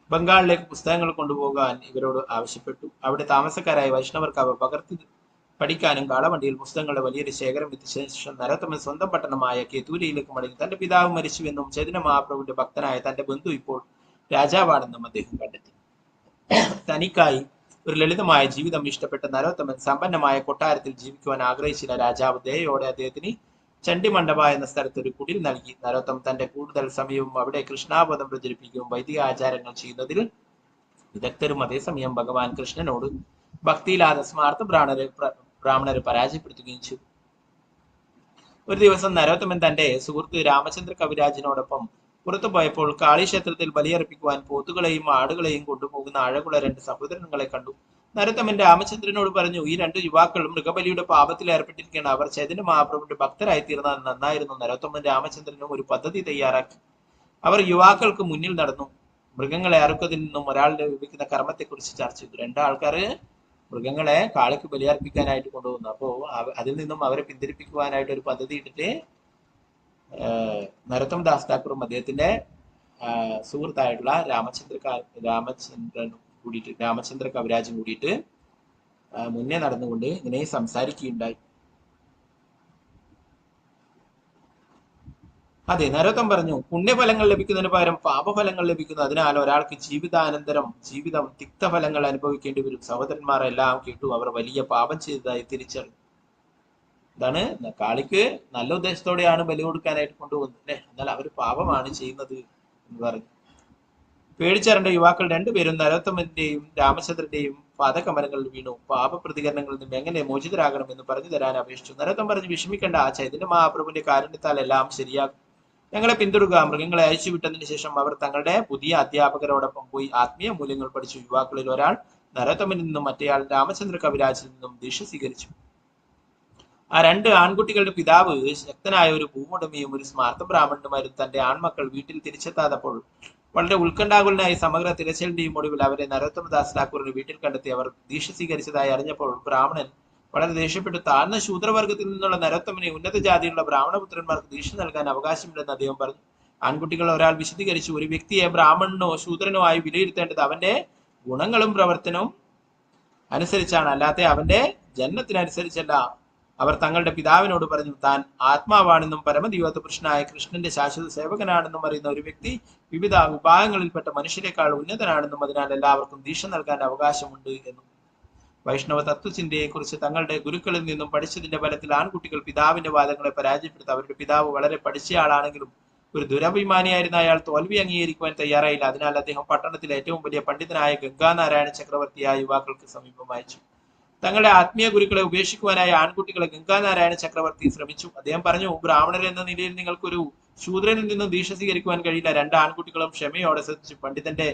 ബംഗാളിലേക്ക് പുസ്തകങ്ങൾ കൊണ്ടുപോകാൻ ഇവരോട് ആവശ്യപ്പെട്ടു. അവിടെ താമസക്കാരായ വൈഷ്ണവർക്ക് അവ പകർത്തി പഠിക്കാനും കാളവണ്ടിയിൽ പുസ്തകങ്ങളുടെ വലിയൊരു ശേഖരം എത്തിച്ച ശേഷം നരോത്തമൻ സ്വന്തം പട്ടണമായ കേതൂരിയിലേക്ക് മടങ്ങി. തന്റെ പിതാവ് മരിച്ചുവെന്നും ചൈതന്യ മഹാപ്രഭുവിന്റെ ഭക്തനായ തന്റെ ബന്ധു ഇപ്പോൾ രാജാവാണെന്നും അദ്ദേഹം കണ്ടെത്തി. തനിക്കായി ഒരു ലളിതമായ ജീവിതം ഇഷ്ടപ്പെട്ട നരോത്തമൻ സമ്പന്നമായ കൊട്ടാരത്തിൽ ജീവിക്കുവാൻ ആഗ്രഹിച്ചില്ല. രാജാവ് ദയോടെ അദ്ദേഹത്തിന് ചണ്ഡിമണ്ഡപ എന്ന സ്ഥലത്ത് ഒരു കുടിൽ നൽകി. നരോത്തം തന്റെ കൂടുതൽ സമയവും അവിടെ കൃഷ്ണാബോധം പ്രചരിപ്പിക്കുകയും വൈദിക ആചാരങ്ങൾ ചെയ്യുന്നതിൽ വിദഗ്ധരും അതേസമയം ഭഗവാൻ കൃഷ്ണനോട് ഭക്തിയില്ലാതെ സ്മാർത്ഥ ബ്രാഹ്മണരെ പരാജയപ്പെടുത്തുകയും ചെയ്തു. ഒരു ദിവസം നരോത്തമൻ തന്റെ സുഹൃത്ത് രാമചന്ദ്ര കവിരാജിനോടൊപ്പം പുറത്തു പോയപ്പോൾ കാളിക്ഷേത്രത്തിൽ ബലിയർപ്പിക്കുവാൻ പോത്തുകളെയും ആടുകളെയും കൊണ്ടുപോകുന്ന അഴകുള്ള 2 സഹോദരങ്ങളെ കണ്ടു. നരോത്തമൻ രാമചന്ദ്രനോട് പറഞ്ഞു, ഈ 2 യുവാക്കൾ മൃഗബലിയുടെ പാപത്തിൽ ഏർപ്പെട്ടിരിക്കുകയാണ്. അവർ ചൈതന്യ മഹാപ്രഭുവിന്റെ ഭക്തരായി തീർന്നാൽ നന്നായിരുന്നു. നരോത്തമൻ രാമചന്ദ്രനും ഒരു പദ്ധതി തയ്യാറാക്കി. അവർ യുവാക്കൾക്ക് മുന്നിൽ നടന്നു. മൃഗങ്ങളെ അറുക്കുന്നതിൽ നിന്നും ഒരാളുടെ ലഭിക്കുന്ന കർമ്മത്തെക്കുറിച്ച് ചർച്ച ചെയ്തു. 2 ആൾക്കാര് മൃഗങ്ങളെ കാളിക്ക് ബലിയർപ്പിക്കാനായിട്ട് കൊണ്ടുപോകുന്നു. അപ്പോ അതിൽ നിന്നും അവരെ പിന്തിരിപ്പിക്കുവാനായിട്ട് ഒരു പദ്ധതി ഇട്ടിട്ട് നരോത്തം ദാസ് ഠാക്കൂറും അദ്ദേഹത്തിന്റെ സുഹൃത്തായിട്ടുള്ള രാമചന്ദ്ര കവിരാജും കൂടിയിട്ട് മുന്നേ നടന്നുകൊണ്ട് ഇങ്ങനെ സംസാരിക്കുകയുണ്ടായി. അതെ, നരോത്തം പറഞ്ഞു, പുണ്യഫലങ്ങൾ ലഭിക്കുന്നതിന് പകരം പാപഫലങ്ങൾ ലഭിക്കുന്നു. അതിനാൽ ഒരാൾക്ക് ജീവിതാനന്തരം ജീവിതം തിക്തഫലങ്ങൾ അനുഭവിക്കേണ്ടി വരും. സഹോദരന്മാർ എല്ലാം കേട്ടു. അവർ വലിയ പാപം ചെയ്തതായി തിരിച്ചറിഞ്ഞു. ഇതാണ് കാളിക്ക് നല്ല ഉദ്ദേശത്തോടെയാണ് ബലി കൊടുക്കാനായിട്ട് കൊണ്ടുപോകുന്നത് അല്ലെ, എന്നാൽ അവർ പാപമാണ് ചെയ്യുന്നത് എന്ന് പറഞ്ഞു. പേടിച്ചറിന്റെ യുവാക്കൾ രണ്ടുപേരും നരോത്തമന്റെയും രാമചന്ദ്രന്റെയും പാദകമലങ്ങളിൽ വീണു. പാപപ്രതികരണങ്ങളിൽ നിന്ന് എങ്ങനെ മോചിതരാകണമെന്ന് പറഞ്ഞു തരാൻ അപേക്ഷിച്ചു. നരോത്തം പറഞ്ഞു, വിഷമിക്കേണ്ട, ആ ചൈതന്യ മഹാപ്രഭുവിന്റെ കാരുണ്യത്താൽ എല്ലാം ശരിയാകും. ഞങ്ങളെ പിന്തുടരുക. മൃഗങ്ങളെ അയച്ചുവിട്ടതിന് ശേഷം അവർ തങ്ങളുടെ പുതിയ അധ്യാപകരോടൊപ്പം പോയി ആത്മീയ മൂല്യങ്ങൾ പഠിച്ചു. യുവാക്കളിൽ ഒരാൾ നരോത്തമിൽ നിന്നും മറ്റേയാൾ രാമചന്ദ്ര കവിരാജിൽ നിന്നും ദീക്ഷ സ്വീകരിച്ചു. ആ രണ്ട് ആൺകുട്ടികളുടെ പിതാവ് ശക്തനായ ഒരു ഭൂവുടമയും ഒരു സ്മാർത്ഥ ബ്രാഹ്മണനുമായിരുന്നു. തന്റെ ആൺമക്കൾ വീട്ടിൽ തിരിച്ചെത്താതപ്പോൾ വളരെ ഉത്കണ്ഠാകുലനായി സമഗ്ര തിരച്ചിലിന്റെയും ഒടുവിൽ അവരെ നരോത്തമദാസ് ഠാക്കൂറിന്റെ വീട്ടിൽ കണ്ടെത്തി. അവർ ദീക്ഷ സ്വീകരിച്ചതായി അറിഞ്ഞപ്പോൾ ബ്രാഹ്മണൻ വളരെ ദേഷ്യപ്പെട്ടു. താഴ്ന്ന ശൂദ്രവർഗത്തിൽ നിന്നുള്ള നരോത്തമനെ ഉന്നത ജാതിയുള്ള ബ്രാഹ്മണപുത്രന്മാർക്ക് ദീക്ഷ നൽകാൻ അവകാശമില്ലെന്ന് അദ്ദേഹം പറഞ്ഞു. ആൺകുട്ടികൾ ഒരാൾ വിശദീകരിച്ചു, ഒരു വ്യക്തിയെ ബ്രാഹ്മണനോ ശൂദ്രനോ ആയി വിലയിരുത്തേണ്ടത് അവന്റെ ഗുണങ്ങളും പ്രവർത്തനവും അനുസരിച്ചാണ്, അല്ലാതെ അവന്റെ ജന്മത്തിനനുസരിച്ചല്ല. അവർ തങ്ങളുടെ പിതാവിനോട് പറഞ്ഞു, താൻ ആത്മാവാണെന്നും പരമദിവ്യത്വ പുരുഷനായ കൃഷ്ണന്റെ ശാശ്വത സേവകനാണെന്നും അറിയുന്ന ഒരു വ്യക്തി വിവിധ വിഭാഗങ്ങളിൽപ്പെട്ട മനുഷ്യരെക്കാൾ ഉന്നതനാണെന്നും അതിനാൽ എല്ലാവർക്കും ദീക്ഷ നൽകാൻ അവകാശമുണ്ട് എന്നും. വൈഷ്ണവ തത്വചിന്തയെ കുറിച്ച് തങ്ങളുടെ ഗുരുക്കളിൽ നിന്നും പഠിച്ചതിന്റെ ഫലത്തിൽ ആൺകുട്ടികൾ പിതാവിന്റെ വാദങ്ങളെ പരാജയപ്പെടുത്തി. അവരുടെ പിതാവ് വളരെ പഠിച്ചയാളാണെങ്കിലും ഒരു ദുരഭിമാനിയായിരുന്ന അയാൾ തോൽവി അംഗീകരിക്കുവാൻ തയ്യാറായില്ല. അതിനാൽ അദ്ദേഹം പട്ടണത്തിലെ ഏറ്റവും വലിയ പണ്ഡിതനായ ഗംഗാനാരായണ ചക്രവർത്തിയായ യുവാക്കൾക്ക് സമീപം അയച്ചു. തങ്ങളുടെ ആത്മീയ ഗുരുക്കളെ ഉപേക്ഷിക്കുവാനായി ആൺകുട്ടികളെ ഗംഗാനാരായണ ചക്രവർത്തി ശ്രമിച്ചു. അദ്ദേഹം പറഞ്ഞു, ബ്രാഹ്മണർ എന്ന നിലയിൽ നിങ്ങൾക്കൊരു ശൂദ്രനിൽ നിന്നും ദീക്ഷ സ്വീകരിക്കുവാൻ കഴിയില്ല. രണ്ട് ആൺകുട്ടികളും ക്ഷമയോടെ ശ്രദ്ധിച്ചു. പണ്ഡിതന്റെ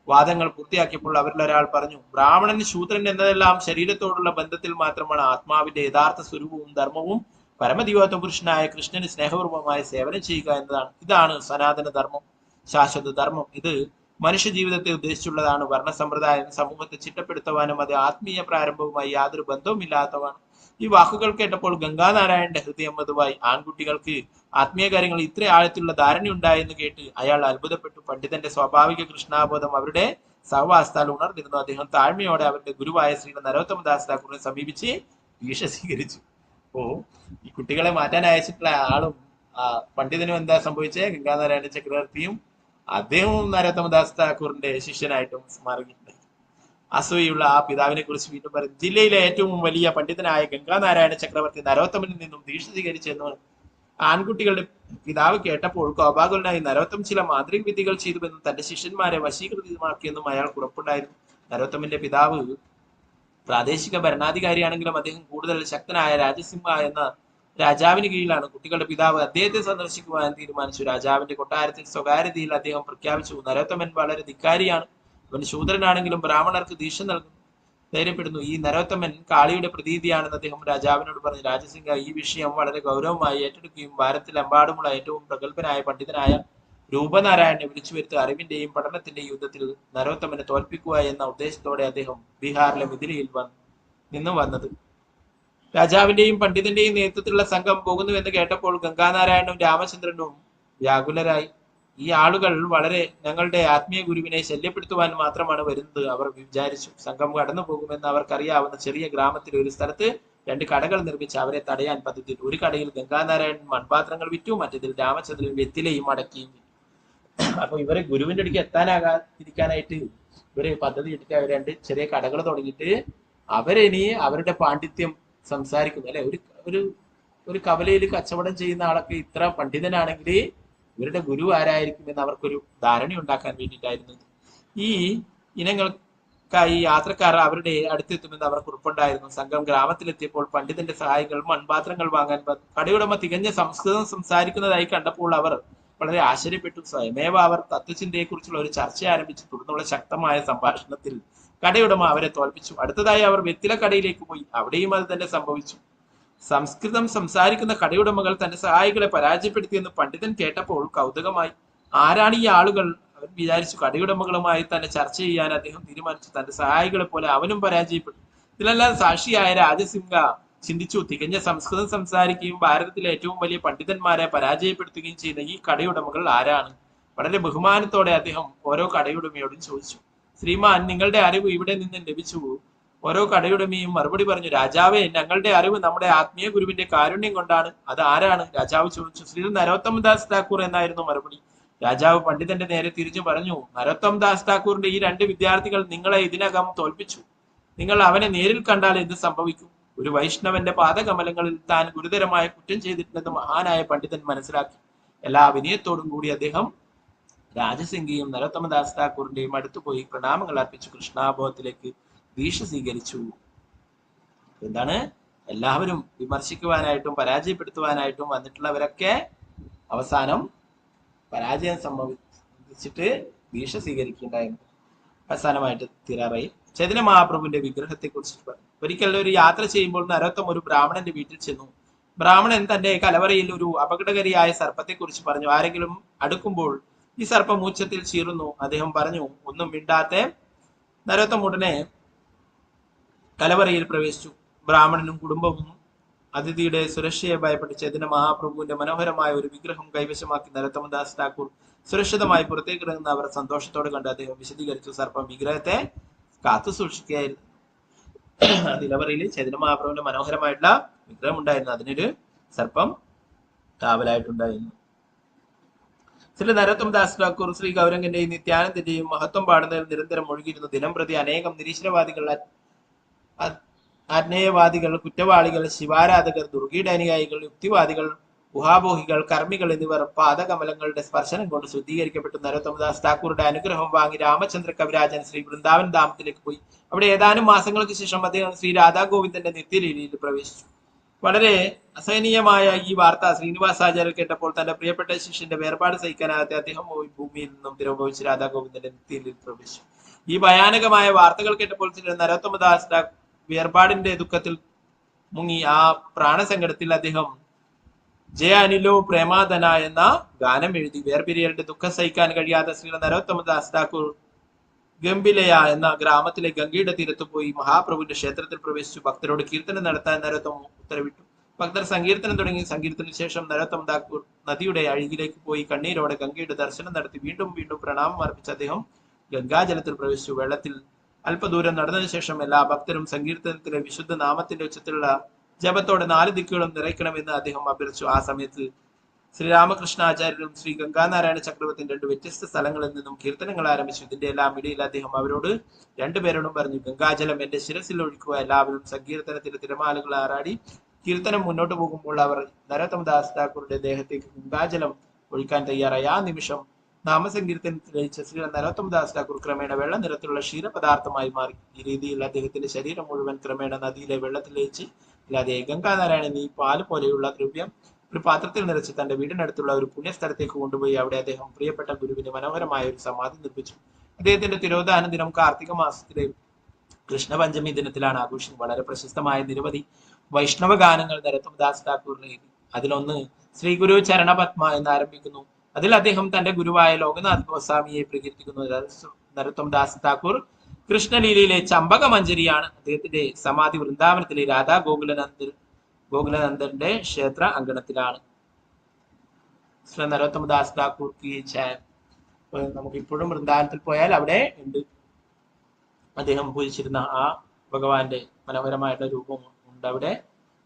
വാദങ്ങൾ പൂർത്തിയാക്കിയപ്പോൾ അവരിൽ ഒരാൾ പറഞ്ഞു, ബ്രാഹ്മണൻ ശൂദ്രൻ എന്നതെല്ലാം ശരീരത്തോടുള്ള ബന്ധത്തിൽ മാത്രമാണ്. ആത്മാവിന്റെ യഥാർത്ഥ സ്വരൂപവും ധർമ്മവും പരമദിവ്യത്വ പുരുഷനായ കൃഷ്ണന് സ്നേഹപൂർവമായ സേവനം ചെയ്യുക എന്നതാണ്. ഇതാണ് സനാതന ധർമ്മം, ശാശ്വത ധർമ്മം. ഇത് മനുഷ്യ ജീവിതത്തെ ഉദ്ദേശിച്ചുള്ളതാണ്. വർണ്ണസമ്പ്രദായം സമൂഹത്തെ ചിട്ടപ്പെടുത്തുവാനും അത് ആത്മീയ പ്രാരംഭവുമായി യാതൊരു ബന്ധവുമില്ലാത്തതാണ്. ഈ വാക്കുകൾ കേട്ടപ്പോൾ ഗംഗാനാരായണന്റെ ഹൃദയം മധുവായി. ആൺകുട്ടികൾക്ക് ആത്മീയ കാര്യങ്ങൾ ഇത്ര ആഴത്തിലുള്ള ധാരണയുണ്ടായെന്ന് കേട്ട് അയാൾ അത്ഭുതപ്പെട്ടു. പണ്ഡിതന്റെ സ്വാഭാവിക കൃഷ്ണാബോധം അവരുടെ സഹവാസത്താൽ ഉണർന്നിരുന്നു. അദ്ദേഹം താഴ്മയോടെ അവരുടെ ഗുരുവായ ശ്രീ നരോത്തമദാസ് ഠാക്കൂറിനെ സമീപിച്ച് ദീക്ഷ സ്വീകരിച്ചു. അപ്പോ ഈ കുട്ടികളെ മാറ്റാൻ അയച്ചിട്ടുള്ള ആളും പണ്ഡിതനും എന്താ സംഭവിച്ചേ, ഗംഗാനാരായണ ചക്രവർത്തിയും അദ്ദേഹവും നരോത്തമദാസ് ഠാക്കൂറിന്റെ ശിഷ്യനായിട്ടും മാറിയിട്ടുണ്ട്. അസൂയുള്ള ആ പിതാവിനെ കുറിച്ച് വീണ്ടും പറയും, ജില്ലയിലെ ഏറ്റവും വലിയ പണ്ഡിതനായ ഗംഗാനാരായണ ചക്രവർത്തി നരോത്തമനിൽ നിന്നും ദീക്ഷ സ്വീകരിച്ചെന്ന് ആൺകുട്ടികളുടെ പിതാവ് കേട്ടപ്പോൾ കോപാകുലനായി. നരോത്തം ചില മാന്ത്രിക വിദ്യകൾ ചെയ്തുവെന്നും തന്റെ ശിഷ്യന്മാരെ വശീകൃതമാക്കിയെന്നും അയാൾക്ക് ഉറപ്പുണ്ടായിരുന്നു. നരോത്തമിന്റെ പിതാവ് പ്രാദേശിക ഭരണാധികാരിയാണെങ്കിലും അദ്ദേഹം കൂടുതൽ ശക്തനായ രാജസിംഹ എന്ന രാജാവിന് കീഴിലാണ്. കുട്ടികളുടെ പിതാവ് അദ്ദേഹത്തെ സന്ദർശിക്കുവാൻ തീരുമാനിച്ചു. രാജാവിന്റെ കൊട്ടാരത്തിൽ സ്വകാര്യതയിൽ അദ്ദേഹം പ്രഖ്യാപിച്ചു, നരോത്തമൻ വളരെ ധിക്കാരിയാണ്. അവൻ ശൂദ്രനാണെങ്കിലും ബ്രാഹ്മണർക്ക് ദീക്ഷ നൽകുന്നു, ധൈര്യപ്പെടുന്നു. ഈ നരോത്തമൻ കാളിയുടെ പ്രതീതിയാണെന്ന് അദ്ദേഹം രാജാവിനോട് പറഞ്ഞു. രാജസിംഹ ഈ വിഷയം വളരെ ഗൗരവമായി ഏറ്റെടുക്കുകയും ഭാരതത്തിലെമ്പാടുമുള്ള ഏറ്റവും പ്രഗത്ഭനായ പണ്ഡിതനായ രൂപനാരായണനെ വിളിച്ചു വരുത്തി അറിവിന്റെയും പഠനത്തിന്റെയും യുദ്ധത്തിൽ നരോത്തമനെ തോൽപ്പിക്കുക എന്ന ഉദ്ദേശത്തോടെ അദ്ദേഹം ബീഹാറിലെ മിഥിലയിൽ നിന്നും വന്നത്. രാജാവിന്റെയും പണ്ഡിതന്റെയും നേതൃത്വത്തിലുള്ള സംഘം പോകുന്നുവെന്ന് കേട്ടപ്പോൾ ഗംഗാനാരായണനും രാമചന്ദ്രനും വ്യാകുലരായി. ഈ ആളുകൾ വളരെ ഞങ്ങളുടെ ആത്മീയ ഗുരുവിനെ ശല്യപ്പെടുത്തുവാൻ മാത്രമാണ് വരുന്നത് അവർ വിചാരിച്ചു. സംഘം കടന്നു പോകുമെന്ന് അവർക്കറിയാവുന്ന ചെറിയ ഗ്രാമത്തിലെ ഒരു സ്ഥലത്ത് രണ്ട് കടകൾ നിർമ്മിച്ച് അവരെ തടയാൻ പദ്ധതി. ഒരു കടയിൽ ഗംഗാനാരായണൻ മൺപാത്രങ്ങൾ വിറ്റു, മറ്റതിൽ രാമചന്ദ്രൻ വെറ്റിലയും അടക്കിയും. അപ്പൊ ഇവരെ ഗുരുവിന്റെ അടുക്ക് എത്താനാകാതിരിക്കാനായിട്ട് ഇവര് പദ്ധതി ഇട്ടിട്ട് അവർ രണ്ട് ചെറിയ കടകൾ തുടങ്ങിയിട്ട് അവരിനി അവരുടെ പാണ്ഡിത്യം സംസാരിക്കുന്നു അല്ലെ. ഒരു കവലയിൽ കച്ചവടം ചെയ്യുന്ന ആളൊക്കെ ഇത്ര പണ്ഡിതനാണെങ്കിൽ ഇവരുടെ ഗുരു ആരായിരിക്കും എന്ന് അവർക്കൊരു ധാരണ ഉണ്ടാക്കാൻ വേണ്ടിയിട്ടായിരുന്നു. ഈ ഇനങ്ങൾക്കായി യാത്രക്കാർ അവരുടെ അടുത്തെത്തുമെന്ന് അവർക്ക് ഉറപ്പുണ്ടായിരുന്നു. സംഘം ഗ്രാമത്തിലെത്തിയപ്പോൾ പണ്ഡിതന്റെ സഹായികൾ മൺപാത്രങ്ങൾ വാങ്ങാൻ വന്നു. കടയുടമ തികഞ്ഞ സംസ്കൃതം സംസാരിക്കുന്നതായി കണ്ടപ്പോൾ അവർ വളരെ ആശ്ചര്യപ്പെട്ടു. സ്വയമേവ അവർ തത്വചിന്തയെ കുറിച്ചുള്ള ഒരു ചർച്ച ആരംഭിച്ചു. തുടർന്നുള്ള ശക്തമായ സംഭാഷണത്തിൽ കടയുടമ അവരെ തോൽപ്പിച്ചു. അടുത്തതായി അവർ വെറ്റില കടയിലേക്ക് പോയി. അവിടെയും അത് തന്നെ സംഭവിച്ചു. സംസ്കൃതം സംസാരിക്കുന്ന കടയുടമകൾ തന്റെ സഹായികളെ പരാജയപ്പെടുത്തിയെന്ന് പണ്ഡിതൻ കേട്ടപ്പോൾ കൗതുകമായി. ആരാണ് ഈ ആളുകൾ? അവൻ വിചാരിച്ചു. കടയുടമകളുമായി തന്നെ ചർച്ച ചെയ്യാൻ അദ്ദേഹം തീരുമാനിച്ചു. തന്റെ സഹായികളെ പോലെ അവനും പരാജയപ്പെട്ടു. ഇതിലെല്ലാം സാക്ഷിയായ രാജസിംഹ ചിന്തിച്ചു, തികഞ്ഞ സംസ്കൃതം സംസാരിക്കുകയും ഭാരതത്തിലെ ഏറ്റവും വലിയ പണ്ഡിതന്മാരെ പരാജയപ്പെടുത്തുകയും ചെയ്യുന്ന ഈ കടയുടമകൾ ആരാണ്? വളരെ ബഹുമാനത്തോടെ അദ്ദേഹം ഓരോ കടയുടമയോടും ചോദിച്ചു, ശ്രീമാൻ, നിങ്ങളുടെ അറിവ് ഇവിടെ നിന്ന് ലഭിച്ചു. ഓരോ കടയുടമയും മറുപടി പറഞ്ഞു, രാജാവേ, ഞങ്ങളുടെ അറിവ് നമ്മുടെ ആത്മീയ ഗുരുവിന്റെ കാരുണ്യം കൊണ്ടാണ്. അത് ആരാണ്? രാജാവ് ചോദിച്ചു. ശ്രീ നരോത്തമദാസ് താക്കൂർ എന്നായിരുന്നു മറുപടി. രാജാവ് പണ്ഡിതന്റെ നേരെ തിരിച്ചു പറഞ്ഞു, നരോത്തമദാസ് താക്കൂറിന്റെ ഈ 2 വിദ്യാർത്ഥികൾ നിങ്ങളെ ഇതിനകം തോൽപ്പിച്ചു. നിങ്ങൾ അവനെ നേരിൽ കണ്ടാൽ എന്ത് സംഭവിക്കും? ഒരു വൈഷ്ണവന്റെ പാദകമലങ്ങളിൽ താൻ ഗുരുതരമായ കുറ്റം ചെയ്തിട്ടുണ്ടെന്ന് മഹാനായ പണ്ഡിതൻ മനസ്സിലാക്കി. എല്ലാ വിനയത്തോടും കൂടി അദ്ദേഹം രാജസിംഗിയും നരോത്തമദാസ് താക്കൂറിന്റെയും അടുത്തുപോയി പ്രണാമങ്ങൾ അർപ്പിച്ചു കൃഷ്ണാബോധത്തിലേക്ക് ദീക്ഷ സ്വീകരിച്ചു. എന്താണ്? എല്ലാവരും വിമർശിക്കുവാനായിട്ടും പരാജയപ്പെടുത്തുവാനായിട്ടും വന്നിട്ടുള്ളവരൊക്കെ അവസാനം പരാജയം സംഭവിച്ചിട്ട് ദീക്ഷ സ്വീകരിക്കുകയുണ്ടായിരുന്നു. അവസാനമായിട്ട് തീരാറായി. ചൈതന്യ മഹാപ്രഭുവിന്റെ വിഗ്രഹത്തെ കുറിച്ചിട്ട് പറഞ്ഞു. ഒരിക്കൽ ഒരു യാത്ര ചെയ്യുമ്പോൾ നരോത്തം ഒരു ബ്രാഹ്മണന്റെ വീട്ടിൽ ചെന്നു. ബ്രാഹ്മണൻ തന്റെ കലവറയിൽ ഒരു അപകടകാരിയായ സർപ്പത്തെ കുറിച്ച് പറഞ്ഞു. ആരെങ്കിലും അടുക്കുമ്പോൾ ഈ സർപ്പം മൂർച്ഛത്തിൽ ചീറുന്നു. അദ്ദേഹം പറഞ്ഞു. ഒന്നും മിണ്ടാത്ത നരോത്തം ഉടനെ കലവറയിൽ പ്രവേശിച്ചു. ബ്രാഹ്മണനും കുടുംബവും അതിഥിയുടെ സുരക്ഷയെ ഭയപ്പെട്ട് ചൈതന്യ മഹാപ്രഭുവിന്റെ മനോഹരമായ ഒരു വിഗ്രഹം കൈവശമാക്കി നരോത്തമദാസ് ഠാക്കൂർ സുരക്ഷിതമായി പുറത്തേക്ക് ഇറങ്ങുന്ന അവർ സന്തോഷത്തോടെ കണ്ട് അദ്ദേഹം വിശദീകരിച്ചു. സർപ്പം വിഗ്രഹത്തെ കാത്തു സൂക്ഷിക്കുകയായിരുന്നു. നിലവറയിൽ ചൈതന്യ മഹാപ്രഭുവിന്റെ മനോഹരമായിട്ടുള്ള വിഗ്രഹം ഉണ്ടായിരുന്നു. അതിനൊരു സർപ്പം കാവലായിട്ടുണ്ടായിരുന്നു. ശ്രീ നരോത്തമദാസ് ഠാക്കൂർ ശ്രീ ഗൗരംഗന്റെയും നിത്യാനന്ദന്റെയും മഹത്വം പാടുന്നതിൽ നിരന്തരം ഒഴുകിയിരുന്നു. ദിനം പ്രതി അനേകം നിരീശ്വരവാദികൾ, ആജ്ഞേയവാദികൾ, കുറ്റവാളികൾ, ശിവാരാധകർ, ദുർഗയുടെ അനുയായികൾ, യുക്തിവാദികൾ, ഊഹാപോഹികൾ, കർമ്മികൾ എന്നിവർ പാദകമലങ്ങളുടെ സ്പർശനം കൊണ്ട് ശുദ്ധീകരിക്കപ്പെട്ടു. നരോത്തമദാസ് ഠാക്കൂറുടെ അനുഗ്രഹം വാങ്ങി രാമചന്ദ്ര കവിരാജൻ ശ്രീ വൃന്ദാവൻ ധാമത്തിലേക്ക് പോയി. അവിടെ ഏതാനും മാസങ്ങൾക്ക് ശേഷം അദ്ദേഹം ശ്രീ രാധാഗോവിന്ദന്റെ നിത്യലീലയിൽ പ്രവേശിച്ചു. വളരെ അസഹനീയമായ ഈ വാർത്ത ശ്രീനിവാസാചാര്യർ കേട്ടപ്പോൾ തന്റെ പ്രിയപ്പെട്ട ശിഷ്യന്റെ വേർപാട് സഹിക്കാനാകത്തെ അദ്ദേഹം ഭൂമിയിൽ നിന്നും തിരോഭവിച്ച് രാധാഗോവിന്ദന്റെ നിത്യലീലയിൽ പ്രവേശിച്ചു. ഈ ഭയാനകമായ വാർത്തകൾ കേട്ടപ്പോൾ ശ്രീ നരോത്തമദാസ് വേർപാടിന്റെ ദുഃഖത്തിൽ മുങ്ങി. ആ പ്രാണസങ്കടത്തിൽ അദ്ദേഹം ജയ അനിലോ പ്രേമാധന എന്ന ഗാനം എഴുതി. വേർപിരിയലിന്റെ ദുഃഖം സഹിക്കാൻ കഴിയാതെ ശ്രീ നരോത്തമദാസ് ഠാക്കൂർ ഗംഭിലയ എന്ന ഗ്രാമത്തിലെ ഗംഗയുടെ തീരത്ത് പോയി മഹാപ്രഭുവിന്റെ ക്ഷേത്രത്തിൽ പ്രവേശിച്ചു. ഭക്തരോട് കീർത്തനം നടത്താൻ നരോത്തം ഉത്തരവിട്ടു. ഭക്തർ സങ്കീർത്തനം തുടങ്ങി. സങ്കീർത്തനത്തിന് ശേഷം നരോത്തം ഠാക്കൂർ നദിയുടെ അഴുകിലേക്ക് പോയി കണ്ണീരോടെ ഗംഗയുടെ ദർശനം നടത്തി വീണ്ടും വീണ്ടും പ്രണാമം അർപ്പിച്ച് അദ്ദേഹം ഗംഗാജലത്തിൽ പ്രവേശിച്ചു. വെള്ളത്തിൽ അല്പദൂരം നടന്നതിനു ശേഷം എല്ലാ ഭക്തരും സങ്കീർത്തനത്തിലെ വിശുദ്ധ നാമത്തിന്റെ ഉച്ചത്തിലുള്ള ജപത്തോടെ 4 ദിക്കുകളും നിറയ്ക്കണമെന്ന് അദ്ദേഹം അഭ്യർത്ഥിച്ചു. ആ സമയത്ത് ശ്രീരാമകൃഷ്ണാചാര്യരും ശ്രീ ഗംഗാനാരായണ ചക്രവർത്തിയും 2 വ്യത്യസ്ത സ്ഥലങ്ങളിൽ നിന്നും കീർത്തനങ്ങൾ ആരംഭിച്ചു. ഇതിന്റെ എല്ലാം ഇടയിൽ അദ്ദേഹം അവരോട് 2 പേരോടും പറഞ്ഞു, ഗംഗാജലം എന്റെ ശിരസിൽ ഒഴിക്കുക. എല്ലാവരും സങ്കീർത്തനത്തിന്റെ തിരമാലകൾ ആറാടി. കീർത്തനം മുന്നോട്ട് പോകുമ്പോൾ അവർ നരോത്തമദാസ് ഠാക്കൂറിന്റെ ദേഹത്തേക്ക് ഗംഗാജലം ഒഴിക്കാൻ തയ്യാറായി. ആ നിമിഷം നാമസങ്കീർത്തനത്തിൽ ലയിച്ച ശ്രീ നരോത്തമദാസ് ഠാക്കൂർ ക്രമേണ വെള്ള നിറത്തിലുള്ള ക്ഷീരപദാർത്ഥമായി മാറി. ഈ രീതിയിൽ അദ്ദേഹത്തിന്റെ ശരീരം മുഴുവൻ ക്രമേണ നദിയിലെ വെള്ളത്തിൽ ലയിച്ച് ഇല്ലാതെ ഗംഗാനാരായണൻ ഈ പാല് പോലെയുള്ള ദ്രവ്യം ഒരു പാത്രത്തിൽ നിറച്ച് തന്റെ വീടിനടുത്തുള്ള ഒരു പുണ്യസ്ഥലത്തേക്ക് കൊണ്ടുപോയി അവിടെ അദ്ദേഹം പ്രിയപ്പെട്ട ഗുരുവിന് മനോഹരമായ ഒരു സമാധി നിർമ്മിച്ചു. അദ്ദേഹത്തിന്റെ തിരോധാന ദിനം കാർത്തിക മാസത്തിലെ കൃഷ്ണപഞ്ചമി ദിനത്തിലാണ് ആഘോഷിക്കുന്നത്. വളരെ പ്രശസ്തമായ നിരവധി വൈഷ്ണവ ഗാനങ്ങൾ നരോത്തമദാസ് ഠാക്കൂറിന് എഴുതി. അതിലൊന്ന് ശ്രീ ഗുരു ചരണപത്മ എന്ന് ആരംഭിക്കുന്നു. അതിൽ അദ്ദേഹം തന്റെ ഗുരുവായ ലോകനാഥ് ഗോസ്വാമിയെ പ്രകീർത്തിക്കുന്നു. നരോത്തമദാസ് ഠാക്കൂർ കൃഷ്ണലീലയിലെ ചമ്പക മഞ്ജരിയാണ്. അദ്ദേഹത്തിന്റെ സമാധി വൃന്ദാവനത്തിലെ രാധാ ഗോകുലനന്ദന്റെ ക്ഷേത്ര അങ്കണത്തിലാണ്. ശ്രീ നരോത്തമദാസ് ഠാക്കൂർ की जय. നമുക്ക് ഇപ്പോഴും വൃന്ദാവനത്തിൽ പോയാൽ അവിടെ ഉണ്ട് അദ്ദേഹം പൂജിച്ചിരുന്ന ആ ഭഗവാന്റെ മനോഹരമായിട്ടുള്ള രൂപം ഉണ്ട്. അവിടെ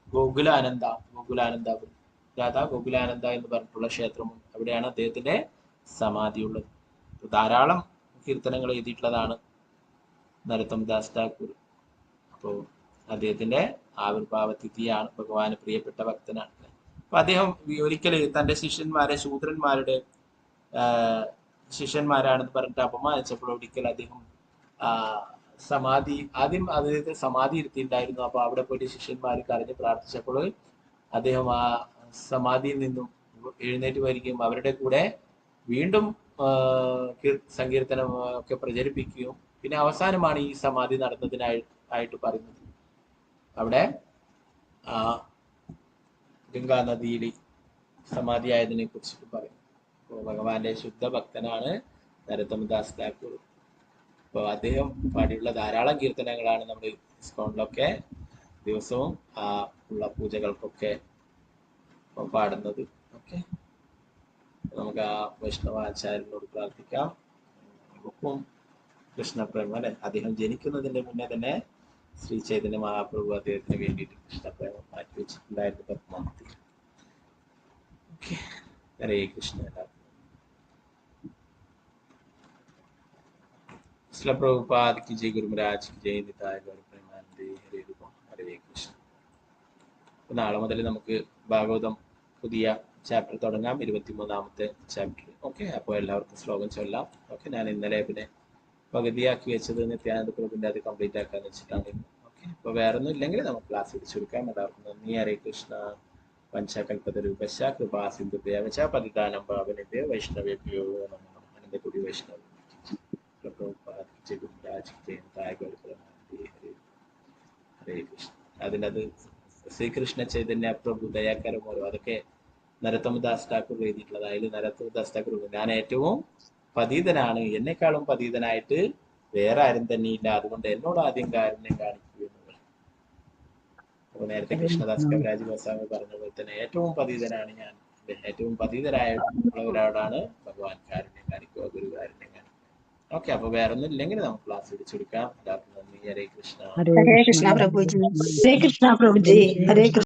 ഗോകുലാനന്ദ രാധാ ഗോകുലാനന്ദ എന്ന് പറഞ്ഞിട്ടുള്ള ക്ഷേത്രമുണ്ട്. അവിടെയാണ് അദ്ദേഹത്തിന്റെ സമാധി ഉള്ളത്. ധാരാളം കീർത്തനങ്ങൾ എഴുതിയിട്ടുള്ളതാണ് നരോത്തമദാസ് ഠാക്കൂർ. അപ്പോൾ അദ്ദേഹത്തിന്റെ ആവിർഭാവ തിഥിയാണ്. ഭഗവാന് പ്രിയപ്പെട്ട ഭക്തനാണ്. അപ്പൊ അദ്ദേഹം ഒരിക്കൽ തന്റെ ശിഷ്യന്മാരെ ശൂദ്രന്മാരുടെ ശിഷ്യന്മാരാണെന്ന് പറഞ്ഞിട്ട് അപമാനിച്ചപ്പോൾ ഒരിക്കൽ അദ്ദേഹം ആദ്യം അദ്ദേഹത്തെ സമാധി ഇരുത്തിയിട്ടുണ്ടായിരുന്നു. അപ്പൊ അവിടെ പോയിട്ട് ശിഷ്യന്മാർ കരഞ്ഞ് പ്രാർത്ഥിച്ചപ്പോൾ അദ്ദേഹം ആ സമാധിയിൽ നിന്നും എഴുന്നേറ്റ് വരികയും അവരുടെ കൂടെ വീണ്ടും സങ്കീർത്തനം ഒക്കെ പ്രചരിപ്പിക്കുകയും പിന്നെ അവസാനമാണ് ഈ സമാധി നടന്നതിനായിട്ട് പറയുന്നത്. അവിടെ ഗംഗാ നദിയിൽ സമാധിയായതിനെ കുറിച്ചിട്ട് പറയും. അപ്പോൾ ഭഗവാന്റെ ശുദ്ധ ഭക്തനാണ് നരോത്തമദാസ് ഠാക്കൂർ. അപ്പോൾ അദ്ദേഹം പാടിയുള്ള ധാരാളം കീർത്തനങ്ങളാണ് നമ്മൾ ഇസ്കോണിലൊക്കെ ദിവസവും ഉള്ള പൂജകൾക്കൊക്കെ പാടുന്നത്. ഓക്കെ, നമുക്ക് ആ വൈഷ്ണവാചാര്യനോട് പ്രാർത്ഥിക്കാം. നമുക്കും കൃഷ്ണപ്രേമം അല്ലെ, അദ്ദേഹം ജനിക്കുന്നതിന്റെ മുന്നേ തന്നെ ശ്രീ ചൈതന്യ മഹാപ്രഭു അദ്ദേഹത്തിന് വേണ്ടിയിട്ട് കൃഷ്ണപ്രേമം മാറ്റി വെച്ചിട്ടുണ്ടായിരുന്നു പത്മാവതി. ഓക്കെ, ഹരേ കൃഷ്ണ. ശ്രീല പ്രഭുപാദ് की जय, गुरु महाराज की जय, निताय गौर प्रेमानंदे, हरे रूपम हरे कृष्ण. നാളെ മുതൽ നമുക്ക് ഭാഗവതം പുതിയ ചാപ്റ്റർ തുടങ്ങാം, 23ാമത്തെ ചാപ്റ്റർ. ഓക്കെ, അപ്പോൾ എല്ലാവർക്കും ശ്ലോകം ചൊല്ലാം. ഓക്കെ, ഞാൻ ഇന്നലെ പിന്നെ പകുതിയാക്കി വെച്ചത് നിത്യാനന്ദ പ്രഭുവിൻ്റെ അത് കംപ്ലീറ്റ് ആക്കാന്ന് വെച്ചിട്ടാണ്. ഓക്കെ, അപ്പോൾ വേറെ ഒന്നും ഇല്ലെങ്കിൽ നമുക്ക് ക്ലാസ് പിടിച്ചെടുക്കാം. എല്ലാവർക്കും നന്ദി. ഹരേ കൃഷ്ണ. പഞ്ചകൽപതരൂപശ്ച കൃപാ സിന്ധുഭ്യവച പതിതാനം പാവനേഭ്യോ വൈഷ്ണവേഭ്യോ നമഃ. അനന്തകോടി വൈഷ്ണവ ഹരേ കൃഷ്ണ. അതിനത് ശ്രീകൃഷ്ണ ചൈതന്യ പ്രഭു ദയാകരമോരോ അതൊക്കെ നരോത്തമദാസ് ഠാക്കൂർ എഴുതിയിട്ടുള്ളത്. അതിൽ നരോത്തമദാസ് ഠാക്കൂർ ഞാൻ ഏറ്റവും പതീതനാണ്, എന്നെക്കാളും പതീതനായിട്ട് വേറെ ആരും തന്നെ ഇല്ല, അതുകൊണ്ട് എന്നോട് ആദ്യം കാരുണ്യം കാണിക്കൂ എന്ന് പറയും. അപ്പൊ നേരത്തെ കൃഷ്ണദാസ് കവിരാജ് ഗോസ്വാമി പറഞ്ഞ പോലെ തന്നെ ഏറ്റവും പതീതനാണ് ഞാൻ, ഏറ്റവും പതീതരായുള്ളവരോടാണ് ഭഗവാൻ കാരുണ്യം കാണിക്കുക, ഗുരു കാരുണ്യം കാണിക്കുക. ഓക്കെ, അപ്പൊ വേറെ ഒന്നും ഇല്ലെങ്കിൽ നമുക്ക് ക്ലാസ് പിടിച്ചെടുക്കാം. എല്ലാവർക്കും നന്ദി. ഹരേ കൃഷ്ണ. ഹരേ കൃഷ്ണ പ്രഭുജി. ഹരേ കൃഷ്ണ പ്രഭുജി. ഹരേ കൃഷ്ണ.